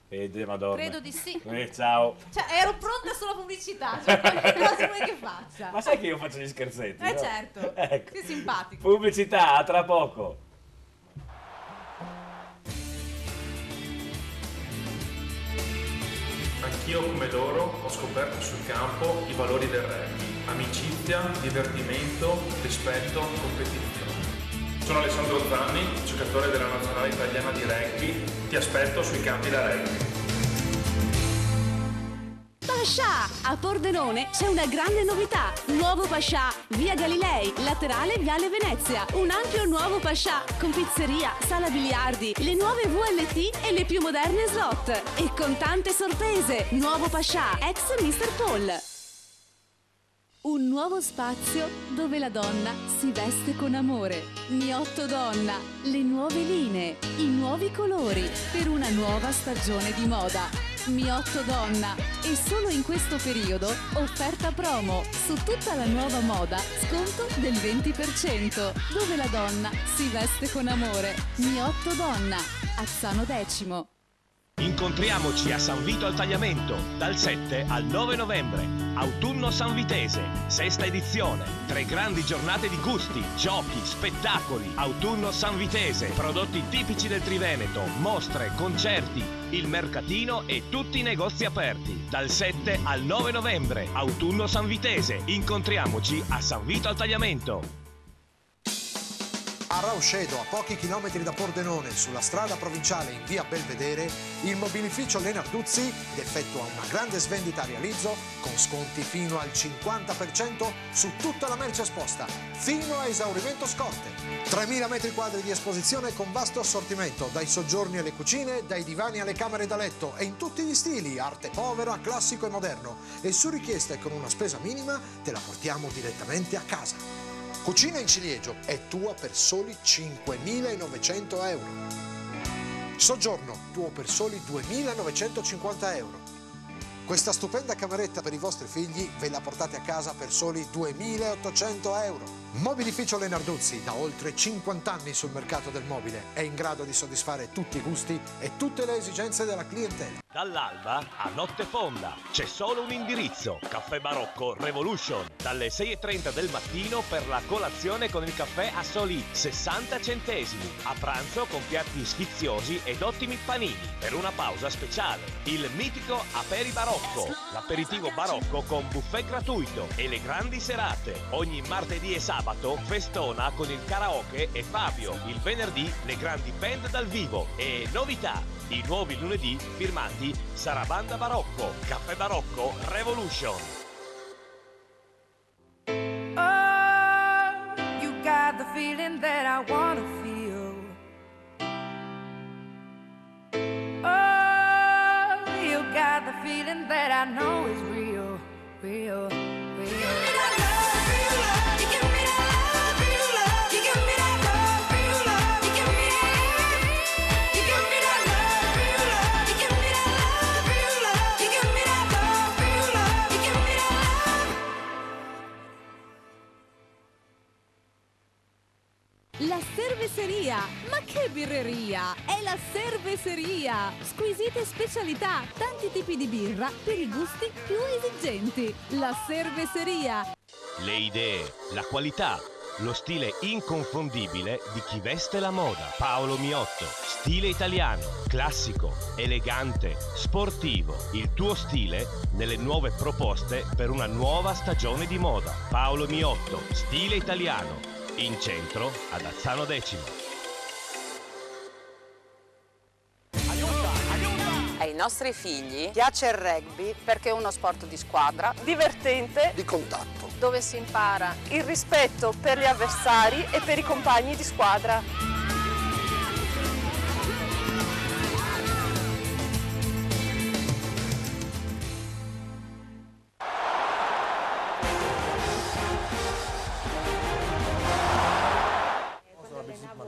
Gemma dorme.
Credo di sì.
Ciao.
Cioè, ero pronta sulla pubblicità, cioè cosa vuoi che faccia?
Ma sai che io faccio gli scherzetti? No?
Certo,
ecco.
sei simpatico.
Pubblicità, a tra poco.
Anch'io come loro ho scoperto sul campo i valori del rugby: amicizia, divertimento, rispetto, competizione. Sono Alessandro Zanni, giocatore della nazionale italiana di rugby. Ti aspetto sui campi da rugby.
Pascià! A Pordenone c'è una grande novità. Nuovo Pascià, via Galilei, laterale Viale Venezia. Un ampio nuovo Pascià con pizzeria, sala biliardi, le nuove VLT e le più moderne slot. E con tante sorprese. Nuovo Pascià, ex Mr. Paul. Un nuovo spazio dove la donna si veste con amore. Miotto Donna, le nuove linee, i nuovi colori per una nuova stagione di moda. Miotto Donna, e solo in questo periodo offerta promo su tutta la nuova moda, sconto del 20%, dove la donna si veste con amore. Miotto Donna, Azzano X.
Incontriamoci a San Vito al Tagliamento dal 7 al 9 novembre. Autunno Sanvitese, 6ª edizione. 3 grandi giornate di gusti, giochi, spettacoli. Autunno Sanvitese, prodotti tipici del Triveneto, mostre, concerti, il mercatino e tutti i negozi aperti. Dal 7 al 9 novembre. Autunno Sanvitese. Incontriamoci a San Vito al Tagliamento.
A Rauscedo, a pochi chilometri da Pordenone, sulla strada provinciale in via Belvedere, il mobilificio Lenarduzzi effettua una grande svendita a realizzo con sconti fino al 50% su tutta la merce esposta, fino a esaurimento scorte. 3.000 metri quadri di esposizione con vasto assortimento, dai soggiorni alle cucine, dai divani alle camere da letto e in tutti gli stili, arte povera, classico e moderno. E su richiesta e con una spesa minima te la portiamo direttamente a casa. Cucina in ciliegio è tua per soli 5.900 euro. Soggiorno tuo per soli 2.950 euro. Questa stupenda cameretta per i vostri figli ve la portate a casa per soli 2.800 euro. Mobilificio Lenarduzzi, da oltre 50 anni sul mercato del mobile, è in grado di soddisfare tutti i gusti e tutte le esigenze della clientela.
Dall'alba a notte fonda c'è solo un indirizzo: Caffè Barocco Revolution, dalle 6:30 del mattino per la colazione con il caffè a soli 60 centesimi, a pranzo con piatti sfiziosi ed ottimi panini, per una pausa speciale il mitico Aperi Barocco, l'aperitivo barocco con buffet gratuito, e le grandi serate ogni martedì e sabato festona con il karaoke e Fabio, il venerdì le grandi band dal vivo e novità: i nuovi lunedì firmati Sarabanda Barocco. Caffè Barocco Revolution.
Oh, you got the feeling that I wanna feel. Oh, you got the feeling that I know is real, real, real.
La cerveseria! Ma che birreria! È la cerveseria! Squisite specialità, tanti tipi di birra per i gusti più esigenti. La cerveseria!
Le idee, la qualità, lo stile inconfondibile di chi veste la moda. Paolo Miotto, stile italiano, classico, elegante, sportivo. Il tuo stile nelle nuove proposte per una nuova stagione di moda. Paolo Miotto, stile italiano, in centro ad Azzano Decimo.
Ai nostri figli piace il rugby perché è uno sport di squadra, divertente,
di contatto,
dove si impara il rispetto per gli avversari e per i compagni di squadra.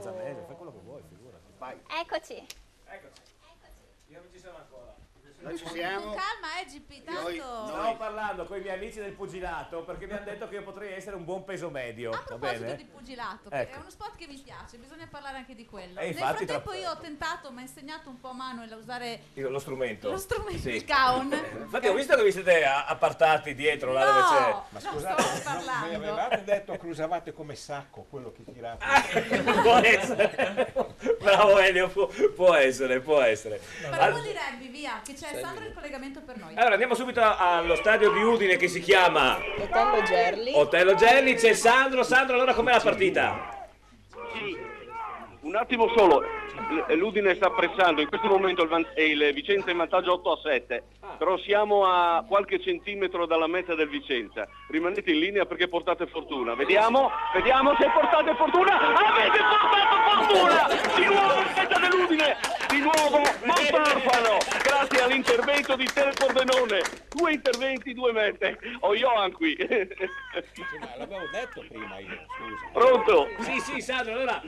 Fai quello che vuoi, figurati. Vai.
Eccoci.
Io non ci sono ancora.
Noi ci siamo.
Con calma, GP, tanto.
Stavo parlando con i miei amici del pugilato perché mi hanno detto che io potrei essere un buon peso medio.
A
Va
proposito
bene?
di pugilato,
Ecco.
è uno sport che mi piace, bisogna parlare anche di quello.
E
Nel
infatti
frattempo io ho tentato, mi ha insegnato un po' a Manuel a usare
Lo strumento.
sì.
Sì.
il caon.
Infatti ho visto che vi siete appartati dietro là
No,
dove c'è.
Ma scusate,
parlando.
mi avevate detto che usavate come sacco quello che tirate.
Può essere. Bravo Elio, può essere.
Parliamo di rugby, via, che c'è Sandro in collegamento per noi.
Allora andiamo subito allo stadio di Udine che si chiama
Otello Gerli.
Otello Gelli, c'è Sandro. Sandro, allora com'è la partita?
Sì, un attimo solo, l'Udine sta pressando, in questo momento il Vicenza è in vantaggio 8-7, però siamo a qualche centimetro dalla meta del Vicenza. Rimanete in linea perché portate fortuna. Vediamo se portate fortuna. Avete portato fortuna! Di nuovo in meta dell'Udine, di nuovo Montorfano, grazie all'intervento di Tele Pordenone. 2 interventi, 2 mete. Ho Johan qui.
Ma l'avevo detto prima io, scusa.
Pronto?
Sì, Sandro, allora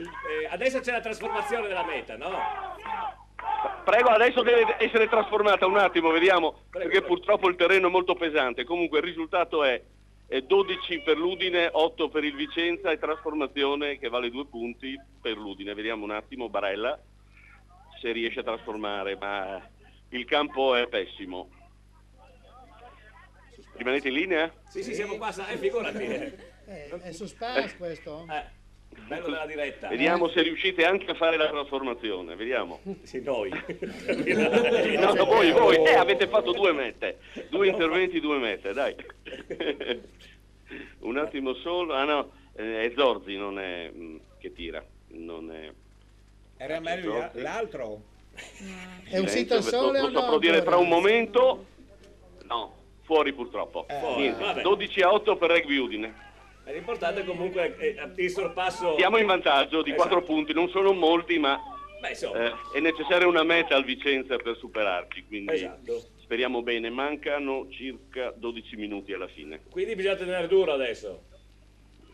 adesso c'è la trasformazione della meta, no?
Prego, adesso deve essere trasformata, un attimo, vediamo, perché purtroppo il terreno è molto pesante. Comunque il risultato è 12 per l'Udine, 8 per il Vicenza e trasformazione che vale 2 punti per l'Udine. Vediamo un attimo, Barella, se riesce a trasformare, ma il campo è pessimo. Rimanete in linea?
Sì, siamo qua, figurati.
È suspense questo?
Bello della diretta.
Vediamo se riuscite anche a fare la trasformazione, vediamo.
Sì, noi.
No, voi, avete fatto 2 mete, 2 interventi, 2 mete, dai. Un attimo solo, è Zorzi, non è che tira, non è...
Era meglio l'altro?
È uscito il sole o no?
Lo saprò dire tra un momento. No, fuori purtroppo. Niente,
vabbè.
12-8 per Rugby Udine.
L'importante comunque è il sorpasso.
Siamo in vantaggio di 4 punti, non sono molti, ma è necessaria una meta al Vicenza per superarci, quindi speriamo bene. Mancano circa 12 minuti alla fine.
Quindi bisogna tenere duro adesso.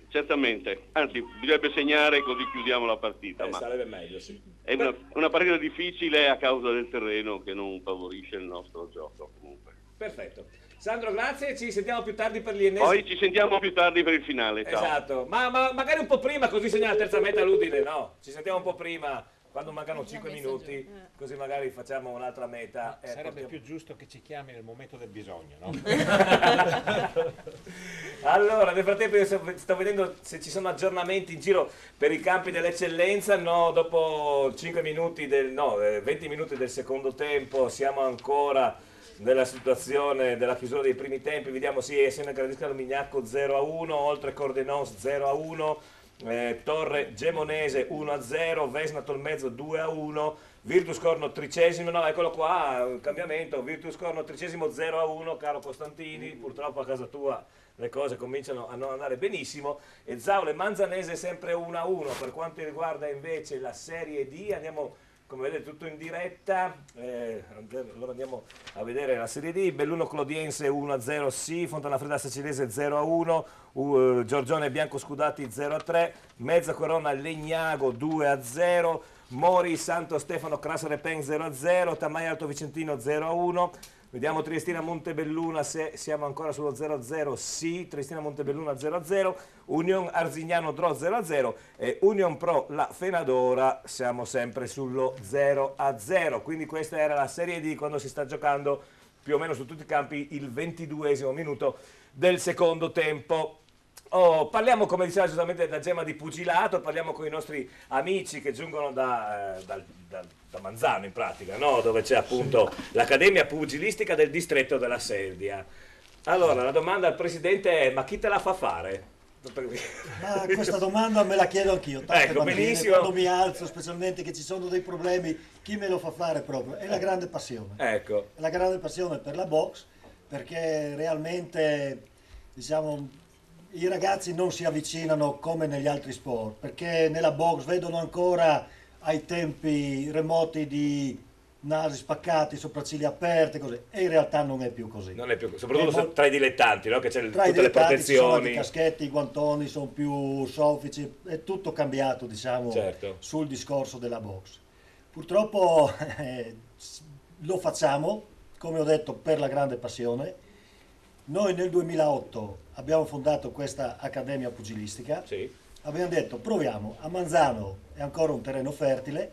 Certamente, anzi bisognerebbe segnare così chiudiamo la partita. Ma
sarebbe meglio, sì.
È una partita difficile a causa del terreno che non favorisce il nostro gioco comunque.
Perfetto. Sandro, grazie, ci sentiamo più tardi per gli ennesimi.
Poi ci sentiamo più tardi per il finale, ciao.
Esatto, ma magari un po' prima, così segna la terza meta l'Udine, no? Ci sentiamo un po' prima, quando mancano 5 minuti, così magari facciamo un'altra meta.
Sarebbe più giusto che ci chiami nel momento del bisogno, no?
Allora, nel frattempo io sto vedendo se ci sono aggiornamenti in giro per i campi dell'eccellenza. No, dopo 20 minuti del secondo tempo siamo ancora nella situazione della chiusura dei primi tempi. Vediamo Siena Gradiscalo Mignacco 0-1, Oltre Cordenons 0-1, Torre Gemonese 1-0, Vesna Tolmezzo 2-1, Virtus Corno 30esimo, no eccolo qua, un cambiamento, Virtus Corno 30esimo 0-1, caro Costantini, purtroppo a casa tua le cose cominciano a non andare benissimo, e Zaule Manzanese sempre 1-1. Per quanto riguarda invece la Serie D, andiamo come vedete tutto in diretta, allora andiamo a vedere la Serie D. Belluno Clodiense 1-0 sì, Fontanafredda Sacilese 0-1, Giorgione Bianco Scudati 0-3, Mezza Corona Legnago 2-0, Mori Santo Stefano Crasso Repen 0-0, Tamai Alto Vicentino 0-1, Vediamo Triestina Montebelluna se siamo ancora sullo 0-0. Sì, Triestina Montebelluna 0-0, Union Arzignano Dro 0-0 e Union Pro La Fenadora siamo sempre sullo 0-0. Quindi questa era la Serie D quando si sta giocando più o meno su tutti i campi il 22esimo minuto del secondo tempo. Parliamo, come diceva giustamente da Gemma, di pugilato, parliamo con i nostri amici che giungono da Manzano in pratica, no? Dove c'è appunto l'Accademia Pugilistica del distretto della Sedia. Allora la domanda al Presidente è: ma chi te la fa fare?
Ma questa domanda me la chiedo anch'io,
ecco, benissimo.
Quando mi alzo, specialmente che ci sono dei problemi, chi me lo fa fare proprio? È la grande passione.
Ecco.
È la grande passione per la box, perché realmente, diciamo, i ragazzi non si avvicinano come negli altri sport, perché nella box vedono ancora ai tempi remoti di nasi spaccati, sopracciglia aperte, così, e in realtà non è più così.
Non è più, soprattutto tra i dilettanti, no? Che c'è
Tra i
tutte le
dilettanti ci sono anche
protezioni.
i caschetti, i guantoni sono più soffici, è tutto cambiato, diciamo,
Certo.
sul discorso della box. Purtroppo lo facciamo, come ho detto, per la grande passione. Noi nel 2008 abbiamo fondato questa accademia pugilistica.
Sì.
Abbiamo detto proviamo, a Manzano è ancora un terreno fertile,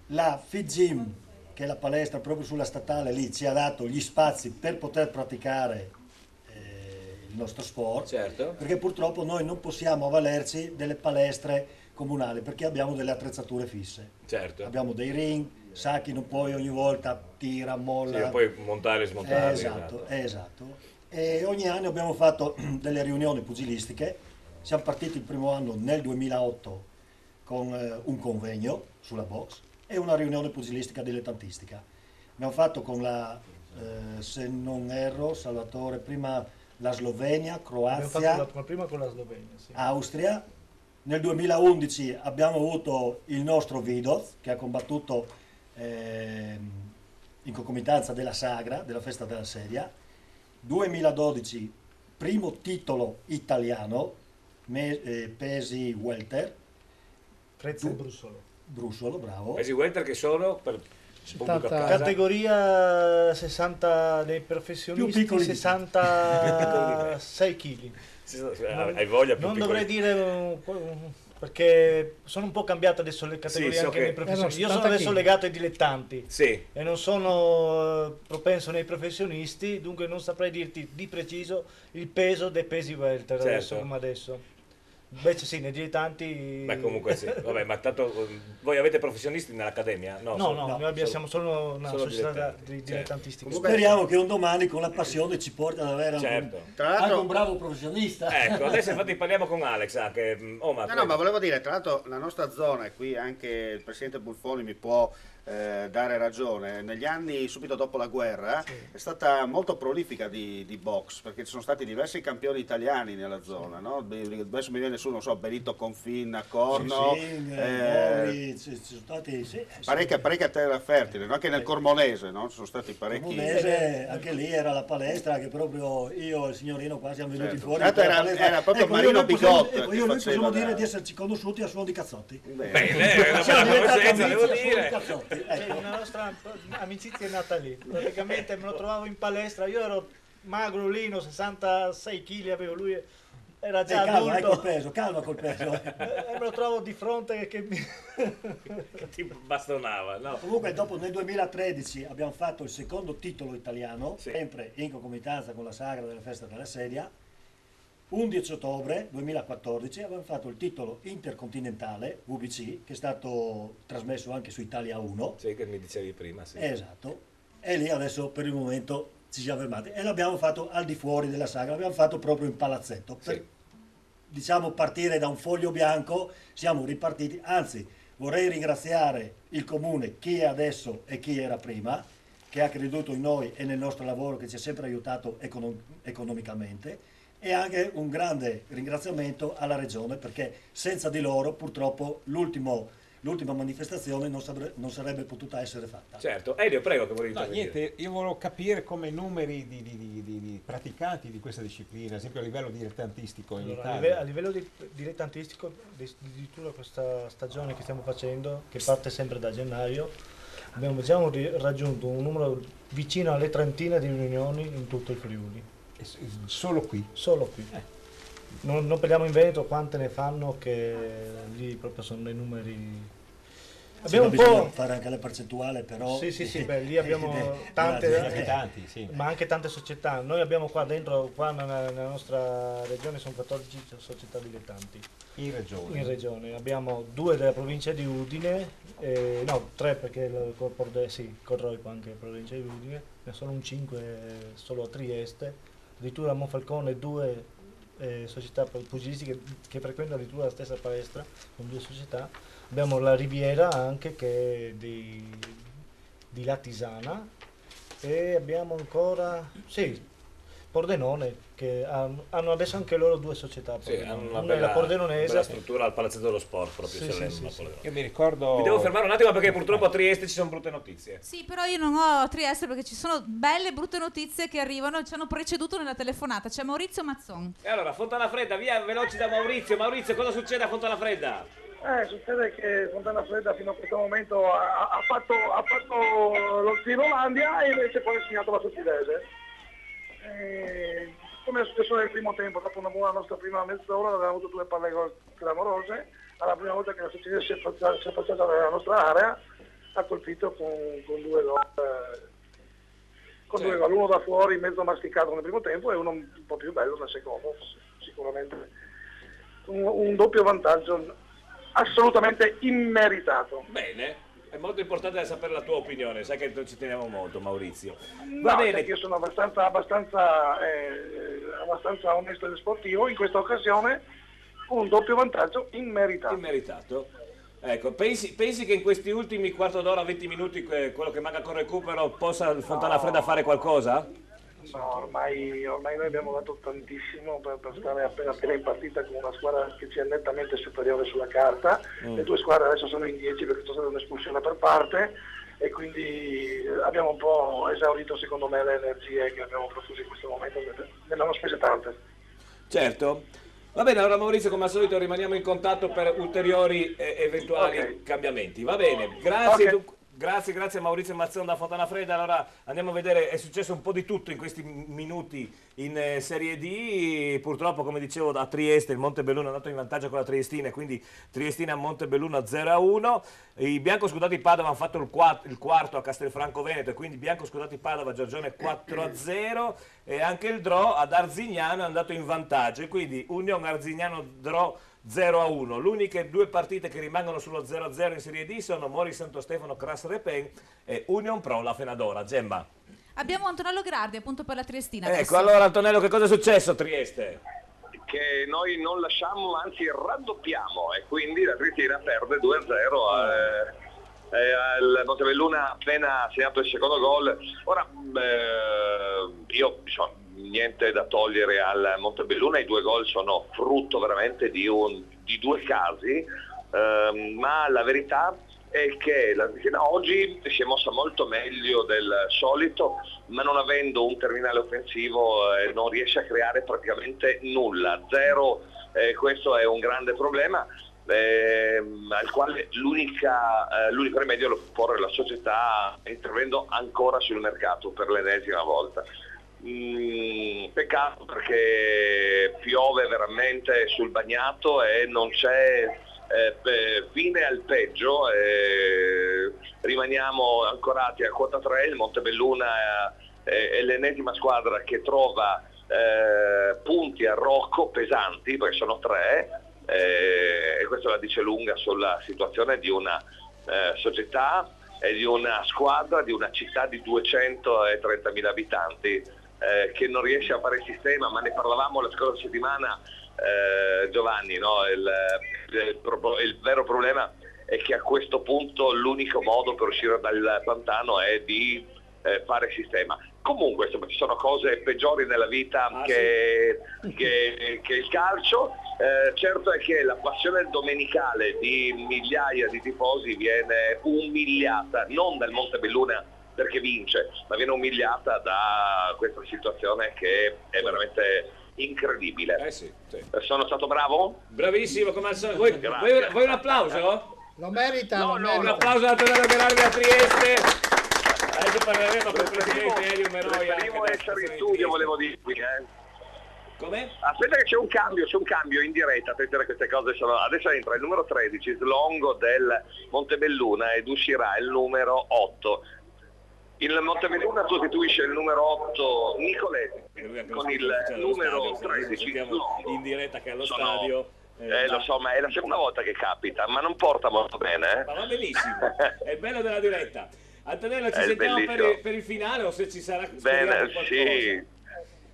la Fit Gym, che è la palestra proprio sulla statale lì, ci ha dato gli spazi per poter praticare il nostro sport,
certo.
Perché purtroppo noi non possiamo avvalerci delle palestre comunali perché abbiamo delle attrezzature fisse.
Certo.
Abbiamo dei ring, sacchi, non puoi ogni volta tira, molla.
Sì, poi montare e smontare.
Esatto. E ogni anno abbiamo fatto delle riunioni pugilistiche. Siamo partiti il primo anno nel 2008 con un convegno sulla box e una riunione pugilistica dilettantistica. Abbiamo fatto con la, se non erro, Salvatore, prima la Slovenia, Croazia,
abbiamo fatto prima con la Slovenia, sì.
Austria. Nel 2011 abbiamo avuto il nostro Vidoz che ha combattuto in concomitanza della Sagra, della festa della Sedia. 2012 primo titolo italiano, pesi welter.
Trezza e Brussolo.
Brussolo, bravo.
Pesi welter che sono per pubblico a casa?
Categoria 60 dei professionisti,
Più piccoli.
66 kg.
Hai voglia più
Non
piccoli.
dovrei dire perché sono un po' cambiate adesso le categorie
so
anche
che-
nei professionisti. Io sono
70
adesso
kg.
legato ai dilettanti
Sì.
e non sono propenso nei professionisti, dunque non saprei dirti di preciso il peso dei pesi welter
Certo.
adesso come adesso. Invece sì, nei dilettanti...
Beh, comunque sì. Vabbè, ma tanto voi avete professionisti nell'accademia?
No, noi siamo solo una
solo
società
dilettanti.
dilettantistica.
Speriamo che un domani con la passione ci porti ad avere anche
Certo.
anche un bravo professionista.
Ecco, adesso infatti parliamo con Alex anche.
Ma volevo dire, tra l'altro la nostra zona, e qui anche il Presidente Buffoni mi può dare ragione, negli anni subito dopo la guerra è stata molto prolifica di box, perché ci sono stati diversi campioni italiani nella zona, no? Adesso mi viene su, non so, Benito Confin, Corno,
Mori, ci sono stati
parecchia terra fertile, no? Anche nel Cormonese, no? Ci sono stati parecchi.
Comunese, anche lì era la palestra che proprio io e il signorino qua siamo venuti
Certo.
fuori.
Tanto
con la
era-
palestra.
era proprio
Ecco,
Marino
noi possiamo-
Bigotto che
io noi
faceva
possiamo dire
da-
di esserci conosciuti a suon di cazzotti.
Bene,
Siamo
una
diventati
conoscenza,
amici
devo
a suon di
dire.
cazzotti.
Sì, una nostra amicizia è nata lì. Praticamente me lo trovavo in palestra, io ero magro, lino, 66 kg avevo, lui era già
calma,
adulto.
calma col peso.
E me lo trovo di fronte che
Che ti bastonava, no?
Comunque dopo nel 2013 abbiamo fatto il secondo titolo italiano, sempre in concomitanza con la Sagra della Festa della Sedia. 11 ottobre 2014 abbiamo fatto il titolo intercontinentale VBC, che è stato trasmesso anche su Italia 1.
Sì, che mi dicevi prima, sì.
Esatto. E lì adesso per il momento ci siamo fermati. E l'abbiamo fatto al di fuori della Sagra, l'abbiamo fatto proprio in palazzetto. Per, diciamo, partire da un foglio bianco, siamo ripartiti. Anzi, vorrei ringraziare il comune, chi è adesso e chi era prima, che ha creduto in noi e nel nostro lavoro, che ci ha sempre aiutato economicamente. E anche un grande ringraziamento alla Regione, perché senza di loro purtroppo l'ultima manifestazione non sarebbe potuta essere fatta.
Certo, Elio, prego, che volevi
No, niente, io volevo capire come i numeri di praticanti di questa disciplina, ad esempio a livello dilettantistico in
Allora,
Italia.
a livello dilettantistico, addirittura questa stagione che stiamo facendo, che parte sempre da gennaio, abbiamo già raggiunto un numero vicino alle 30 di riunioni in tutto il Friuli.
Solo qui?
Solo qui. Non parliamo in Veneto quante ne fanno, che lì proprio sono dei numeri.
Abbiamo un po' fare anche la percentuale, però
sì, beh, lì abbiamo tante, ma anche tante società. Noi abbiamo qua dentro, qua nella nostra regione sono 14 società dilettanti
in regione.
Abbiamo 2 della provincia di Udine, no 3 perché Corroico anche provincia di Udine, ne sono un 5 solo a Trieste, addirittura a Monfalcone 2 società pugilistiche che frequentano addirittura la stessa palestra con 2 società. Abbiamo la Riviera anche, che è di Latisana, e abbiamo ancora Pordenone, che hanno adesso anche loro 2 società.
Hanno
una è la Pordenonese,
bella struttura al Palazzetto dello Sport, proprio
Io mi ricordo.
Mi devo fermare un attimo perché purtroppo a Trieste ci sono brutte notizie.
Sì, però io non ho a Trieste perché ci sono belle e brutte notizie che arrivano e ci hanno preceduto nella telefonata. C'è Maurizio Mazzon.
E allora, Fontana Fredda, via veloci da Maurizio. Maurizio, cosa succede a Fontana Fredda?
Succede che Fontana Fredda fino a questo momento ha fatto lo Srivolandia e invece poi ha segnato la Sottidese. Come è successo nel primo tempo, dopo una buona nostra prima mezz'ora avevamo avuto 2 palle gol clamorose. Alla prima volta che la Sottidese si è affacciata nella nostra area ha colpito con 2 gol. Con 2 gol, uno da fuori mezzo masticato nel primo tempo e uno un po' più bello nel secondo, sicuramente. Un doppio vantaggio assolutamente immeritato.
Bene, è molto importante sapere la tua opinione, sai che ci teniamo molto, Maurizio.
Va bene, io sono abbastanza onesto e sportivo, in questa occasione un doppio vantaggio immeritato.
Ecco, pensi che in questi ultimi quarto d'ora, 20 minuti, quello che manca con recupero, possa il Fontana Fredda fare qualcosa?
No, ormai noi abbiamo dato tantissimo per stare appena in partita con una squadra che ci è nettamente superiore sulla carta. Le 2 squadre adesso sono in 10 perché c'è stata un'espulsione per parte e quindi abbiamo un po' esaurito secondo me le energie che abbiamo profuso in questo momento, ne abbiamo spese tante.
Certo. Va bene, allora Maurizio, come al solito rimaniamo in contatto per ulteriori eventuali cambiamenti. Va bene, grazie. Grazie a Maurizio Mazzon da Fontana Fredda. Allora andiamo a vedere, è successo un po' di tutto in questi minuti in Serie D. Purtroppo, come dicevo, a Trieste il Montebelluno è andato in vantaggio con la Triestina, quindi Triestina a Montebelluno 0-1. I biancoscudati Padova hanno fatto il quarto a Castelfranco Veneto e quindi biancoscudati Padova Giorgione 4-0 e anche il draw ad Arzignano è andato in vantaggio e quindi Union Arzignano draw 0-1. L'uniche 2 partite che rimangono sullo 0-0 in Serie D sono Mori Santo Stefano Cras Repen e Union Pro La Fenadora. Gemma.
Abbiamo Antonello Grardi appunto per la Triestina.
Ecco, allora Antonello, che cosa è successo a Trieste?
Che noi non lasciamo, anzi raddoppiamo e quindi la Triestina perde 2-0 al Montebelluno appena segnato il secondo gol. Ora io niente da togliere al Montebelluno, i 2 gol sono frutto veramente di 2 casi, ma la verità è che la Triestina oggi si è mossa molto meglio del solito, ma non avendo un terminale offensivo non riesce a creare praticamente nulla, 0, questo è un grande problema. Al quale l'unico rimedio lo può porre la società intervenendo ancora sul mercato per l'ennesima volta. Peccato perché piove veramente sul bagnato e non c'è fine al peggio, rimaniamo ancorati a quota 3, il Montebelluno è l'ennesima squadra che trova punti a Rocco pesanti, perché sono 3, e questo la dice lunga sulla situazione di una società e di una squadra, di una città di 230.000 abitanti che non riesce a fare il sistema, ma ne parlavamo la scorsa settimana, Giovanni, no? Il vero problema è che a questo punto l'unico modo per uscire dal pantano è di fare sistema. Comunque insomma, ci sono cose peggiori nella vita che il calcio. Certo è che la passione domenicale di migliaia di tifosi viene umiliata, non dal Montebelluno perché vince, ma viene umiliata da questa situazione che è veramente incredibile.
Sì.
Sono stato bravo?
Bravissimo, come al solito. Vuoi un applauso?
Lo merita,
No,
lo
no,
merita.
Un applauso a Antonello Berardi a Trieste. Adesso parleremo con il presidente Elio Meroia.
Preferivo essere in studio, volevo dirvi.
Come?
Aspetta che c'è un cambio in diretta, attenzione, queste cose sono... Adesso entra il numero 13, Slongo del Montebelluna, ed uscirà il numero 8. Il Montebelluna sostituisce il numero 8 Nicoletti con il numero 13 Slongo.
In diretta che è allo stadio.
Lo so, ma è la seconda volta che capita, ma non porta molto bene.
Ma va benissimo, è il bello della diretta. Antonello, ci
È
sentiamo
bellissimo.
per il finale o se ci sarà
Bene,
qualcosa?
sì.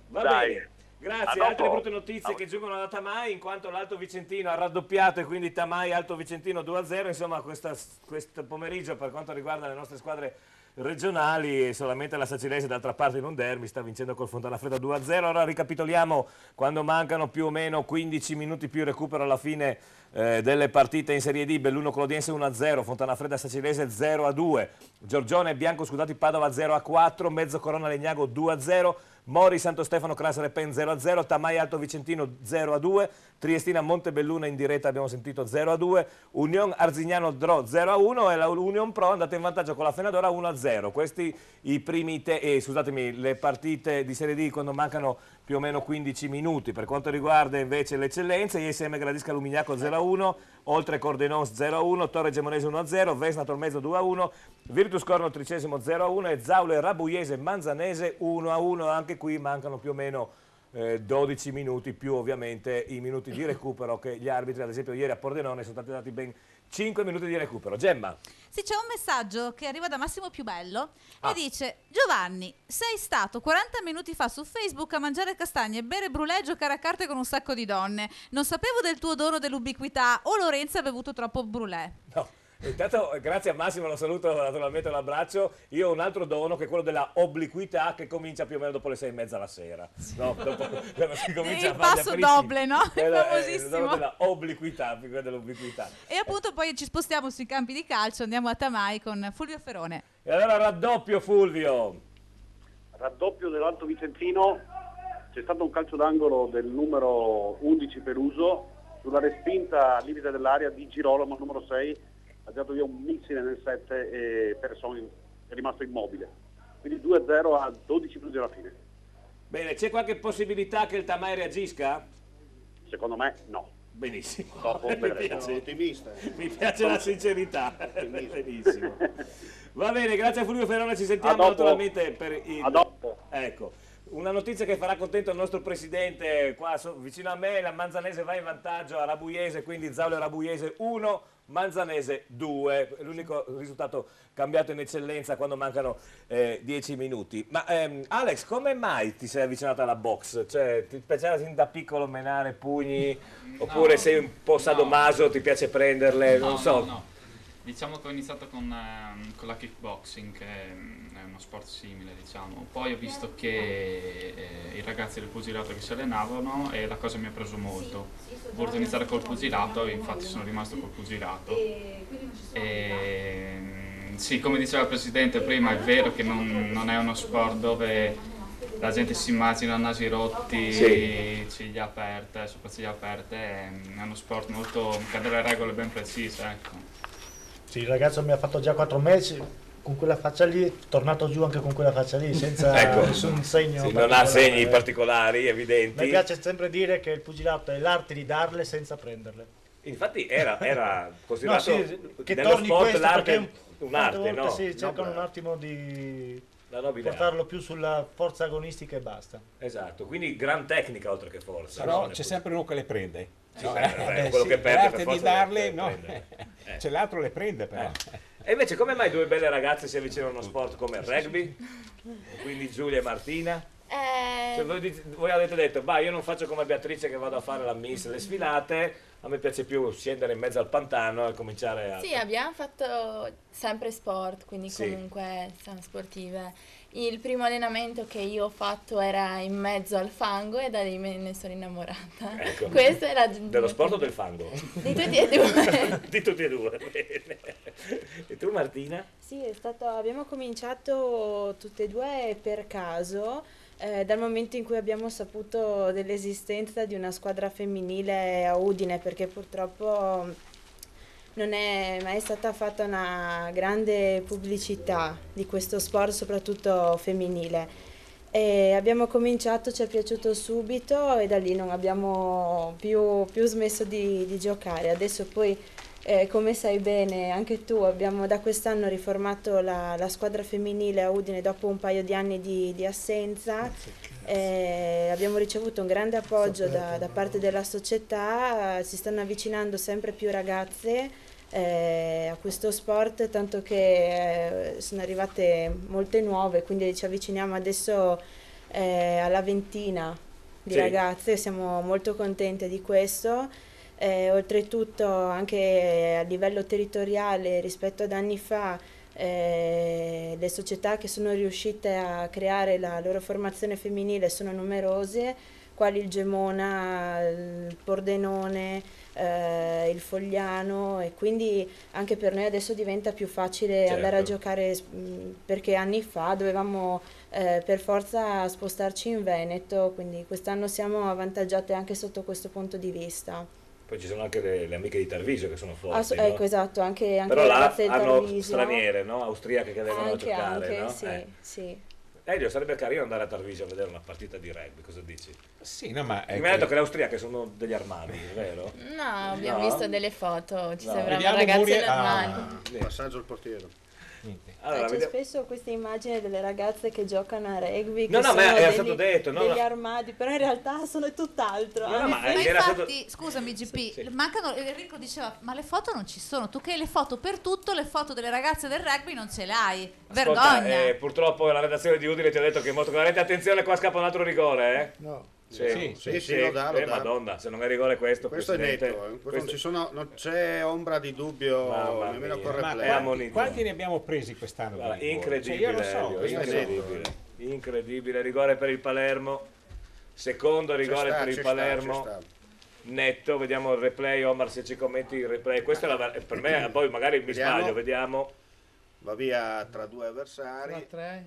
Va
Dai.
bene. Grazie,
A
altre
dopo.
brutte notizie che giungono da Tamai, in quanto l'Alto Vicentino ha raddoppiato e quindi Tamai Alto Vicentino 2-0, insomma questo pomeriggio per quanto riguarda le nostre squadre regionali, solamente la Sacilese d'altra parte in un derby sta vincendo col Fontanafredda 2-0. Ora ricapitoliamo quando mancano più o meno 15 minuti più recupero alla fine delle partite in Serie D. Belluno Clodiense 1-0, Fontanafredda Sacilese 0-2, Giorgione e Bianco Scudati Padova 0-4, Mezzo Corona Legnago 2-0, Mori Santo Stefano Cras Pen 0-0, Tamai Alto Vicentino 0-2, Triestina Montebelluna in diretta abbiamo sentito 0-2, Union Arzignano Dro 0-1 e la Union Pro è andata in vantaggio con la Fenadora 1-0. Questi i primi le partite di Serie D quando mancano più o meno 15 minuti. Per quanto riguarda invece le eccellenze, ISM Gradisca Lumignaco 0-1, Oltre Cordenons 0-1, Torre Gemonese 1-0, Vesna Tormezzo 2-1, Virtus Corno Tricesimo 0-1 e Zaule Rabuiese Manzanese 1-1. Anche qui mancano più o meno 12 minuti più ovviamente i minuti di recupero che gli arbitri, ad esempio ieri a Pordenone sono stati dati ben 5 minuti di recupero. Gemma.
Sì, c'è un messaggio che arriva da Massimo Piubello e dice: Giovanni, sei stato 40 minuti fa su Facebook a mangiare castagne, bere brulè e giocare a carte con un sacco di donne. Non sapevo del tuo dono dell'ubiquità o Lorenzo ha bevuto troppo brulè.
No. Intanto grazie a Massimo, lo saluto naturalmente, un abbraccio. Io ho un altro dono che è quello della obliquità, che comincia più o meno dopo le 6:30 la sera, no? Dopo, quando si comincia
Il
a fare
passo doble, no? Famosissimo.
il dono della obliquità, quello dell'ubiquità.
E appunto poi ci spostiamo sui campi di calcio, andiamo a Tamai con Fulvio Ferone.
E allora raddoppio Fulvio.
Raddoppio dell'Alto Vicentino, c'è stato un calcio d'angolo del numero 11 Peruso sulla respinta al limite dell'area di Girolamo, numero 6, ha dato via un missile nel 7 e Persone è rimasto immobile. Quindi 2-0 a 12 minuti alla fine.
Bene, c'è qualche possibilità che il Tamai reagisca?
Secondo me no.
Benissimo.
Dopo
Mi piace la sincerità. Benissimo. Va bene, grazie a Fulvio Ferone, ci sentiamo naturalmente per il...
A dopo.
Ecco. Una notizia che farà contento il nostro presidente qua vicino a me: la Manzanese va in vantaggio a Rabuiese, quindi Zaule Rabuiese 1, Manzanese 2, l'unico risultato cambiato in eccellenza quando mancano 10 minuti. Ma Alex, come mai ti sei avvicinato alla box? Cioè, ti piaceva sin da piccolo menare pugni? Oppure sei un po' sadomaso, ti piace prenderle? Non so.
No. Diciamo che ho iniziato con la kickboxing, che è uno sport simile, diciamo. Poi ho visto che i ragazzi del pugilato che si allenavano e la cosa mi ha preso molto. Ho voluto iniziare col pugilato e infatti sono rimasto col pugilato. Sì, come diceva il Presidente prima, è vero che non è uno sport dove la gente si immagina nasi rotti, ciglia aperte, sopracciglia aperte. È uno sport molto che ha delle regole ben precise, ecco.
Sì, il ragazzo mi ha fatto già 4 mesi con quella faccia lì, è tornato giù anche con quella faccia lì, senza nessun segno.
Sì, non ha segni particolari, evidenti.
Mi piace sempre dire che il pugilato è l'arte di darle senza prenderle.
Infatti era considerato
che
nello
torni
sport
questo
l'arte,
un'arte,
un'arte, no?
Sì, cercano un attimo di
La nobile
portarlo più sulla forza agonistica e basta.
Esatto, quindi gran tecnica oltre che forza.
Però
no?
c'è sempre uno che le prende.
Sì,
No,
quello
sì,
che perde
l'arte
per forza
di darle,
deve
no.
prendere.
C'è l'altro le prende però.
E invece come mai due belle ragazze si avvicinano a uno sport come il rugby? Quindi Giulia e Martina? Cioè, voi avete detto, io non faccio come Beatrice che vado a fare la miss, le sfilate, a me piace più scendere in mezzo al pantano e cominciare a...
Sì, abbiamo fatto sempre sport, quindi
Sì.
comunque siamo sportive. Il primo allenamento che io ho fatto era in mezzo al fango e da lì me ne sono innamorata.
Ecco.
Questo era
Dello sport o del fango?
Di tutti e due.
Di tutti e due, bene. E tu Martina?
Sì, abbiamo cominciato tutte e due per caso, dal momento in cui abbiamo saputo dell'esistenza di una squadra femminile a Udine, perché purtroppo non è mai stata fatta una grande pubblicità di questo sport, soprattutto femminile. E abbiamo cominciato, ci è piaciuto subito e da lì non abbiamo più smesso di giocare. Adesso poi, come sai bene anche tu, abbiamo da quest'anno riformato la squadra femminile a Udine dopo un paio di anni di assenza. Abbiamo ricevuto un grande appoggio da parte della società, si stanno avvicinando sempre più ragazze a questo sport, tanto che sono arrivate molte nuove, quindi ci avviciniamo adesso alla ventina di ragazze, siamo molto contente di questo. Oltretutto anche a livello territoriale rispetto ad anni fa le società che sono riuscite a creare la loro formazione femminile sono numerose, quali il Gemona, il Pordenone, il Fogliano, e quindi anche per noi adesso diventa più facile andare a giocare, perché anni fa dovevamo per forza spostarci in Veneto, quindi quest'anno siamo avvantaggiate anche sotto questo punto di vista.
Poi ci sono anche le amiche di Tarvisio che sono forti, no?
Ecco, esatto, anche
però
le
là
ragazze del
hanno
Tarvisio.
straniere, no? Austriache che vengono a giocare, no?
Sì, sì.
Elio, sarebbe carino andare a Tarvisio a vedere una partita di rugby, cosa dici?
Sì, no, ma...
Mi ha detto che le austriache sono degli armadi, vero?
No, abbiamo visto delle foto, ci
No.
sembravano
Vediamo
ragazze
Muriel-
normali.
Passaggio al portiere.
Allora,
C'è spesso questa immagine delle ragazze che giocano a rugby,
No,
che
no, ma
sono
era stato detto, no,
degli
no.
armadi, però in realtà sono tutt'altro.
Ma infatti, scusami GP, mancano, Enrico diceva, ma le foto non ci sono, tu che hai le foto per tutto, le foto delle ragazze del rugby non ce le hai,
Ascolta,
vergogna.
purtroppo la redazione di Udine ti ha detto che è molto chiaramente, attenzione, qua scappa un altro rigore, eh?
No.
Sì, lo dà.
Madonna, se non è rigore questo
Questo è
Presidente,
netto, questo non c'è ombra di dubbio nemmeno con
Ma
replay.
quanti ne abbiamo presi quest'anno?
Guarda,
di rigore?
incredibile,
Cioè, io lo so,
Elio, incredibile, rigore per il Palermo, secondo rigore per il Palermo, netto. Vediamo il replay, Omar, se ci commenti il replay. Questo è per me, poi magari mi sbaglio, vediamo.
Va via tra due avversari.
Tra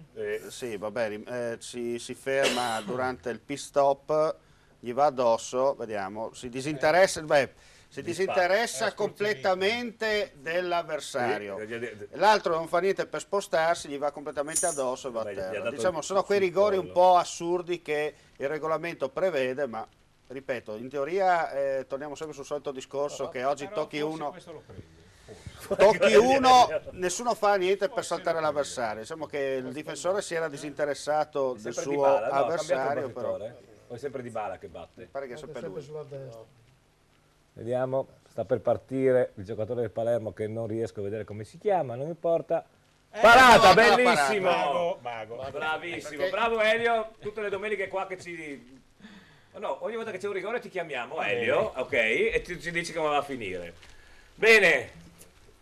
sì, va bene, si ferma durante il pit stop, gli va addosso, vediamo, si disinteressa, si disinteressa completamente dell'avversario. L'altro non fa niente per spostarsi, gli va completamente addosso e va a terra. Diciamo, sono quei rigori un po' assurdi che il regolamento prevede, ma ripeto, in teoria torniamo sempre sul solito discorso che oggi tocchi uno, nessuno fa niente per saltare l'avversario. Diciamo che il difensore si era disinteressato del suo avversario, però
o è sempre Dybala che batte?
Pare che è sempre lui.
sulla destra.
Vediamo, sta per partire il giocatore del Palermo che non riesco a vedere come si chiama, non importa. Parata, bellissimo!
Mago.
Bravissimo, bravo Elio, tutte le domeniche qua che ci... No, ogni volta che c'è un rigore ti chiamiamo Elio, ok, e ci dici come va a finire. Bene,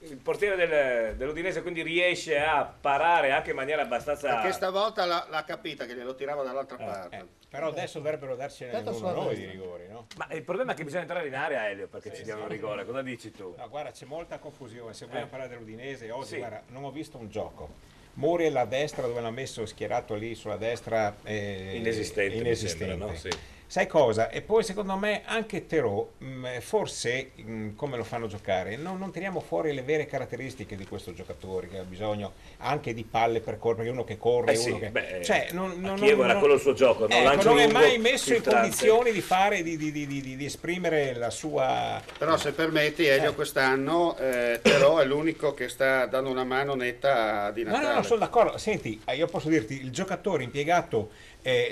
il portiere dell'Udinese quindi riesce a parare anche in maniera abbastanza...
Perché stavolta l'ha capita che glielo tirava dall'altra parte.
Però adesso dovrebbero darcene uno noi di rigori, no?
Ma il problema è che bisogna entrare in area, Elio, perché ci diano un rigore. Cosa dici tu?
No, guarda, c'è molta confusione. Se vogliamo parlare dell'Udinese, oggi guarda, non ho visto un gioco. Muriel a destra, dove l'ha messo schierato lì sulla destra,
inesistente. Mi sembra, no? Sì.
Sai cosa? E poi secondo me anche Terò, forse come lo fanno giocare, non tiriamo fuori le vere caratteristiche di questo giocatore, che ha bisogno anche di palle per correre, uno che corre, uno che... Cioè,
Chievo era quello il suo gioco, no?
Non è mai messo in condizioni di fare, di esprimere la sua...
Però se permetti, Elio, quest'anno Terò è l'unico che sta dando una mano netta di Natale.
No, sono d'accordo. Senti, io posso dirti, il giocatore impiegato,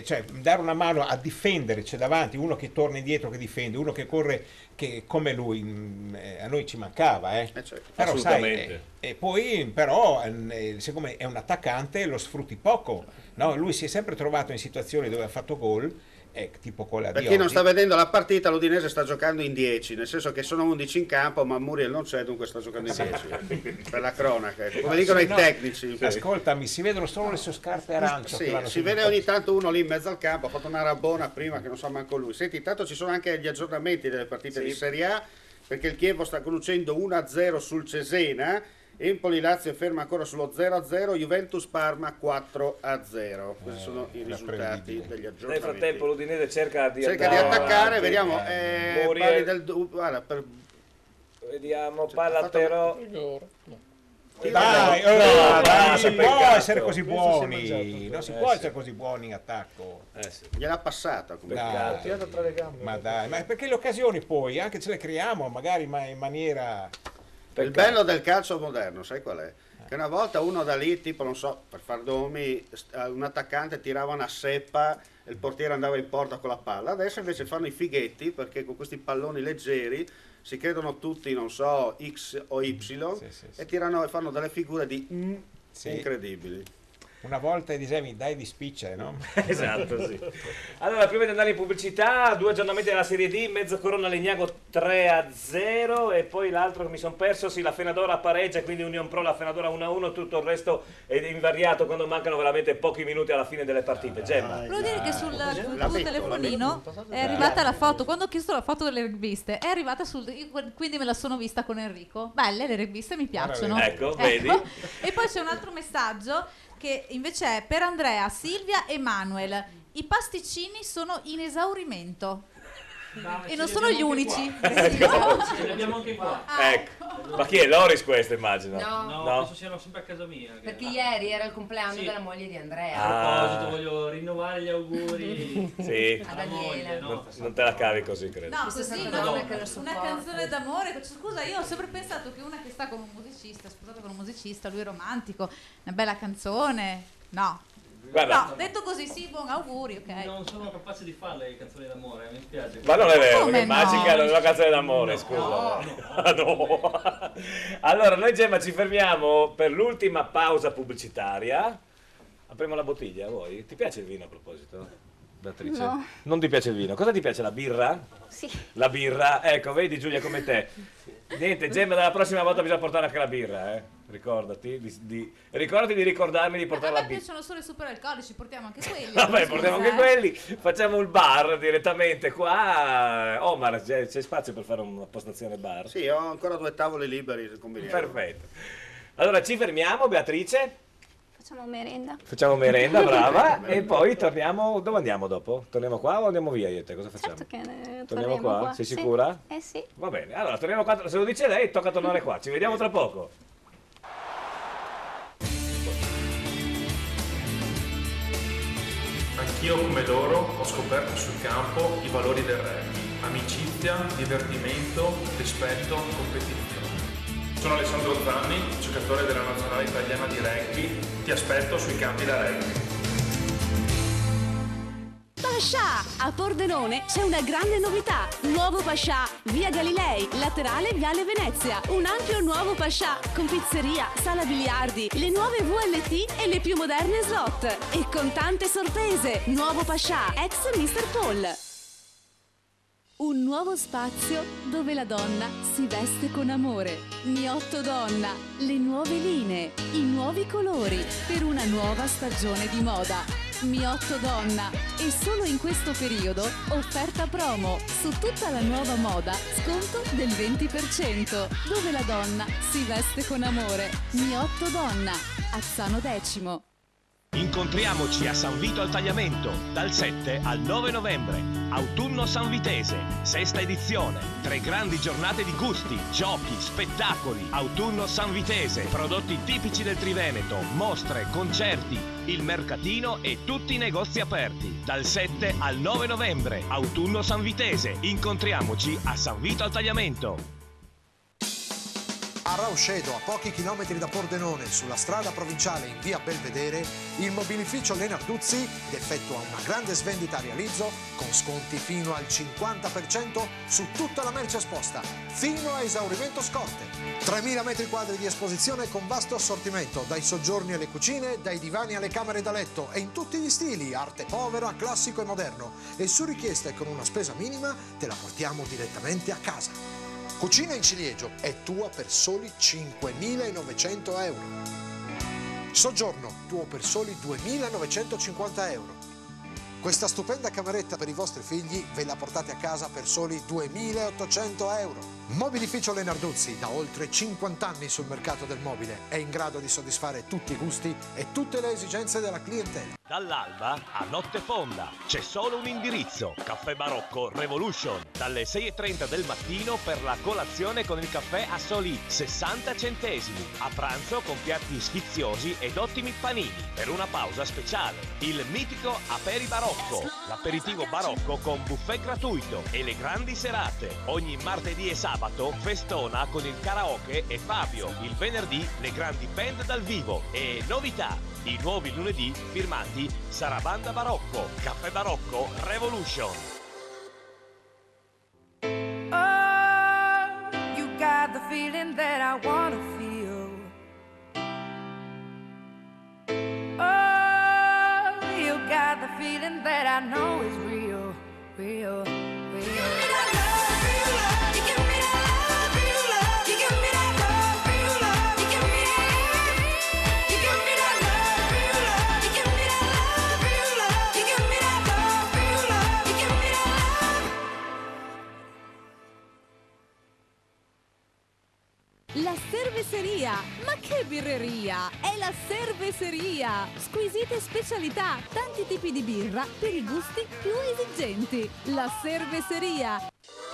cioè dare una mano a difendere, c'è davanti uno che torna indietro, che difende, uno che corre, che come lui, a noi ci mancava,
certo.
Però
assolutamente.
Sai, e poi però siccome è un attaccante lo sfrutti poco, no? Lui si è sempre trovato in situazioni dove ha fatto gol, tipo quella
per
di
chi non
oggi.
sta vedendo la partita, l'Udinese sta giocando in 10, nel senso che sono 11 in campo, ma Muriel non c'è, dunque sta giocando in 10 per la cronaca, come dicono i tecnici.
Ascoltami, si vedono solo le sue scarpe arancio.
Sì, si vede ogni tanto uno lì in mezzo al campo, ha fatto una rabona prima che non sa manco lui. Senti, intanto ci sono anche gli aggiornamenti delle partite di Serie A, perché il Chievo sta conducendo 1-0 sul Cesena, Empoli-Lazio ferma ancora sullo 0-0, Juventus-Parma 4-0. Questi sono i risultati degli aggiornamenti.
Nel frattempo l'Udinese cerca di
attaccare,
avanti.
vediamo, parli del, guarda,
Vediamo, palla però.
Dai, non si può essere così buoni, non si può essere così buoni in attacco.
Gliel'ha passata come
tirato tra le gambe.
Ma dai, ma perché le occasioni poi anche ce le creiamo magari ma in maniera...
Il bello del calcio moderno, sai qual è? Che una volta uno da lì, tipo non so, per far nomi, un attaccante tirava una seppa e il portiere andava in porta con la palla. Adesso invece fanno i fighetti, perché con questi palloni leggeri si credono tutti, non so, X o Y, e tirano e fanno delle figure di incredibili.
Una volta dicevi dai di spicce, no?
Esatto, sì. Allora, prima di andare in pubblicità, 2 aggiornamenti della Serie D, Mezzo Corona Legnago 3-0 e poi l'altro che mi sono perso, sì, la Fenadora pareggia, quindi Union Pro, la Fenadora 1-1, tutto il resto è invariato quando mancano veramente pochi minuti alla fine delle partite. Gemma.
Volevo dire che sul tuo telefonino è arrivata la foto, quando ho chiesto la foto delle rugbiste, è arrivata quindi me la sono vista con Enrico. Belle le rugbiste, mi piacciono.
Ecco, vedi?
E poi c'è un altro messaggio che invece è per Andrea, Silvia e Manuel. I pasticcini sono in esaurimento. E non sono gli unici.
Ce li abbiamo anche qua.
Ecco. Ma chi è Loris questo, immagino?
No, penso siano sempre a casa mia.
Perché ieri era il compleanno della moglie di Andrea.
A proposito, voglio rinnovare gli auguri
a
Daniele.
Non te la cavi così, credo.
No, così una canzone d'amore. Scusa, io ho sempre pensato che una che sta con un musicista, sposata con un musicista, lui è romantico, una bella canzone. No.
Guarda.
No, detto così, sì, buon auguri, ok.
Non sono capace di farle le canzoni d'amore, mi spiace.
Ma non è vero,
Come
che
no?
Magica non è una canzone d'amore, scusa.
No.
Allora, noi Gemma ci fermiamo per l'ultima pausa pubblicitaria. Apriamo la bottiglia, vuoi? Ti piace il vino a proposito, Beatrice?
No.
Non ti piace il vino? Cosa ti piace, la birra?
Sì.
La birra? Ecco, vedi Giulia come te. Niente, Gemma, dalla prossima volta bisogna portare anche la birra, eh? Ricordati ricordati di ricordarmi di portare la
A me
birra.
piacciono solo i super alcolici, portiamo anche quelli.
Vabbè, portiamo anche quelli, facciamo il bar direttamente qua. Omar, c'è spazio per fare una postazione bar?
Sì, ho ancora 2 tavoli liberi, combiniamo.
Perfetto. Allora ci fermiamo, Beatrice.
Facciamo merenda.
Facciamo merenda, brava. E poi torniamo. Dove andiamo dopo? Torniamo qua o andiamo via io e te? Cosa facciamo?
Certo che
Torniamo qua? Sei sicura?
Sì.
Va bene, allora torniamo qua. Se lo dice lei, tocca tornare qua. Ci vediamo tra poco.
Anch'io come loro ho scoperto sul campo i valori del rugby: amicizia, divertimento, rispetto, competizione. Sono Alessandro Zanni, giocatore della nazionale italiana di rugby. Ti aspetto sui campi da rugby.
Pascià! A Pordenone c'è una grande novità. Nuovo Pascià, via Galilei, laterale Viale Venezia. Un ampio nuovo Pascià con pizzeria, sala biliardi, le nuove VLT e le più moderne slot. E con tante sorprese. Nuovo Pascià, ex Mr. Paul. Un nuovo spazio dove la donna si veste con amore. Miotto Donna, le nuove linee, i nuovi colori per una nuova stagione di moda. Miotto Donna, e solo in questo periodo offerta promo su tutta la nuova moda, sconto del 20%, dove la donna si veste con amore. Miotto Donna, Azzano Decimo.
Incontriamoci a San Vito al Tagliamento dal 7 al 9 novembre. Autunno Sanvitese, 6ª edizione. 3 grandi giornate di gusti, giochi, spettacoli. Autunno Sanvitese, prodotti tipici del Triveneto, mostre, concerti, il mercatino e tutti i negozi aperti. Dal 7 al 9 novembre. Autunno Sanvitese. Incontriamoci a San Vito al Tagliamento.
A Rauscedo, a pochi chilometri da Pordenone, sulla strada provinciale in via Belvedere, il mobilificio Lenarduzzi effettua una grande svendita a realizzo con sconti fino al 50% su tutta la merce esposta, fino a esaurimento scorte. 3.000 metri quadri di esposizione con vasto assortimento, dai soggiorni alle cucine, dai divani alle camere da letto e in tutti gli stili, arte povera, classico e moderno. E su richiesta e con una spesa minima te la portiamo direttamente a casa. Cucina in ciliegio è tua per soli 5.900 euro. Soggiorno tuo per soli 2.950 euro. Questa stupenda cameretta per i vostri figli ve la portate a casa per soli 2.800 euro. Mobilificio Lenarduzzi, da oltre 50 anni sul mercato del mobile, è in grado di soddisfare tutti i gusti e tutte le esigenze della clientela.
Dall'alba a notte fonda c'è solo un indirizzo: Caffè Barocco Revolution, dalle 6:30 del mattino per la colazione con il caffè a soli 60 centesimi, a pranzo con piatti sfiziosi ed ottimi panini, per una pausa speciale il mitico Aperi Barocco, l'aperitivo barocco con buffet gratuito, e le grandi serate. Ogni martedì e sabato festona con il karaoke e Fabio, il venerdì le grandi band dal vivo e novità: i nuovi lunedì firmati Sarabanda Barocco. Caffè Barocco Revolution.
Oh, you got the feeling that I wanna feel. Oh, you got the feeling that I know is real, real, real.
La cerveseria, ma che birreria! È la cerveseria! Squisite specialità, tanti tipi di birra per i gusti più esigenti. La cerveseria!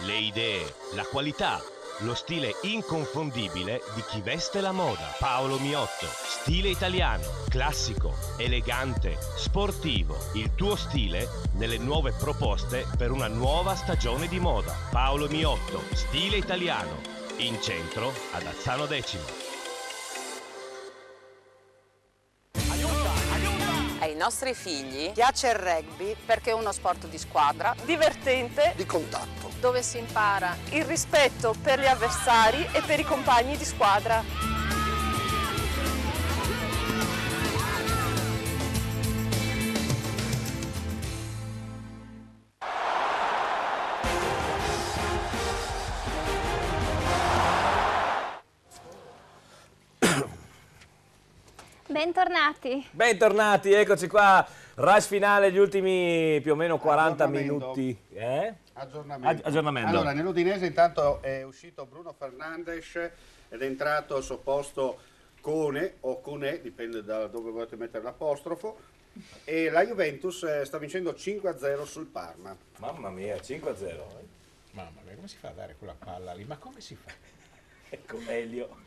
Le idee, la qualità, lo stile inconfondibile di chi veste la moda. Paolo Miotto, stile italiano, classico, elegante, sportivo. Il tuo stile nelle nuove proposte per una nuova stagione di moda. Paolo Miotto, stile italiano. In centro ad Azzano Decimo.
Ai nostri figli piace il rugby perché è uno sport di squadra, divertente,
di contatto,
dove si impara il rispetto per gli avversari e per i compagni di squadra.
Bentornati.
Bentornati, eccoci qua. Rush finale, gli ultimi più o meno 40 minuti. Aggiornamento.
Allora, nell'Udinese intanto è uscito Bruno Fernandes ed è entrato al suo posto Cone o Cone, dipende da dove volete mettere l'apostrofo. E la Juventus sta vincendo 5-0 sul Parma.
Mamma mia, 5-0.
Mamma mia, come si fa a dare quella palla lì? Ma come si fa?
Ecco, Elio.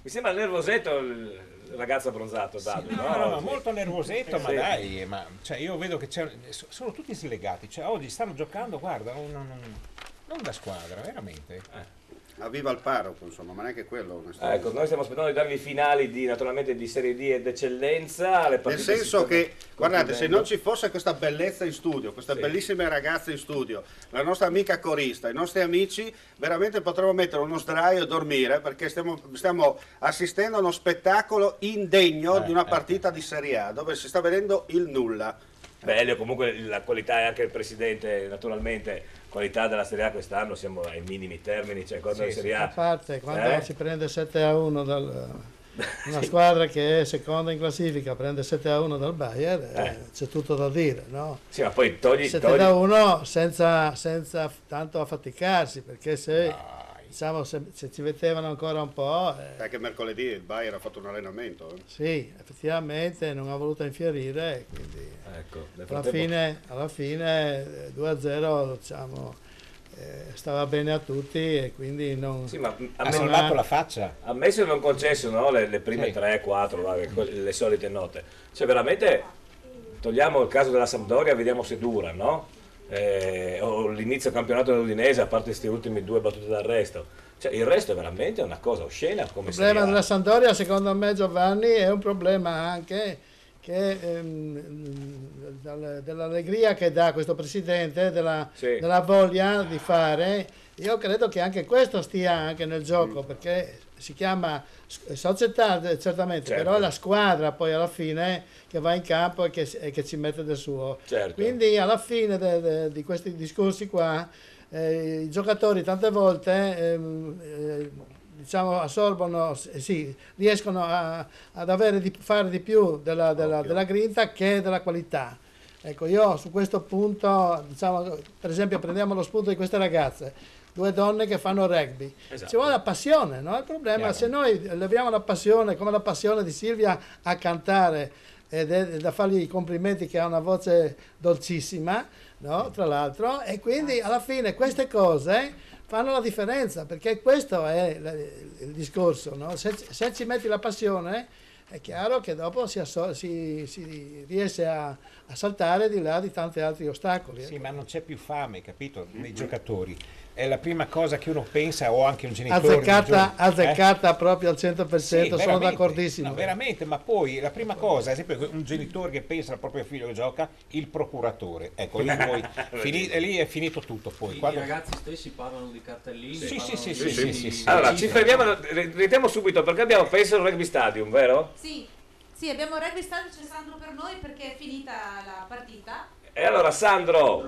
Mi sembra nervosetto il ragazzo abbronzato, Davide.
Sì, no, molto nervosetto, ma dai, cioè io vedo che sono tutti slegati, cioè oggi stanno giocando, guarda, non da squadra, veramente.
Ma viva il Parroco, insomma, ma neanche quello.
Ecco, noi stiamo aspettando di darvi i finali naturalmente di Serie D ed eccellenza.
Nel senso che, guardate, se non ci fosse questa bellezza in studio, queste bellissime ragazze in studio, la nostra amica corista, i nostri amici, veramente potremmo mettere uno sdraio e dormire, perché stiamo assistendo a uno spettacolo indegno di una partita di Serie A, dove si sta vedendo il nulla.
Bello, comunque la qualità, e anche il presidente, naturalmente, qualità della Serie A quest'anno siamo ai minimi termini, cioè quando la Serie A...
A parte, quando si prende 7-1 una squadra che è seconda in classifica prende 7-1 dal Bayern, c'è tutto da dire, no?
Sì, ma poi togli
7-1 senza tanto affaticarsi, perché se... Diciamo, se ci mettevano ancora un po'...
Anche mercoledì il Bayern ha fatto un allenamento.
Sì, effettivamente non ha voluto infierire, quindi
ecco,
alla fine 2-0 diciamo, stava bene a tutti e quindi non...
Sì, ma
ha salvato la faccia.
Ammesso e non concesso, no? Le prime 3-4, le solite note. Cioè veramente, togliamo il caso della Sampdoria, vediamo se dura, no? O l'inizio campionato dell'Udinese, a parte questi ultimi 2 battute d'arresto, cioè il resto è veramente una cosa oscena. Il
problema della Sampdoria, secondo me, Giovanni, è un problema anche dell'allegria che dà questo presidente, della voglia di fare. Io credo che anche questo stia anche nel gioco, perché si chiama società certamente, però è la squadra poi alla fine che va in campo e che ci mette del suo. Quindi alla fine di questi discorsi qua i giocatori tante volte diciamo assorbono, riescono ad fare di più della grinta che della qualità. Ecco, io su questo punto, diciamo, per esempio prendiamo lo spunto di queste ragazze, 2 donne che fanno rugby. Ci vuole la passione, no? Il problema è se noi leviamo la passione, come la passione di Silvia a cantare, ed è da fargli i complimenti che ha una voce dolcissima, no? Tra l'altro, e quindi alla fine queste cose fanno la differenza, perché questo è il discorso, no? Se ci metti la passione è chiaro che dopo si riesce a saltare di là di tanti altri ostacoli.
Sì, ma non c'è più fame, capito, nei giocatori. È la prima cosa che uno pensa, o anche un genitore.
Azzeccata proprio al 100%,
sì,
sono d'accordissimo.
No, veramente, ma poi la prima cosa, ad esempio, un genitore che pensa al proprio figlio che gioca, il procuratore. Ecco, lì, lì è finito tutto. Poi,
I ragazzi stessi parlano di cartellini.
Sì.
Allora, ci fermiamo, ritiamo subito, perché abbiamo penso al Rugby Stadium, vero?
Sì, abbiamo il Rugby Stadium, c'è Sandro per noi perché è finita la partita.
E allora, Sandro.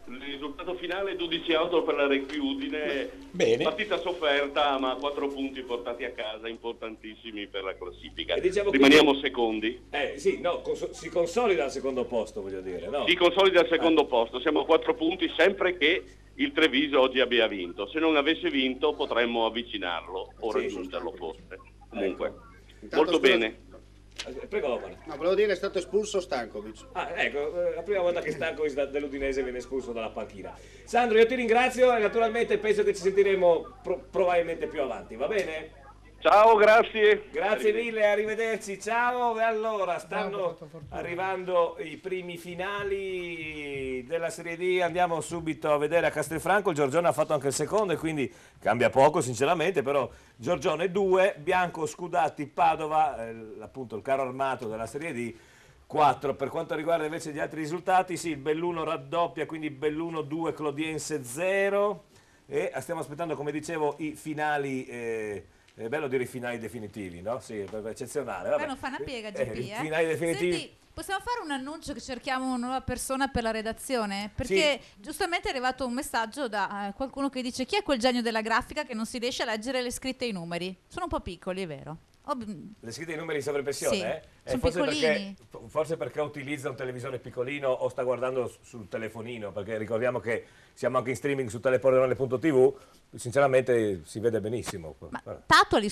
Il risultato finale 12-8 per la Rugby Udine.
Bene.
Partita sofferta, ma 4 punti portati a casa, importantissimi per la classifica.
Diciamo
rimaniamo secondi.
Sì, no, si consolida al secondo posto, voglio dire, no?
Si consolida al secondo posto, siamo a 4 punti sempre che il Treviso oggi abbia vinto. Se non avesse vinto potremmo avvicinarlo o raggiungerlo forse. Comunque, molto bene.
Prego, Omar.
No, volevo dire, è stato espulso Stankovic.
Ecco, la prima volta che Stankovic dell'Udinese viene espulso dalla panchina. Sandro, io ti ringrazio e naturalmente penso che ci sentiremo probabilmente più avanti, va bene?
Ciao, grazie.
Grazie mille, arrivederci, ciao. E allora, stanno arrivando i primi finali della Serie D, andiamo subito a vedere a Castelfranco. Il Giorgione ha fatto anche il secondo e quindi cambia poco sinceramente, però Giorgione 2, Bianco, Scudatti, Padova, appunto il carro armato della Serie D, 4. Per quanto riguarda invece gli altri risultati, sì, il Belluno raddoppia, quindi Belluno 2, Clodiense 0 e stiamo aspettando, come dicevo, i finali. È bello dire i finali definitivi, no? Sì, è eccezionale. Vabbè.
Non fa una piega, GP,
finali definitivi.
Senti, possiamo fare un annuncio che cerchiamo una nuova persona per la redazione? Perché giustamente è arrivato un messaggio da qualcuno che dice: chi è quel genio della grafica che non si riesce a leggere le scritte e i numeri? Sono un po' piccoli, è vero?
Le scritte i numeri in sovraimpressione?
Sono piccolini.
Forse perché utilizza un televisore piccolino o sta guardando sul telefonino, perché ricordiamo che siamo anche in streaming su telepordenone.tv, sinceramente si vede benissimo.
Ma tatuali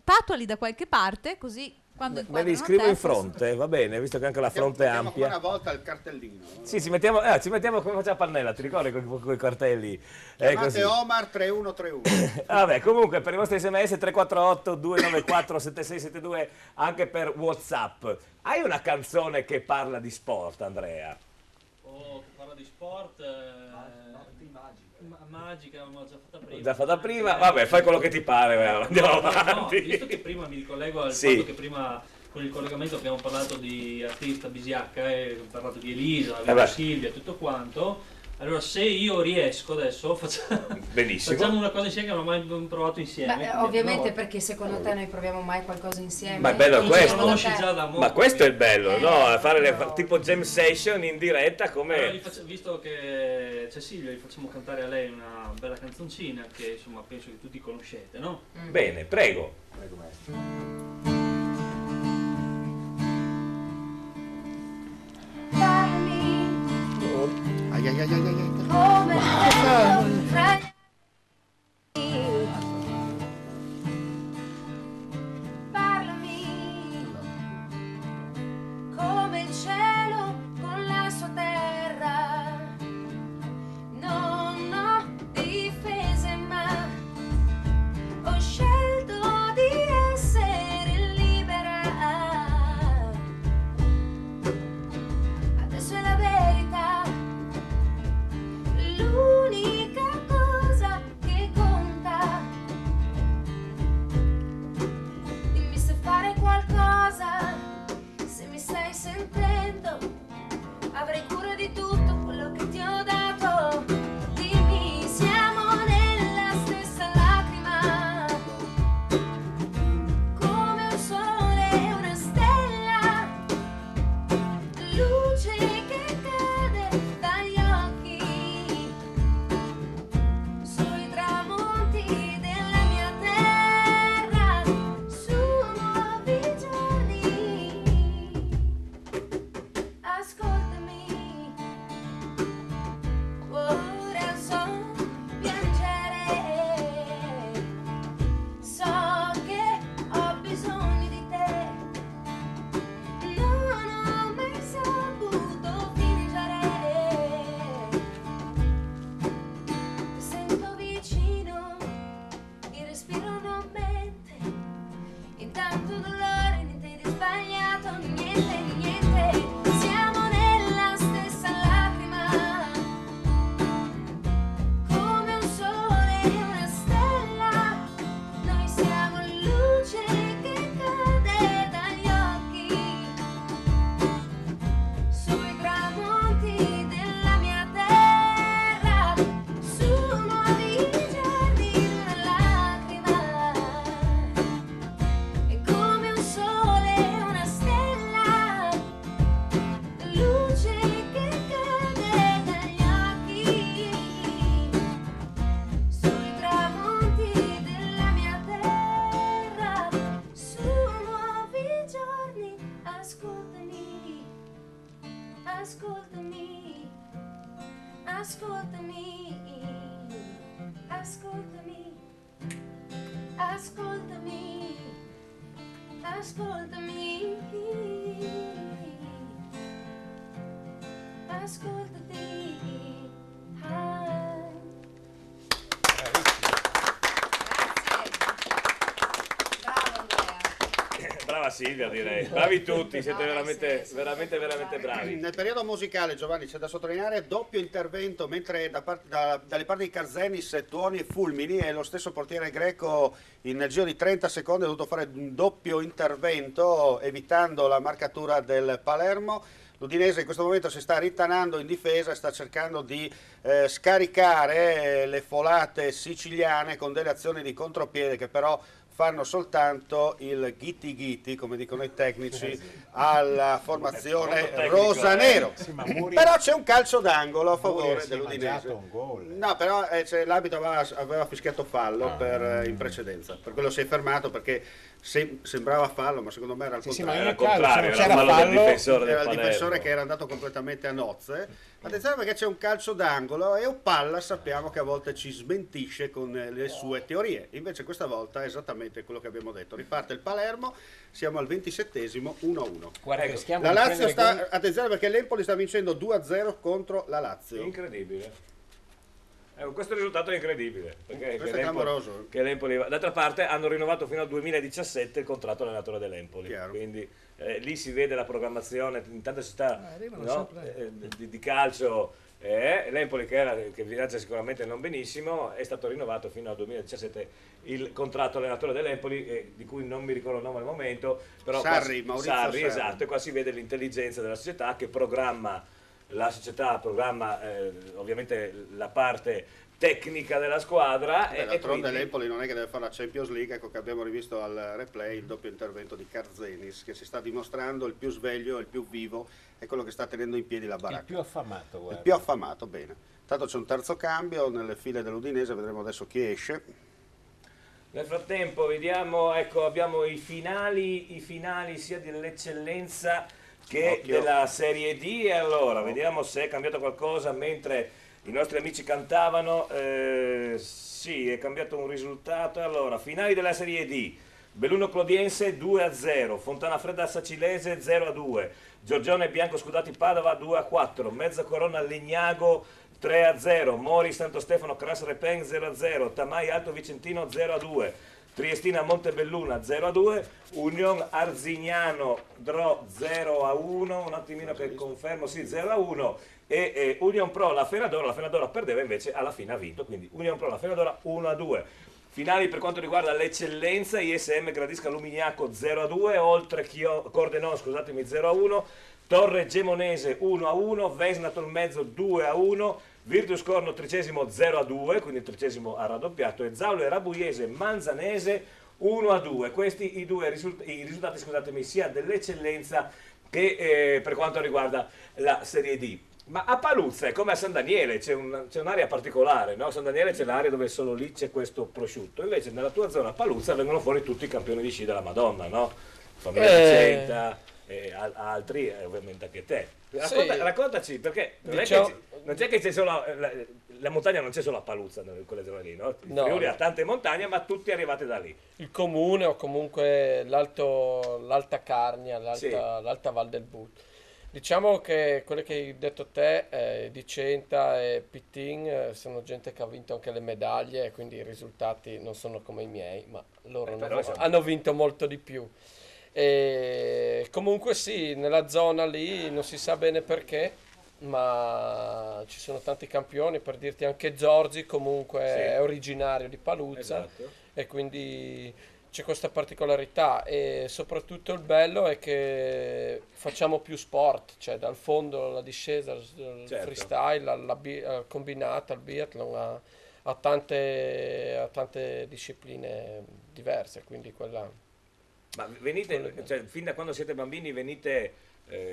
tatuali da qualche parte, così quando
me li scrivo in fronte, va bene, visto che anche la fronte è ampia.
Una volta il cartellino.
Sì, ci mettiamo come faceva Pannella, ti ricordi con i cartelli?
Chiamate Omar 3131.
Vabbè, comunque per i vostri sms 348 294 7672 anche per WhatsApp. Hai una canzone che parla di sport, Andrea?
Che parla di sport? Magica, l'ho
già fatta prima. Vabbè, fai quello che ti pare, andiamo avanti.
No, visto che prima mi ricollego al fatto che prima con il collegamento abbiamo parlato di artista Bisiacca e abbiamo parlato di Elisa, di Silvia, tutto quanto. Allora, se io riesco adesso, facciamo una cosa insieme che non abbiamo mai provato insieme.
Beh, ovviamente, perché secondo te noi proviamo mai qualcosa insieme?
Ma è bello questo.
Già
ma questo è il bello, no? Fare tipo jam session in diretta come...
Allora, visto che c'è Silvia, gli facciamo cantare a lei una bella canzoncina che insomma penso che tutti conoscete, no?
Bene, prego. Prego, maestro.
Come parlami come il cielo con la sua terra, non ho difese ma ho scelto di essere libera. Adesso è la verità. luce che cade dagli occhi, sui tramonti della mia terra, su nuovi giorni. Ascoltami, ascoltami, ascoltami, ascoltami, ascoltami, ascoltami, ascoltati.
Brava Silvia, direi. Bravi tutti, siete veramente bravi.
Nel periodo musicale, Giovanni, c'è da sottolineare doppio intervento, mentre dalle parti di Karzenis tuoni e fulmini, e lo stesso portiere greco in giro di 30 secondi ha dovuto fare un doppio intervento evitando la marcatura del Palermo. L'Udinese in questo momento si sta ritanando in difesa e sta cercando di scaricare le folate siciliane con delle azioni di contropiede che però fanno soltanto il ghiti ghiti, come dicono i tecnici, alla formazione rosanero. Però c'è un calcio d'angolo a favore dell'Udinese. No, però l'arbitro aveva fischiato fallo in precedenza, per quello si è fermato perché sembrava fallo, ma secondo me era il contrario. Era il difensore che era andato completamente a nozze. Attenzione perché c'è un calcio d'angolo e Oppalla sappiamo che a volte ci smentisce con le sue teorie, invece questa volta è esattamente quello che abbiamo detto. Riparte il Palermo, siamo al 27esimo, 1-1. La Lazio sta, attenzione perché l'Empoli sta vincendo 2-0 contro la Lazio.
Incredibile. Questo risultato è incredibile, perché
questo è clamoroso.
D'altra parte hanno rinnovato fino al 2017 il contratto allenatore dell'Empoli, quindi lì si vede la programmazione, intanto si sta di calcio, l'Empoli che viaggia sicuramente non benissimo, è stato rinnovato fino al 2017 il contratto allenatore dell'Empoli, di cui non mi ricordo il nome al momento, però
Maurizio Sarri.
Esatto, e qua si vede l'intelligenza della società che programma. La società programma ovviamente la parte tecnica della squadra.
D'altronde l'Empoli non è che deve fare la Champions League, ecco che abbiamo rivisto al replay il doppio intervento di Karzenis, che si sta dimostrando il più sveglio, il più vivo, è quello che sta tenendo in piedi la baracca.
Il più affamato, guarda.
Il più affamato, bene. Tanto c'è un terzo cambio nelle file dell'Udinese, vedremo adesso chi esce.
Nel frattempo vediamo, ecco, abbiamo i finali sia dell'eccellenza che della Serie D, e allora vediamo se è cambiato qualcosa mentre i nostri amici cantavano. Sì, è cambiato un risultato. Allora, finali della Serie D: Belluno Clodiense 2-0, Fontana Fredda Sacilese 0-2, Giorgione Bianco Scudati Padova 2-4, Mezza Corona Legnago 3-0, Mori Santo Stefano Cras Repen 0-0, Tamai Alto Vicentino 0-2, Triestina Montebelluna 0-2, Union Arzignano Dro 0-1, un attimino che confermo, sì, 0-1, e Union Pro La Fenadora perdeva, invece alla fine ha vinto, quindi Union Pro La Fenadora 1-2. Finali per quanto riguarda l'eccellenza: ISM Gradisca Luminiaco 0-2, oltre Cordenon, scusatemi, 0-1, Torre Gemonese 1-1, Vesna Tolmezzo 2-1, Virtus Corno Tricesimo 0-2, quindi il tricesimo ha raddoppiato, e Zaulo e Rabuiese Manzanese 1-2. Questi i risultati, scusatemi, sia dell'eccellenza che per quanto riguarda la Serie D. Ma a Paluzza è come a San Daniele, c'è un'area particolare, no? A San Daniele c'è l'area dove solo lì c'è questo prosciutto, invece nella tua zona a Paluzza vengono fuori tutti i campioni di sci della Madonna, no? Famiglia Vicenta e altri, ovviamente anche te. Raccontaci, perché non c'è che c'è solo la montagna, non c'è solo a Paluzza in quelle zone lì, no? Il Friuli ha tante montagne, ma tutti arrivate da lì.
Il comune, o comunque l'Alta Carnia, l'Alta Val del But. Diciamo che quelle che hai detto te, Dicenta e Pittin, sono gente che ha vinto anche le medaglie, quindi i risultati non sono come i miei, ma loro hanno vinto molto di più. E comunque sì, nella zona lì non si sa bene perché, ma ci sono tanti campioni. Per dirti, anche Giorgi comunque è originario di Paluzza, e quindi c'è questa particolarità, e soprattutto il bello è che facciamo più sport, cioè dal fondo alla discesa, al freestyle, al combinato, al biathlon, a tante discipline diverse, quindi quella...
Ma venite, cioè, fin da quando siete bambini venite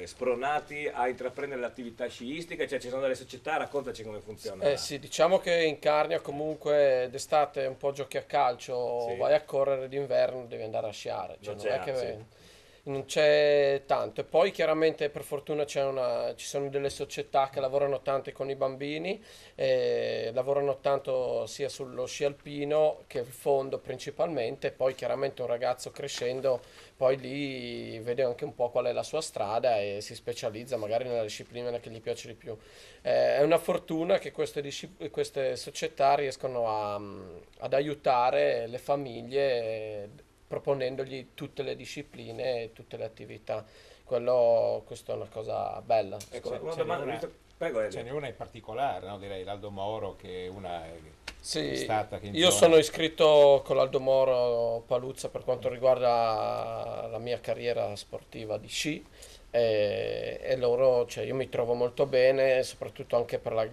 spronati a intraprendere l'attività sciistica? Cioè ci sono delle società, raccontaci come funziona.
Sì, diciamo che in Carnia comunque d'estate un po' giochi a calcio,
Sì.
vai a correre, d'inverno devi andare a sciare, cioè
Non
non è
c'è,
che
sì.
non c'è tanto. E poi chiaramente per fortuna ci sono delle società che lavorano tanto con i bambini, lavorano tanto sia sullo sci alpino che il fondo principalmente, e poi chiaramente un ragazzo crescendo poi lì vede anche un po' qual è la sua strada e si specializza magari nella disciplina che gli piace di più. È una fortuna che queste società riescono ad aiutare le famiglie proponendogli tutte le discipline e tutte le attività. Questa è una cosa bella.
Ecco,
Ce
una
n'è
domanda,
una-
prego, Elio.
ce n'è una in particolare, no? Direi l'Aldo Moro, che è una
Sì,
stata che in
io
zona-
sono iscritto con l'Aldo Moro Paluzza per quanto riguarda la mia carriera sportiva di sci e loro, cioè, io mi trovo molto bene, soprattutto anche per la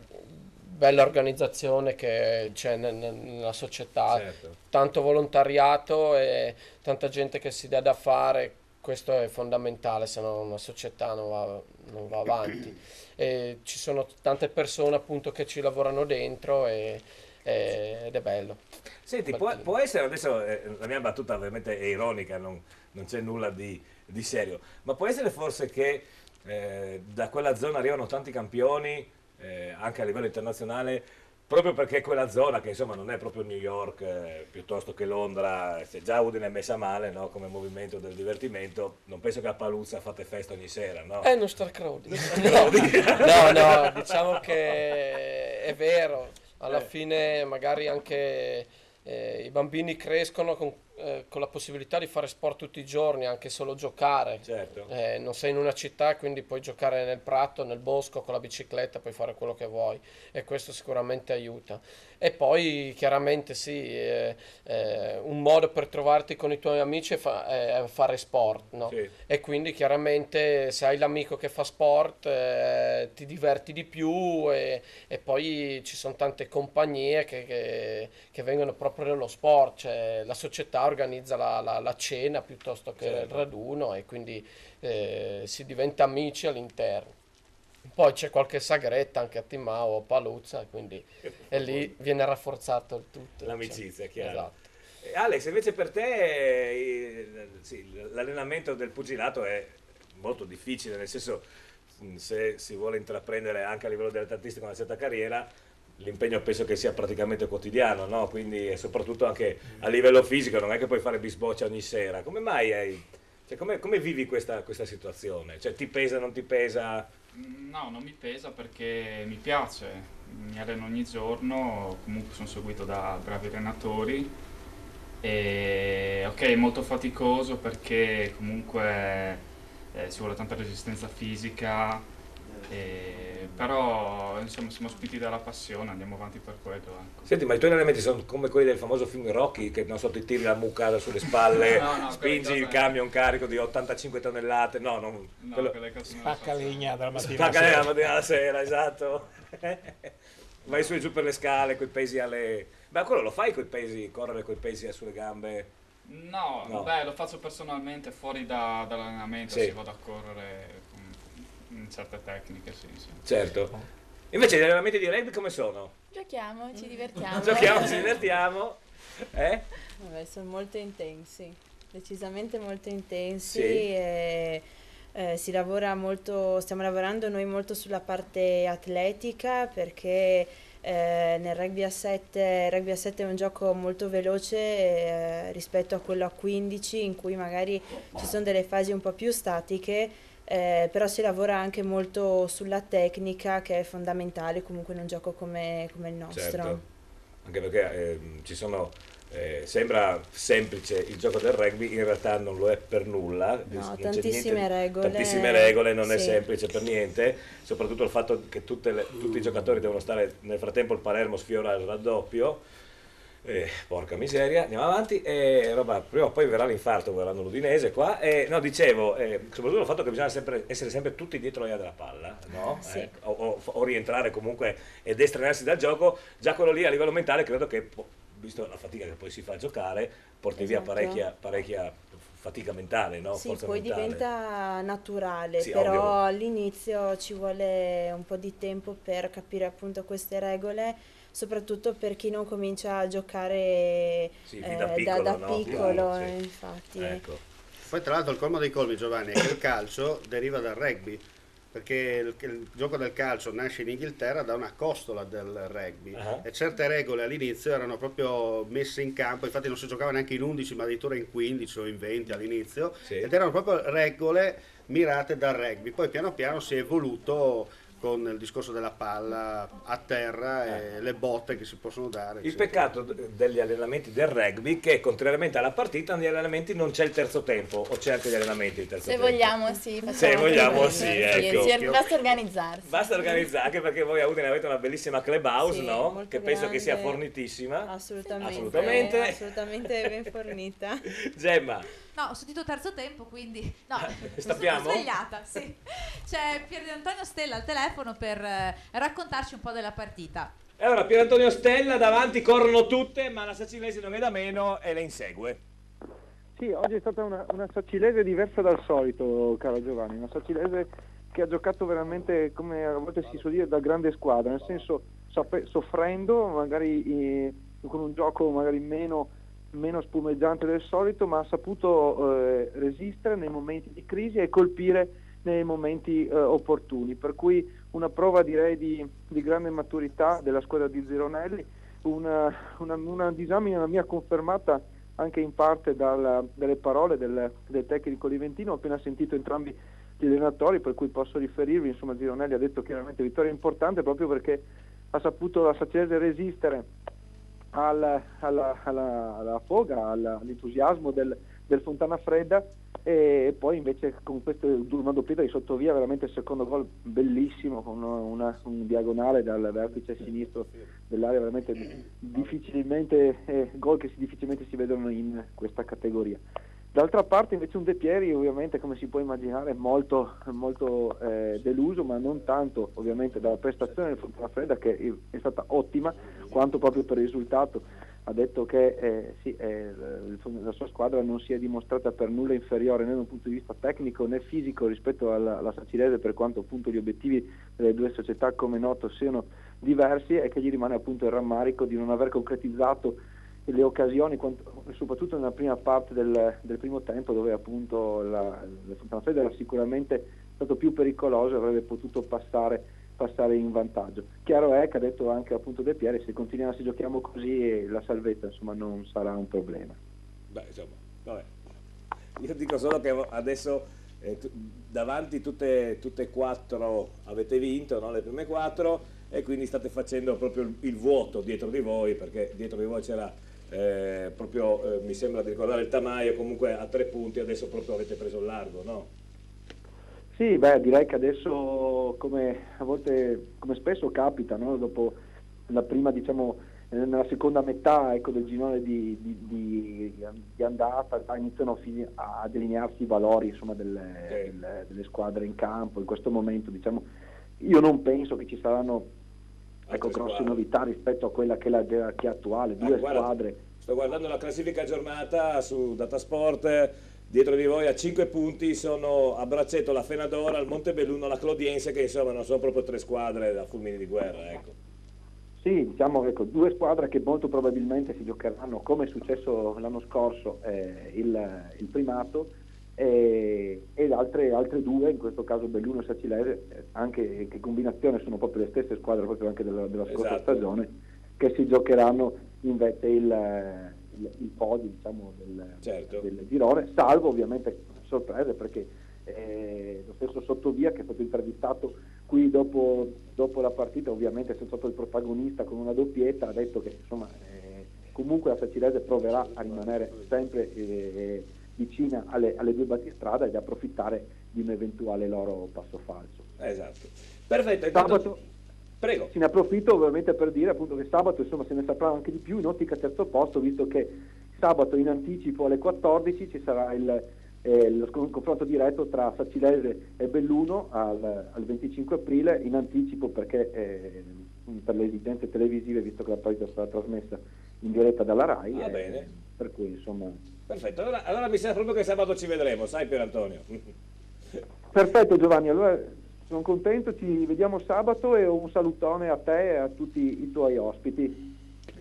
bella organizzazione che c'è nella società,
Certo.
tanto volontariato e tanta gente che si dà da fare, questo è fondamentale, se no una società non va avanti. E ci sono tante persone appunto che ci lavorano dentro ed è bello.
Senti, può essere, adesso la mia battuta ovviamente è ironica, non c'è nulla di serio, ma può essere forse che da quella zona arrivano tanti campioni anche a livello internazionale, proprio perché quella zona, che insomma non è proprio New York piuttosto che Londra, se già Udine è messa male, no, come movimento del divertimento, non penso che a Paluzza fate festa ogni sera, no?
Non sta crowd. No, diciamo che è vero, alla fine magari anche i bambini crescono con la possibilità di fare sport tutti i giorni, anche solo giocare.
Certo.
Non sei in una città, quindi puoi giocare nel prato, nel bosco, con la bicicletta, puoi fare quello che vuoi e questo sicuramente aiuta. E poi chiaramente sì, un modo per trovarti con i tuoi amici è fare sport, no?
Sì.
E quindi chiaramente se hai l'amico che fa sport ti diverti di più e poi ci sono tante compagnie che vengono proprio dallo sport, cioè la società organizza la cena piuttosto che il raduno e quindi si diventa amici all'interno. Poi c'è qualche sagretta anche a Timao o a Paluzza, quindi e lì viene rafforzato il tutto.
L'amicizia, chiaro.
Esatto.
Alex, invece per te sì, l'allenamento del pugilato è molto difficile, nel senso, se si vuole intraprendere anche a livello dilettantistico una certa carriera, l'impegno penso che sia praticamente quotidiano, no? Quindi soprattutto anche a livello fisico, non è che puoi fare bisboccia ogni sera. Come mai cioè, come vivi questa situazione? Cioè, ti pesa, non ti pesa?
No, non mi pesa perché mi piace, mi alleno ogni giorno, comunque sono seguito da bravi allenatori e ok, è molto faticoso perché comunque ci vuole tanta resistenza fisica, però insomma siamo spinti dalla passione, andiamo avanti per quello. Ecco.
Senti, ma i tuoi allenamenti sono come quelli del famoso film Rocky, che non so, ti tiri la mucca sulle spalle,
No,
spingi il camion carico di 85 tonnellate, no,
quelle cose non le
Spacca
faccio.
legna dalla mattina
Spacca
alla
legna
sera.
dalla mattina alla sera, esatto. Vai su e giù per le scale coi pesi alle... Beh, quello lo fai coi pesi, correre coi pesi sulle gambe?
No, beh, lo faccio personalmente fuori dall'allenamento,
Sì.
se vado a correre con certe tecniche, sì.
Certo. Invece gli allenamenti di rugby come sono?
Giochiamo, ci divertiamo.
Giochiamo, ci divertiamo.
Vabbè, sono molto intensi, decisamente molto intensi.
Sì.
E, si lavora molto, stiamo lavorando noi molto sulla parte atletica perché nel rugby a 7 è un gioco molto veloce rispetto a quello a 15 in cui magari ci sono delle fasi un po' più statiche, però si lavora anche molto sulla tecnica che è fondamentale comunque in un gioco come il nostro.
Certo. Anche perché ci sono... sembra semplice il gioco del rugby, in realtà non lo è per nulla.
No,
Non c'è
tantissime regole.
Tantissime regole, non è
Sì.
semplice per niente, soprattutto il fatto che tutti i giocatori devono stare, nel frattempo il Palermo sfiora il raddoppio, porca miseria, andiamo avanti, prima o poi verrà l'infarto, verranno l'Udinese qua, no, dicevo, soprattutto il fatto che bisogna essere sempre tutti dietro l'area della palla, no?
Sì.
O rientrare comunque ed estranarsi dal gioco, già quello lì a livello mentale credo che, visto la fatica che poi si fa a giocare, porti via
Esatto.
parecchia fatica mentale, no?
Sì,
Forza
poi
mentale.
diventa naturale,
Sì,
però
ovvio.
all'inizio ci vuole un po' di tempo per capire appunto queste regole, soprattutto per chi non comincia a giocare
Sì, fin da piccolo, no?
piccolo,
Chiaro, sì.
infatti.
Ecco.
Poi tra l'altro il colmo dei colmi, Giovanni, è che il calcio deriva dal rugby, perché il gioco del calcio nasce in Inghilterra da una costola del rugby e certe regole all'inizio erano proprio messe in campo, infatti non si giocava neanche in 11 ma addirittura in 15 o in 20 all'inizio, ed erano proprio regole mirate dal rugby. Poi piano piano si è evoluto con il discorso della palla a terra e le botte che si possono dare.
Il peccato degli allenamenti del rugby è che contrariamente alla partita negli allenamenti non c'è il terzo tempo, o c'è anche gli allenamenti il terzo
Se
tempo.
vogliamo sì,
Se vogliamo sì, ecco.
basta organizzarsi.
Basta organizzare, anche perché voi a Udine avete una bellissima clubhouse,
Sì,
no?
molto
Che penso che sia
grande.
fornitissima.
Assolutamente. Assolutamente ben fornita.
Gemma,
No, ho sentito terzo tempo, quindi no,
stappiamo?
sono svegliata, sì. C'è Pierantonio Stella al telefono per raccontarci un po' della partita.
e allora Pierantonio Stella davanti corrono tutte, ma la Sacilesi non è da meno e le insegue.
Sì, oggi è stata una Sacilese diversa dal solito, caro Giovanni, una Sacilese che ha giocato veramente, come a volte si suol dire, da grande squadra, nel senso soffrendo, magari con un gioco magari meno spumeggiante del solito, ma ha saputo resistere nei momenti di crisi e colpire nei momenti opportuni, per cui una prova direi di grande maturità della squadra di Zironelli, una disamina la mia confermata anche in parte dalle parole del tecnico liventino. Ho appena sentito entrambi gli allenatori, per cui posso riferirvi, insomma Zironelli ha detto chiaramente vittoria importante proprio perché ha saputo la Sacilese resistere alla foga, all'entusiasmo del Fontana Fredda, e poi invece con una doppietta di sottovia, veramente il secondo gol bellissimo con un diagonale dal vertice sinistro dell'area, veramente difficilmente gol che difficilmente si vedono in questa categoria. D'altra parte invece un De Pieri, ovviamente come si può immaginare, molto deluso, ma non tanto ovviamente dalla prestazione del Fontana Fredda, che è stata ottima, quanto proprio per il risultato. Ha detto che la sua squadra non si è dimostrata per nulla inferiore né da un punto di vista tecnico né fisico rispetto alla Sacilese, per quanto appunto gli obiettivi delle due società, come noto, siano diversi, e che gli rimane appunto il rammarico di non aver concretizzato le occasioni, soprattutto nella prima parte del primo tempo, dove appunto il Fontana Fredda era sicuramente stato più pericoloso e avrebbe potuto passare in vantaggio. Chiaro è che ha detto anche appunto De Pieri, se giochiamo così la salvezza insomma non sarà un problema.
Beh, insomma, vabbè. Io dico solo che adesso davanti tutte e quattro avete vinto, no? Le prime quattro, e quindi state facendo proprio il vuoto dietro di voi, perché dietro di voi c'era mi sembra di ricordare il Tamaio, comunque a 3 punti, adesso proprio avete preso il largo, no?
Sì, beh, direi che adesso, come spesso capita, no? Dopo la prima, diciamo, nella seconda metà, ecco, del girone di andata, iniziano a delinearsi i valori, insomma, delle squadre in campo. In questo momento, diciamo, io non penso che ci saranno grosse novità rispetto a quella che è la gerarchia attuale, due squadre.
Sto guardando la classifica aggiornata su Datasport. Dietro di voi a 5 punti sono a braccetto la Fenadora, il Montebelluno, la Clodiense, che insomma non sono proprio 3 squadre da fulmini di guerra, ecco.
Sì, diciamo, ecco, 2 squadre che molto probabilmente si giocheranno, come è successo l'anno scorso, il primato, e altre 2, in questo caso Belluno e Sacilese, anche che combinazione sono proprio le stesse squadre proprio anche della scorsa stagione, che si giocheranno invece il podio, diciamo, del girone, salvo ovviamente sorprese, perché lo stesso Sottovia, che è stato intervistato qui dopo la partita, ovviamente è stato il protagonista con una doppietta, ha detto che insomma comunque la Sacilese proverà a rimanere sempre vicina alle 2 battistrada ed approfittare di un eventuale loro passo falso.
Esatto. Perfetto.
Sabato,
prego.
Se ne approfitto ovviamente per dire appunto che sabato insomma se ne saprà anche di più in ottica terzo posto, visto che sabato in anticipo alle 14 ci sarà lo confronto diretto tra Sacilese e Belluno al 25 aprile, in anticipo perché per le esigenze televisive, visto che la partita sarà trasmessa in diretta dalla RAI.
Bene.
per cui insomma...
Perfetto, allora mi sa proprio che sabato ci vedremo, sai Pier Antonio?
Perfetto Giovanni, allora sono contento, ci vediamo sabato e un salutone a te e a tutti i tuoi ospiti.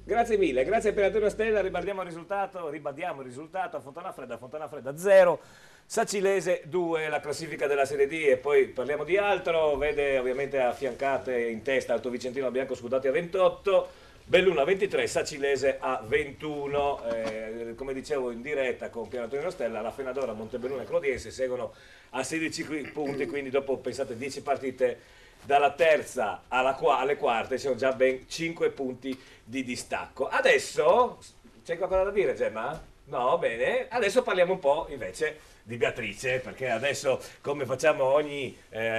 Grazie mille, grazie per Antonio Stella, ribadiamo il risultato a Fontana Fredda 0, Sacilese 2, la classifica della Serie D, e poi parliamo di altro, vede ovviamente affiancate in testa Alto Vicentino Bianco Scudati a 28, Belluno a 23, Sacilese a 21, come dicevo in diretta con Pier Antonio Stella, la Fenadora, Montebelluno e Clodiense seguono a 16 punti, quindi dopo pensate 10 partite dalla terza alle quarte, sono già ben 5 punti di distacco. Adesso c'è qualcosa da dire, Gemma? No? Bene, adesso parliamo un po' invece di Beatrice, perché adesso, come facciamo ogni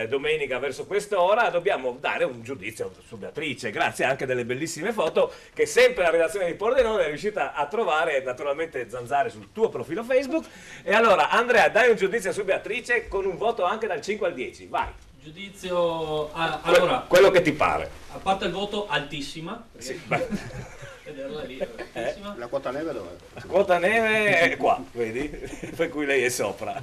domenica verso quest'ora, dobbiamo dare un giudizio su Beatrice, grazie anche delle bellissime foto che sempre la redazione di Pordenone è riuscita a trovare, naturalmente zanzare sul tuo profilo Facebook. E allora Andrea, dai un giudizio su Beatrice con un voto anche dal 5 al 10, vai.
Giudizio, allora,
quello che ti pare.
a parte il voto altissima,
Sì,
vederla lì, altissima.
La quota neve dov'è?
La quota neve è qua, vedi? Per cui lei è sopra.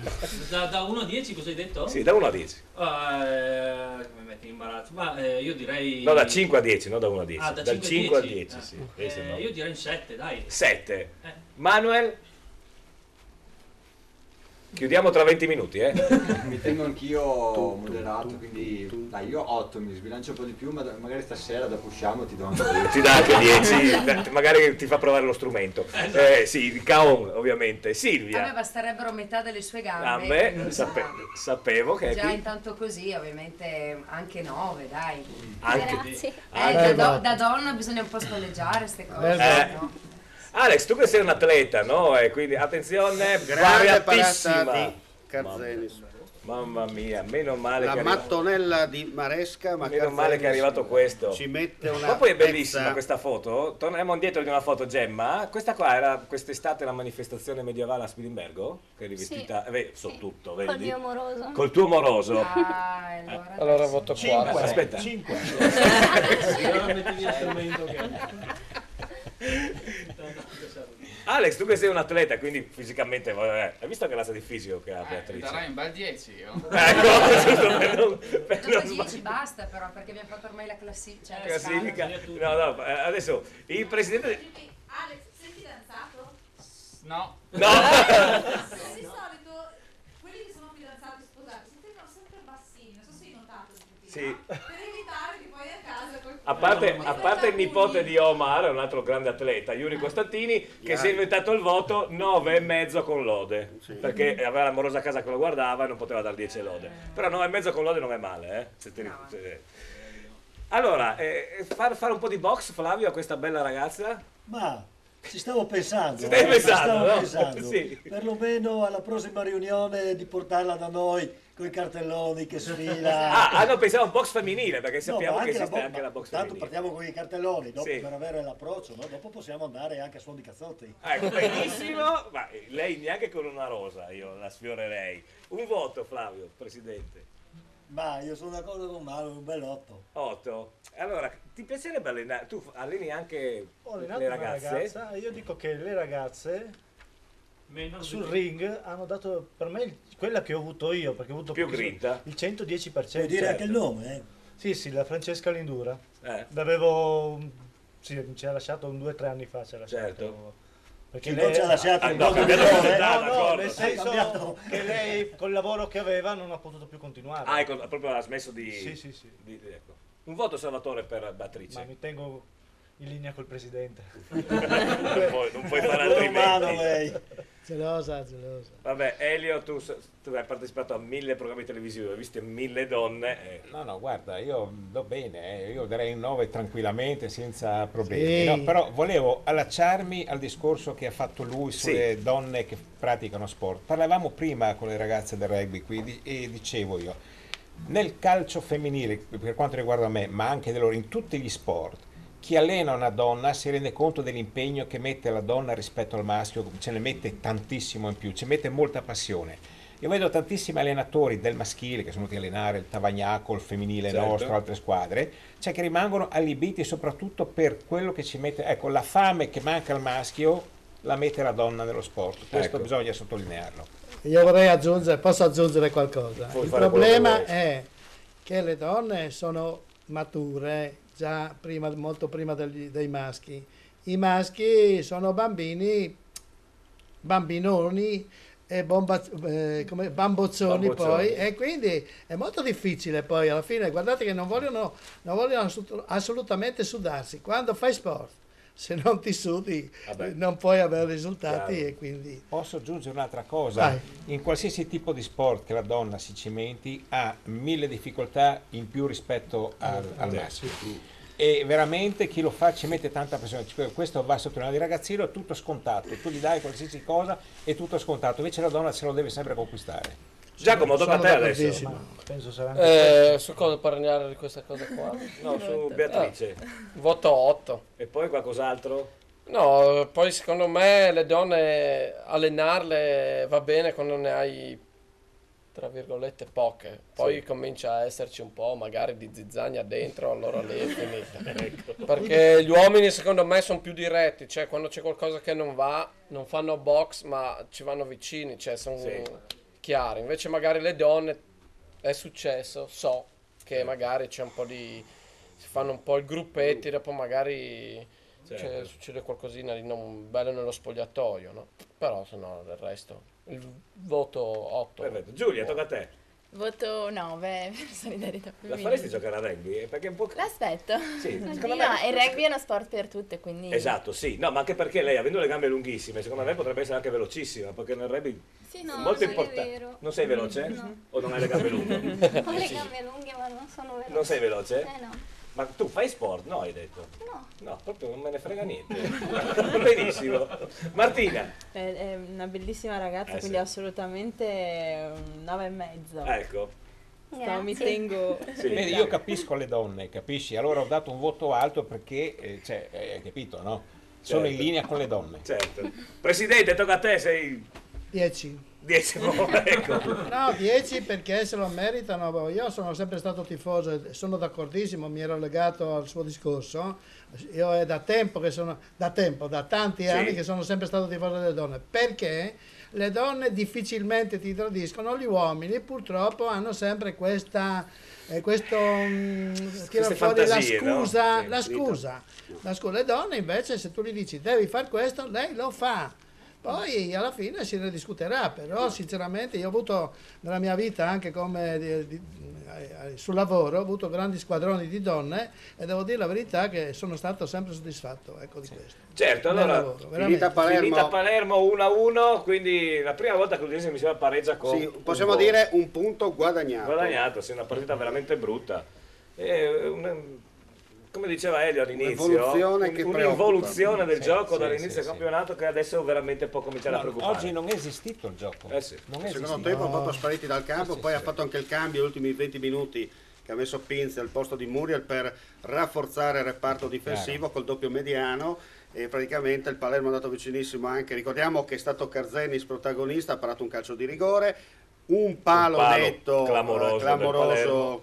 Da 1 a 10 cosa hai detto?
Sì, da 1 a 10.
Mi metti in imbarazzo, ma io direi...
No, da 5 a 10, non da 1 a 10.
Ah, da
Dal 5 a 10, sì.
Io direi un 7, dai.
7. Manuel? Chiudiamo tra 20 minuti,
Mi tengo anch'io moderato, quindi dai, io 8, mi sbilancio un po' di più, ma magari stasera dopo usciamo ti do anche 10.
Ti dà anche 10, magari ti fa provare lo strumento. Sì, il Caon ovviamente.
A me
Silvia?
basterebbero metà delle sue gambe.
A me sapevo che...
Già intanto così, ovviamente anche 9, dai.
Anche,
Da donna bisogna un po' spalleggiare queste cose. No?
Alex, tu che sei un atleta, no? E quindi attenzione,
grande parata
variatissima.
di Carzenis.
Mamma mia, meno male
La
che
mattonella di Maresca, ma
meno male che è arrivato questo.
Ci mette una
Ma poi è
pezza.
bellissima questa foto. Torniamo indietro di una foto, Gemma. Questa qua era quest'estate la manifestazione medievale a Spilimbergo, che è rivestita, soprattutto, vedi?
Col mio moroso.
Col tuo moroso.
Allora voto 4.
Aspetta.
5.
Alex, tu che sei un atleta, quindi fisicamente, hai visto che razza di fisico che ha Beatrice?
Darai un bel 10 io.
Ecco,
Dopo 10 basta però, perché abbiamo fatto ormai la classifica.
classifica. No, adesso il presidente...
Alex, sei fidanzato?
No.
No.
Di solito quelli che sono fidanzati sposati si tengono sempre bassini, non so se hai notato.
Sì.
Per evitare che poi a casa qualcuno...
A parte il nipote di Omar, un altro grande atleta, Yuri Costantini, che si è inventato il voto 9,5 con lode, perché aveva l'amorosa casa che lo guardava e non poteva dar 10 lode. Però 9,5 con lode non è male, Allora, fare un po' di box, Flavio, a questa bella ragazza?
Ma ci stavo pensando.
Ci stai pensando,
stavo
no?
pensando.
Sì.
Perlomeno alla prossima riunione di portarla da noi con i cartelloni che sfila.
No, pensavo a un box femminile, perché sappiamo
ma
che
anche
esiste
la
anche la box
tanto
femminile.
partiamo con i cartelloni, dopo
Sì.
per avere l'approccio, no? Dopo possiamo andare anche a suon di cazzotti.
Ecco, benissimo, ma lei neanche con una rosa, io la sfiorerei. Un voto, Flavio, presidente.
Ma io sono d'accordo con Mauro, un bel 8.
8. Allora, ti piacerebbe allenare? Tu alleni anche
Ho allenato
le
una
ragazze?
ragazza, io dico che le ragazze sul ring hanno dato per me quella che ho avuto io, perché ho avuto
Più grinta?
il 110%. Puoi dire anche il nome,
Sì, la Francesca Lindura.
Eh.
L'avevo... Sì, ci ha lasciato 2 o 3 anni fa, ci ha lasciato.
Certo.
Perché non ci ha lasciato
no,
nel senso che lei col lavoro che aveva non ha potuto più continuare.
Ah, ecco, proprio ha smesso di...
Sì.
ecco. Un voto Salvatore per Beatrice.
Ma mi tengo in linea col presidente.
non puoi fare altrimenti.
Gelosa.
Vabbè, Elio, tu hai partecipato a 1000 programmi televisivi, hai visto 1000 donne.
No, guarda, io do bene, io darei un 9 tranquillamente, senza problemi.
Sì.
No, però volevo allacciarmi al discorso che ha fatto lui sulle donne che praticano sport. Parlavamo prima con le ragazze del rugby qui e dicevo io, nel calcio femminile, per quanto riguarda me, ma anche in tutti gli sport, chi allena una donna si rende conto dell'impegno che mette la donna rispetto al maschio, ce ne mette tantissimo in più, ci mette molta passione. Io vedo tantissimi allenatori del maschile che sono venuti a allenare il Tavagnaco, il femminile nostro, altre squadre, cioè che rimangono allibiti soprattutto per quello che ci mette, ecco, la fame che manca al maschio la mette la donna nello sport. Questo bisogna sottolinearlo.
Io vorrei posso aggiungere qualcosa. Il problema è che le donne sono mature già molto prima dei maschi. I maschi sono bambinoni e bambozzoni poi, e quindi è molto difficile poi alla fine. Guardate che non vogliono assolutamente sudarsi. Quando fai sport, se non ti sudi non puoi avere risultati. Chiaro. E quindi
posso aggiungere un'altra cosa.
Vai.
In qualsiasi tipo di sport che la donna si cimenti ha 1000 difficoltà in più rispetto al maschio. E veramente chi lo fa ci mette tanta pressione. Questo va sottolineato. Il ragazzino è tutto scontato, tu gli dai qualsiasi cosa è tutto scontato, invece la donna se lo deve sempre conquistare.
Giacomo, tocca a te adesso.
Penso su cosa parlare di questa cosa qua?
No, su Beatrice.
Voto 8.
E poi qualcos'altro?
No, poi secondo me le donne allenarle va bene quando ne hai tra virgolette poche, poi comincia a esserci un po' magari di zizzania dentro, allora lì è finita. Perché gli uomini secondo me sono più diretti, cioè quando c'è qualcosa che non va, non fanno box ma ci vanno vicini, cioè sono chiari. Invece magari le donne, è successo, so che magari c'è un po' si fanno un po' i gruppetti, dopo magari succede qualcosina di non bello nello spogliatoio, no? Però se no del resto il voto 8.
Perfetto. Giulia, tocca a te.
Voto 9 per solidarietà femminile.
La faresti giocare a rugby? Perché un po'...
L'aspetto.
Sì,
No,
secondo me...
il rugby è uno sport per tutte, quindi...
Esatto, sì. No, ma anche perché lei, avendo le gambe lunghissime, secondo me potrebbe essere anche velocissima, perché nel rugby
Sì, no,
è molto
non è
importante.
vero.
Non sei veloce?
No.
O non hai le gambe lunghe?
Ho le gambe lunghe ma non sono veloce.
Non sei veloce?
No.
Ma tu fai sport? No, hai detto?
No.
No, proprio non me ne frega niente. Benissimo. Martina.
È una bellissima ragazza, quindi assolutamente un 9,5.
Ecco.
Mi tengo...
Vedi, io capisco le donne, capisci? Allora ho dato un voto alto perché, hai capito, no? Sono in linea con le donne.
Certo. Presidente, tocca a te, sei...
10.
10, ecco.
No, 10 perché se lo meritano. Io sono sempre stato tifoso e sono d'accordissimo, mi ero legato al suo discorso. Io è da tanti anni che sono sempre stato tifoso delle donne, perché le donne difficilmente ti tradiscono, gli uomini purtroppo hanno sempre tira fuori la scusa,
no?
la scusa. Le donne invece, se tu gli dici devi fare questo, lei lo fa. Poi alla fine si ne discuterà, però sinceramente io ho avuto nella mia vita anche come sul lavoro, ho avuto grandi squadroni di donne e devo dire la verità che sono stato sempre soddisfatto di questo.
Certo, allora
lavoro,
finita Palermo 1-1, quindi la prima volta che l'Udinese mi sembra pareggia con...
Sì, possiamo dire un punto guadagnato.
Guadagnato, sì, una partita veramente brutta. Come diceva Elio all'inizio, un'involuzione del gioco dall'inizio del campionato che adesso veramente può cominciare a preoccupare.
Oggi non è esistito il gioco.
Non secondo tempo proprio spariti dal campo, poi ha fatto anche il cambio gli ultimi 20 minuti che ha messo Pinzi al posto di Muriel per rafforzare il reparto difensivo col doppio mediano, e praticamente il Palermo è andato vicinissimo anche. Ricordiamo che è stato Carzenis protagonista, ha parato un calcio di rigore, un palo netto clamoroso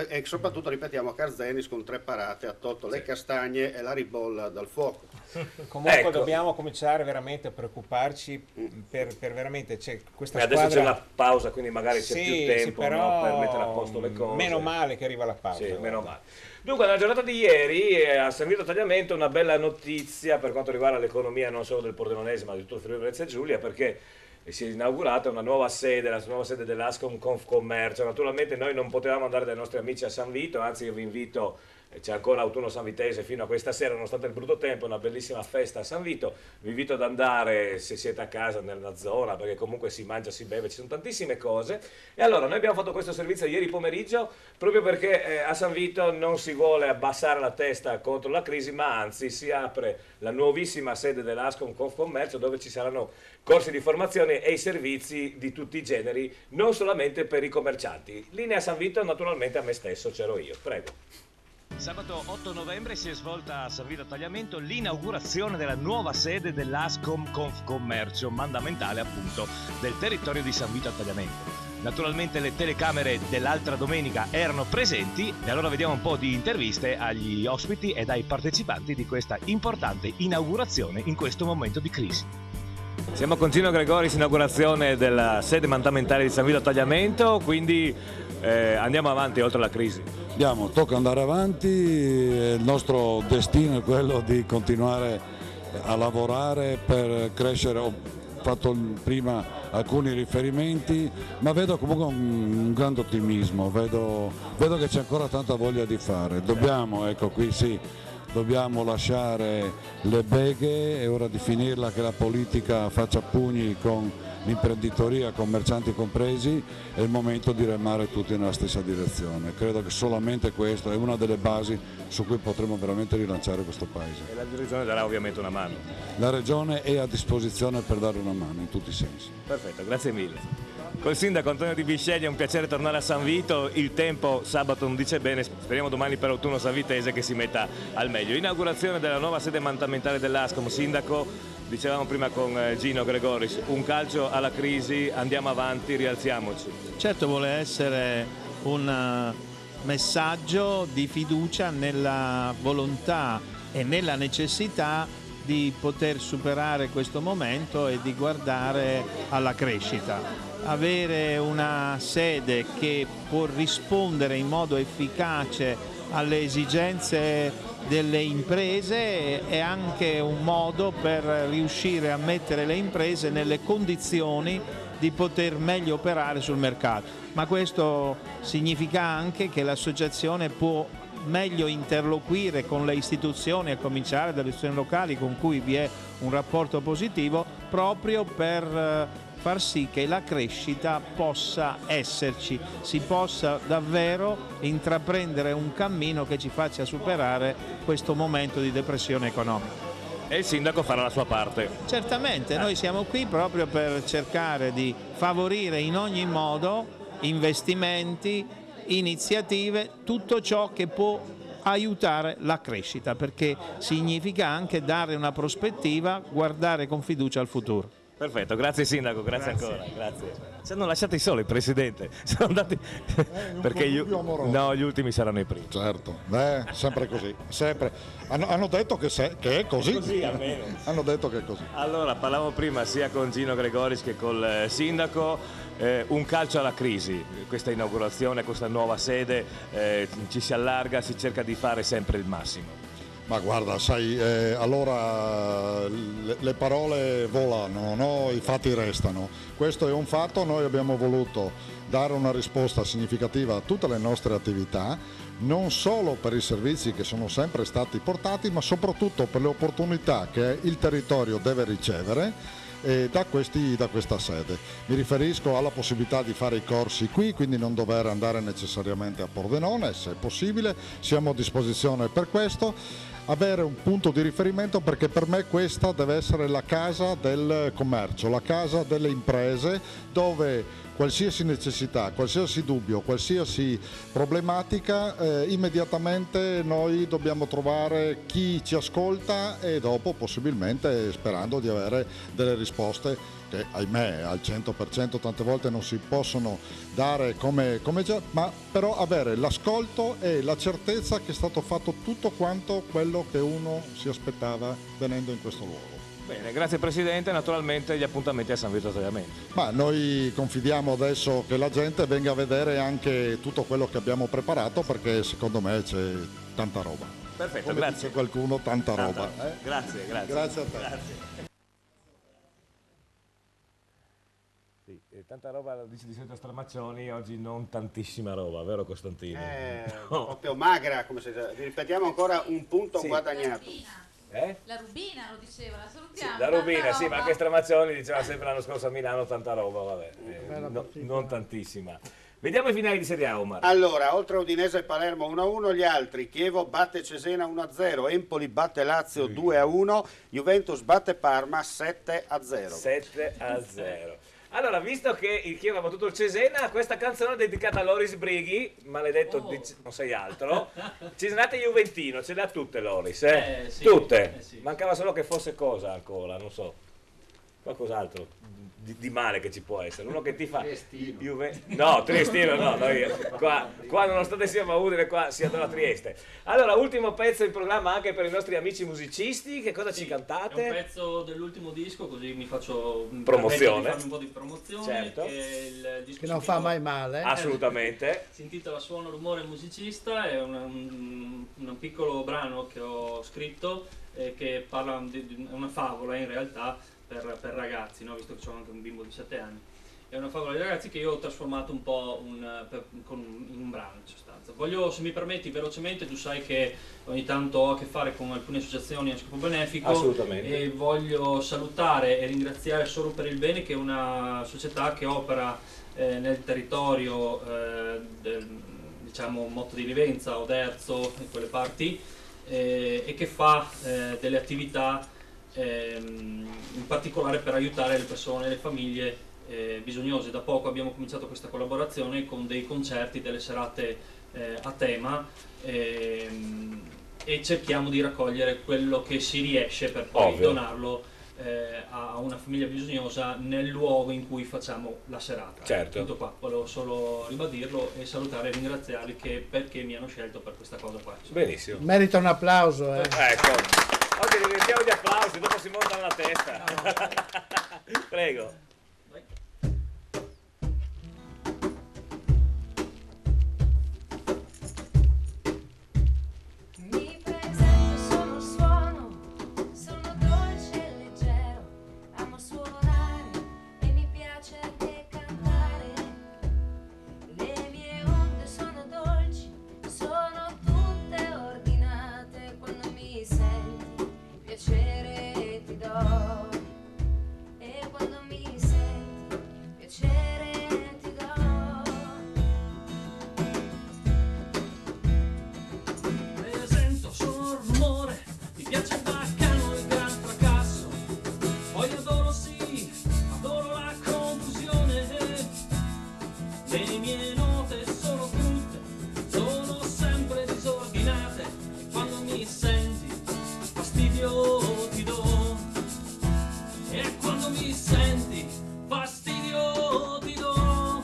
e soprattutto ripetiamo Carzenis con 3 parate ha tolto le castagne e la ribolla dal fuoco.
Comunque dobbiamo cominciare veramente a preoccuparci per veramente questa squadra.
Adesso c'è una pausa, quindi magari c'è più tempo
però
per mettere a posto le cose.
Meno male che arriva la pausa.
Sì, meno male. Dunque, nella giornata di ieri ha servito a tagliamento una bella notizia per quanto riguarda l'economia non solo del Pordenonese ma di tutto il Friuli Venezia Giulia, perché si è inaugurata una nuova sede, la nuova sede dell'Ascom Confcommercio. Naturalmente noi non potevamo andare dai nostri amici a San Vito, anzi io vi invito, c'è ancora Autunno Sanvitese fino a questa sera, nonostante il brutto tempo, una bellissima festa a San Vito. Vi invito ad andare se siete a casa nella zona, perché comunque si mangia, si beve, ci sono tantissime cose. E allora noi abbiamo fatto questo servizio ieri pomeriggio proprio perché a San Vito non si vuole abbassare la testa contro la crisi, ma anzi si apre la nuovissima sede dell'Ascom Confcommercio, dove ci saranno corsi di formazione e i servizi di tutti i generi, non solamente per i commercianti. Linea San Vito, naturalmente a me stesso c'ero io. Prego.
Sabato 8 novembre si è svolta a San Vito a Tagliamento l'inaugurazione della nuova sede dell'Ascom Confcommercio, mandamentale appunto del territorio di San Vito a Tagliamento. Naturalmente le telecamere dell'altra domenica erano presenti e allora vediamo un po' di interviste agli ospiti ed ai partecipanti di questa importante inaugurazione in questo momento di crisi.
Siamo con Gino Gregoris, inaugurazione della sede mandamentale di San Vito a Tagliamento, quindi andiamo avanti oltre la crisi.
Tocca andare avanti, il nostro destino è quello di continuare a lavorare per crescere. Ho fatto prima alcuni riferimenti, ma vedo comunque un grande ottimismo, vedo che c'è ancora tanta voglia di fare. Dobbiamo lasciare le beghe, è ora di finirla che la politica faccia pugni con l'imprenditoria, commercianti compresi, è il momento di remare tutti nella stessa direzione. Credo che solamente questo è una delle basi su cui potremo veramente rilanciare questo paese.
E la Regione darà ovviamente una mano.
La Regione è a disposizione per dare una mano in tutti i sensi.
Perfetto, grazie mille. Col sindaco Antonio Di Bisceglie è un piacere tornare a San Vito, il tempo sabato non dice bene, speriamo domani per l'autunno sanvitese che si metta al meglio. Inaugurazione della nuova sede mandamentale dell'Ascom, sindaco, dicevamo prima con Gino Gregoris, un calcio alla crisi, andiamo avanti, rialziamoci.
Certo, vuole essere un messaggio di fiducia nella volontà e nella necessità di poter superare questo momento e di guardare alla crescita. Avere una sede che può rispondere in modo efficace alle esigenze delle imprese è anche un modo per riuscire a mettere le imprese nelle condizioni di poter meglio operare sul mercato. Ma questo significa anche che l'associazione può meglio interloquire con le istituzioni, a cominciare dalle istituzioni locali con cui vi è un rapporto positivo, proprio per far sì che la crescita possa esserci, si possa davvero intraprendere un cammino che ci faccia superare questo momento di depressione economica.
E il sindaco farà la sua parte.
Certamente, noi siamo qui proprio per cercare di favorire in ogni modo investimenti, iniziative, tutto ciò che può aiutare la crescita, perché significa anche dare una prospettiva, guardare con fiducia al futuro.
Perfetto, grazie sindaco, grazie ancora. Grazie. Ci hanno lasciati soli, Presidente. Sono andati perché gli ultimi saranno i primi.
Certo, sempre così, sempre. Hanno detto che è così.
Così almeno.
Hanno detto che è così.
Allora, parlavamo prima sia con Gino Gregoris che col sindaco, un calcio alla crisi, questa inaugurazione, questa nuova sede, ci si allarga, si cerca di fare sempre il massimo.
Ma guarda, sai, allora le parole volano, no? I fatti restano. Questo è un fatto, noi abbiamo voluto dare una risposta significativa a tutte le nostre attività, non solo per i servizi che sono sempre stati portati, ma soprattutto per le opportunità che il territorio deve ricevere da questa sede. Mi riferisco alla possibilità di fare i corsi qui, quindi non dover andare necessariamente a Pordenone, se è possibile, siamo a disposizione per questo. Avere un punto di riferimento, perché per me questa deve essere la casa del commercio, la casa delle imprese, dove qualsiasi necessità, qualsiasi dubbio, qualsiasi problematica, immediatamente noi dobbiamo trovare chi ci ascolta e dopo possibilmente sperando di avere delle risposte che ahimè al 100% tante volte non si possono dare come già, ma però avere l'ascolto e la certezza che è stato fatto tutto quanto quello che uno si aspettava venendo in questo luogo.
Bene, grazie Presidente, naturalmente gli appuntamenti a San Vito a Tagliamento.
Ma noi confidiamo adesso che la gente venga a vedere anche tutto quello che abbiamo preparato, perché secondo me c'è tanta roba.
Perfetto,
come
grazie.
dice qualcuno, tanta roba.
Grazie.
Grazie a te.
Grazie. Tanta roba, dice di solito Stramaccioni, oggi non tantissima roba, vero Costantino?
Proprio magra, come si dice. Ripetiamo ancora un punto guadagnato.
La Rubina lo diceva, la salutiamo.
La Rubina, sì, ma anche Stramaccioni diceva sempre l'anno scorso a Milano tanta roba, vabbè, non tantissima. Vediamo i finali di Serie A, Omar.
Allora, oltre a Udinese e Palermo 1-1, gli altri: Chievo batte Cesena 1-0, Empoli batte Lazio 2-1, Juventus batte Parma 7-0.
7-0. Allora, visto che il Chievo ha battuto il Cesena, questa canzone è dedicata a Loris Brighi, maledetto, non sei altro. Cesenate Juventino, ce le ha tutte Loris,
Sì,
tutte.
sì.
Mancava solo che fosse cosa ancora, non so. qualcos'altro di male che ci può essere, uno che ti fa no, Triestino no, noi qua nonostante sia Udine, qua si adora Trieste. Allora, ultimo pezzo in programma anche per i nostri amici musicisti, che cosa ci cantate?
È un pezzo dell'ultimo disco, così mi faccio
promozione,
farmi un po' di promozione,
certo,
il disco
che non fa mai male,
assolutamente.
Si intitola Suono, rumore, musicista, è un piccolo brano che ho scritto che parla di una favola in realtà per ragazzi, no? Visto che ho anche un bimbo di 7 anni. È una favola di ragazzi che io ho trasformato un po' in un brano in sostanza. Voglio, se mi permetti, velocemente, tu sai che ogni tanto ho a che fare con alcune associazioni a scopo benefico.
Assolutamente.
E voglio salutare e ringraziare Solo per il Bene, che è una società che opera nel territorio diciamo Motto di Livenza, Oderzo e quelle parti, e che fa delle attività in particolare per aiutare le persone, le famiglie bisognose. Da poco abbiamo cominciato questa collaborazione con dei concerti, delle serate a tema, e cerchiamo di raccogliere quello che si riesce per poi donarlo a una famiglia bisognosa nel luogo in cui facciamo la serata.
Certo.
Tutto qua, volevo solo ribadirlo e salutare e ringraziarli perché mi hanno scelto per questa cosa qua.
Benissimo.
Merita un applauso.
Ecco. Oggi rimettiamo di applausi, dopo si montano la testa. No. Prego.
Mi presento, sono il suono, sono dolce e leggero, amo suonare e mi piace anche cantare. Le mie onde sono dolci, sono tutte ordinate, quando mi senti piacere ti do, e quando mi senti piacere ti do.
Presento, sono il rumore, mi piace il baccano e il gran fracasso, poi adoro sì, adoro la confusione. Le mie note sono brutte, sono sempre disordinate, e quando mi senti fastidio ti do, e quando mi senti fastidio ti do.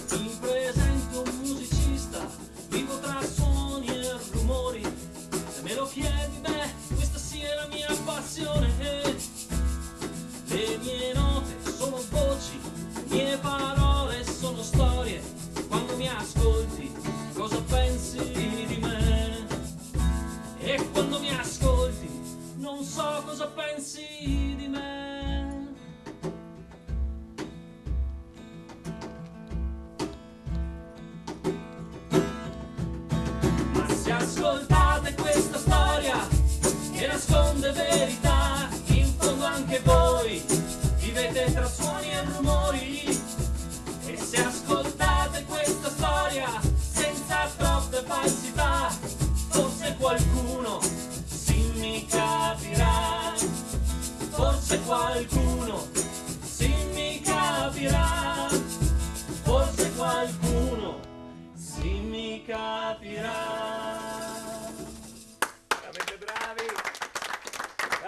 Mi presento un musicista, vivo tra suoni e rumori, se me lo chiedi, beh, questa sì è la mia passione. Le mie note sono voci, le mie parole sono storie, quando mi ascolti cosa pensi di me? E quando mi ascolti non so cosa pensi di me. Ma se ascoltate questa storia che nasconde verità, in fondo anche voi vivete tra suoni e rumori. E se ascoltate questa storia senza troppe falsità, forse qualcuno sì mi capirà, forse qualcuno sì mi capirà, forse qualcuno sì mi capirà.
Veramente bravi.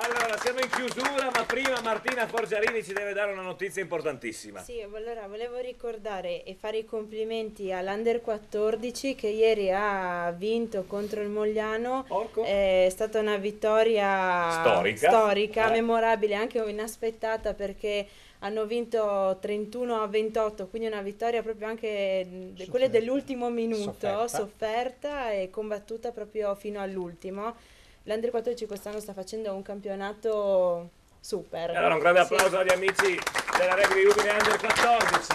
Allora, siamo in chiusura, ma prima Martina Forgiarini ci deve dare una notizia importantissima.
Sì, allora volevo ricordare e fare i complimenti all'Under 14 che ieri ha vinto contro il Mogliano. È stata una vittoria storica, memorabile, anche inaspettata, perché hanno vinto 31-28, quindi una vittoria proprio anche quelle dell'ultimo minuto, sofferta e combattuta proprio fino all'ultimo. L'Under 14 quest'anno sta facendo un campionato super.
Allora un grande applauso agli amici della Rugby Udine Under 14.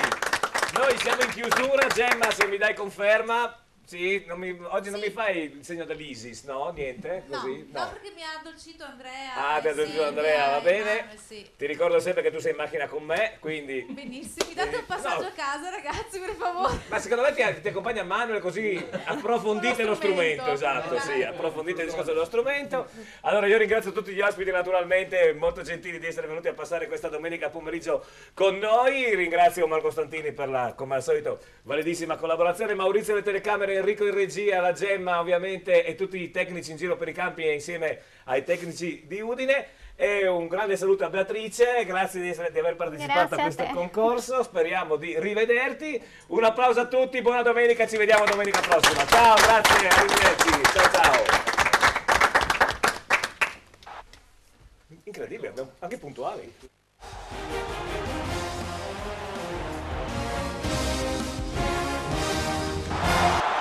Noi siamo in chiusura. Gemma, se mi dai conferma. Sì, oggi non mi fai il segno dell'ISIS, no? Niente? Così?
No, perché mi ha addolcito Andrea.
Ah, ti ha addolcito Andrea, va bene?
Sì.
Ti ricordo sempre che tu sei in macchina con me, quindi...
Benissimo, mi date un passaggio a casa, ragazzi, per favore.
Ma secondo me ti accompagna Manuel, così approfondite lo strumento, esatto, sì, approfondite il discorso dello strumento. Allora io ringrazio tutti gli ospiti, naturalmente, molto gentili di essere venuti a passare questa domenica pomeriggio con noi. Ringrazio Marco Stantini per la, come al solito, validissima collaborazione, Maurizio alle telecamere poi Enrico in regia, la Gemma ovviamente e tutti i tecnici in giro per i campi insieme ai tecnici di Udine. E un grande saluto a Beatrice, grazie di aver partecipato a questo concorso, speriamo di rivederti. Un applauso a tutti, buona domenica, ci vediamo domenica prossima. Ciao, grazie, arrivederci, ciao ciao. Incredibile, anche puntuali.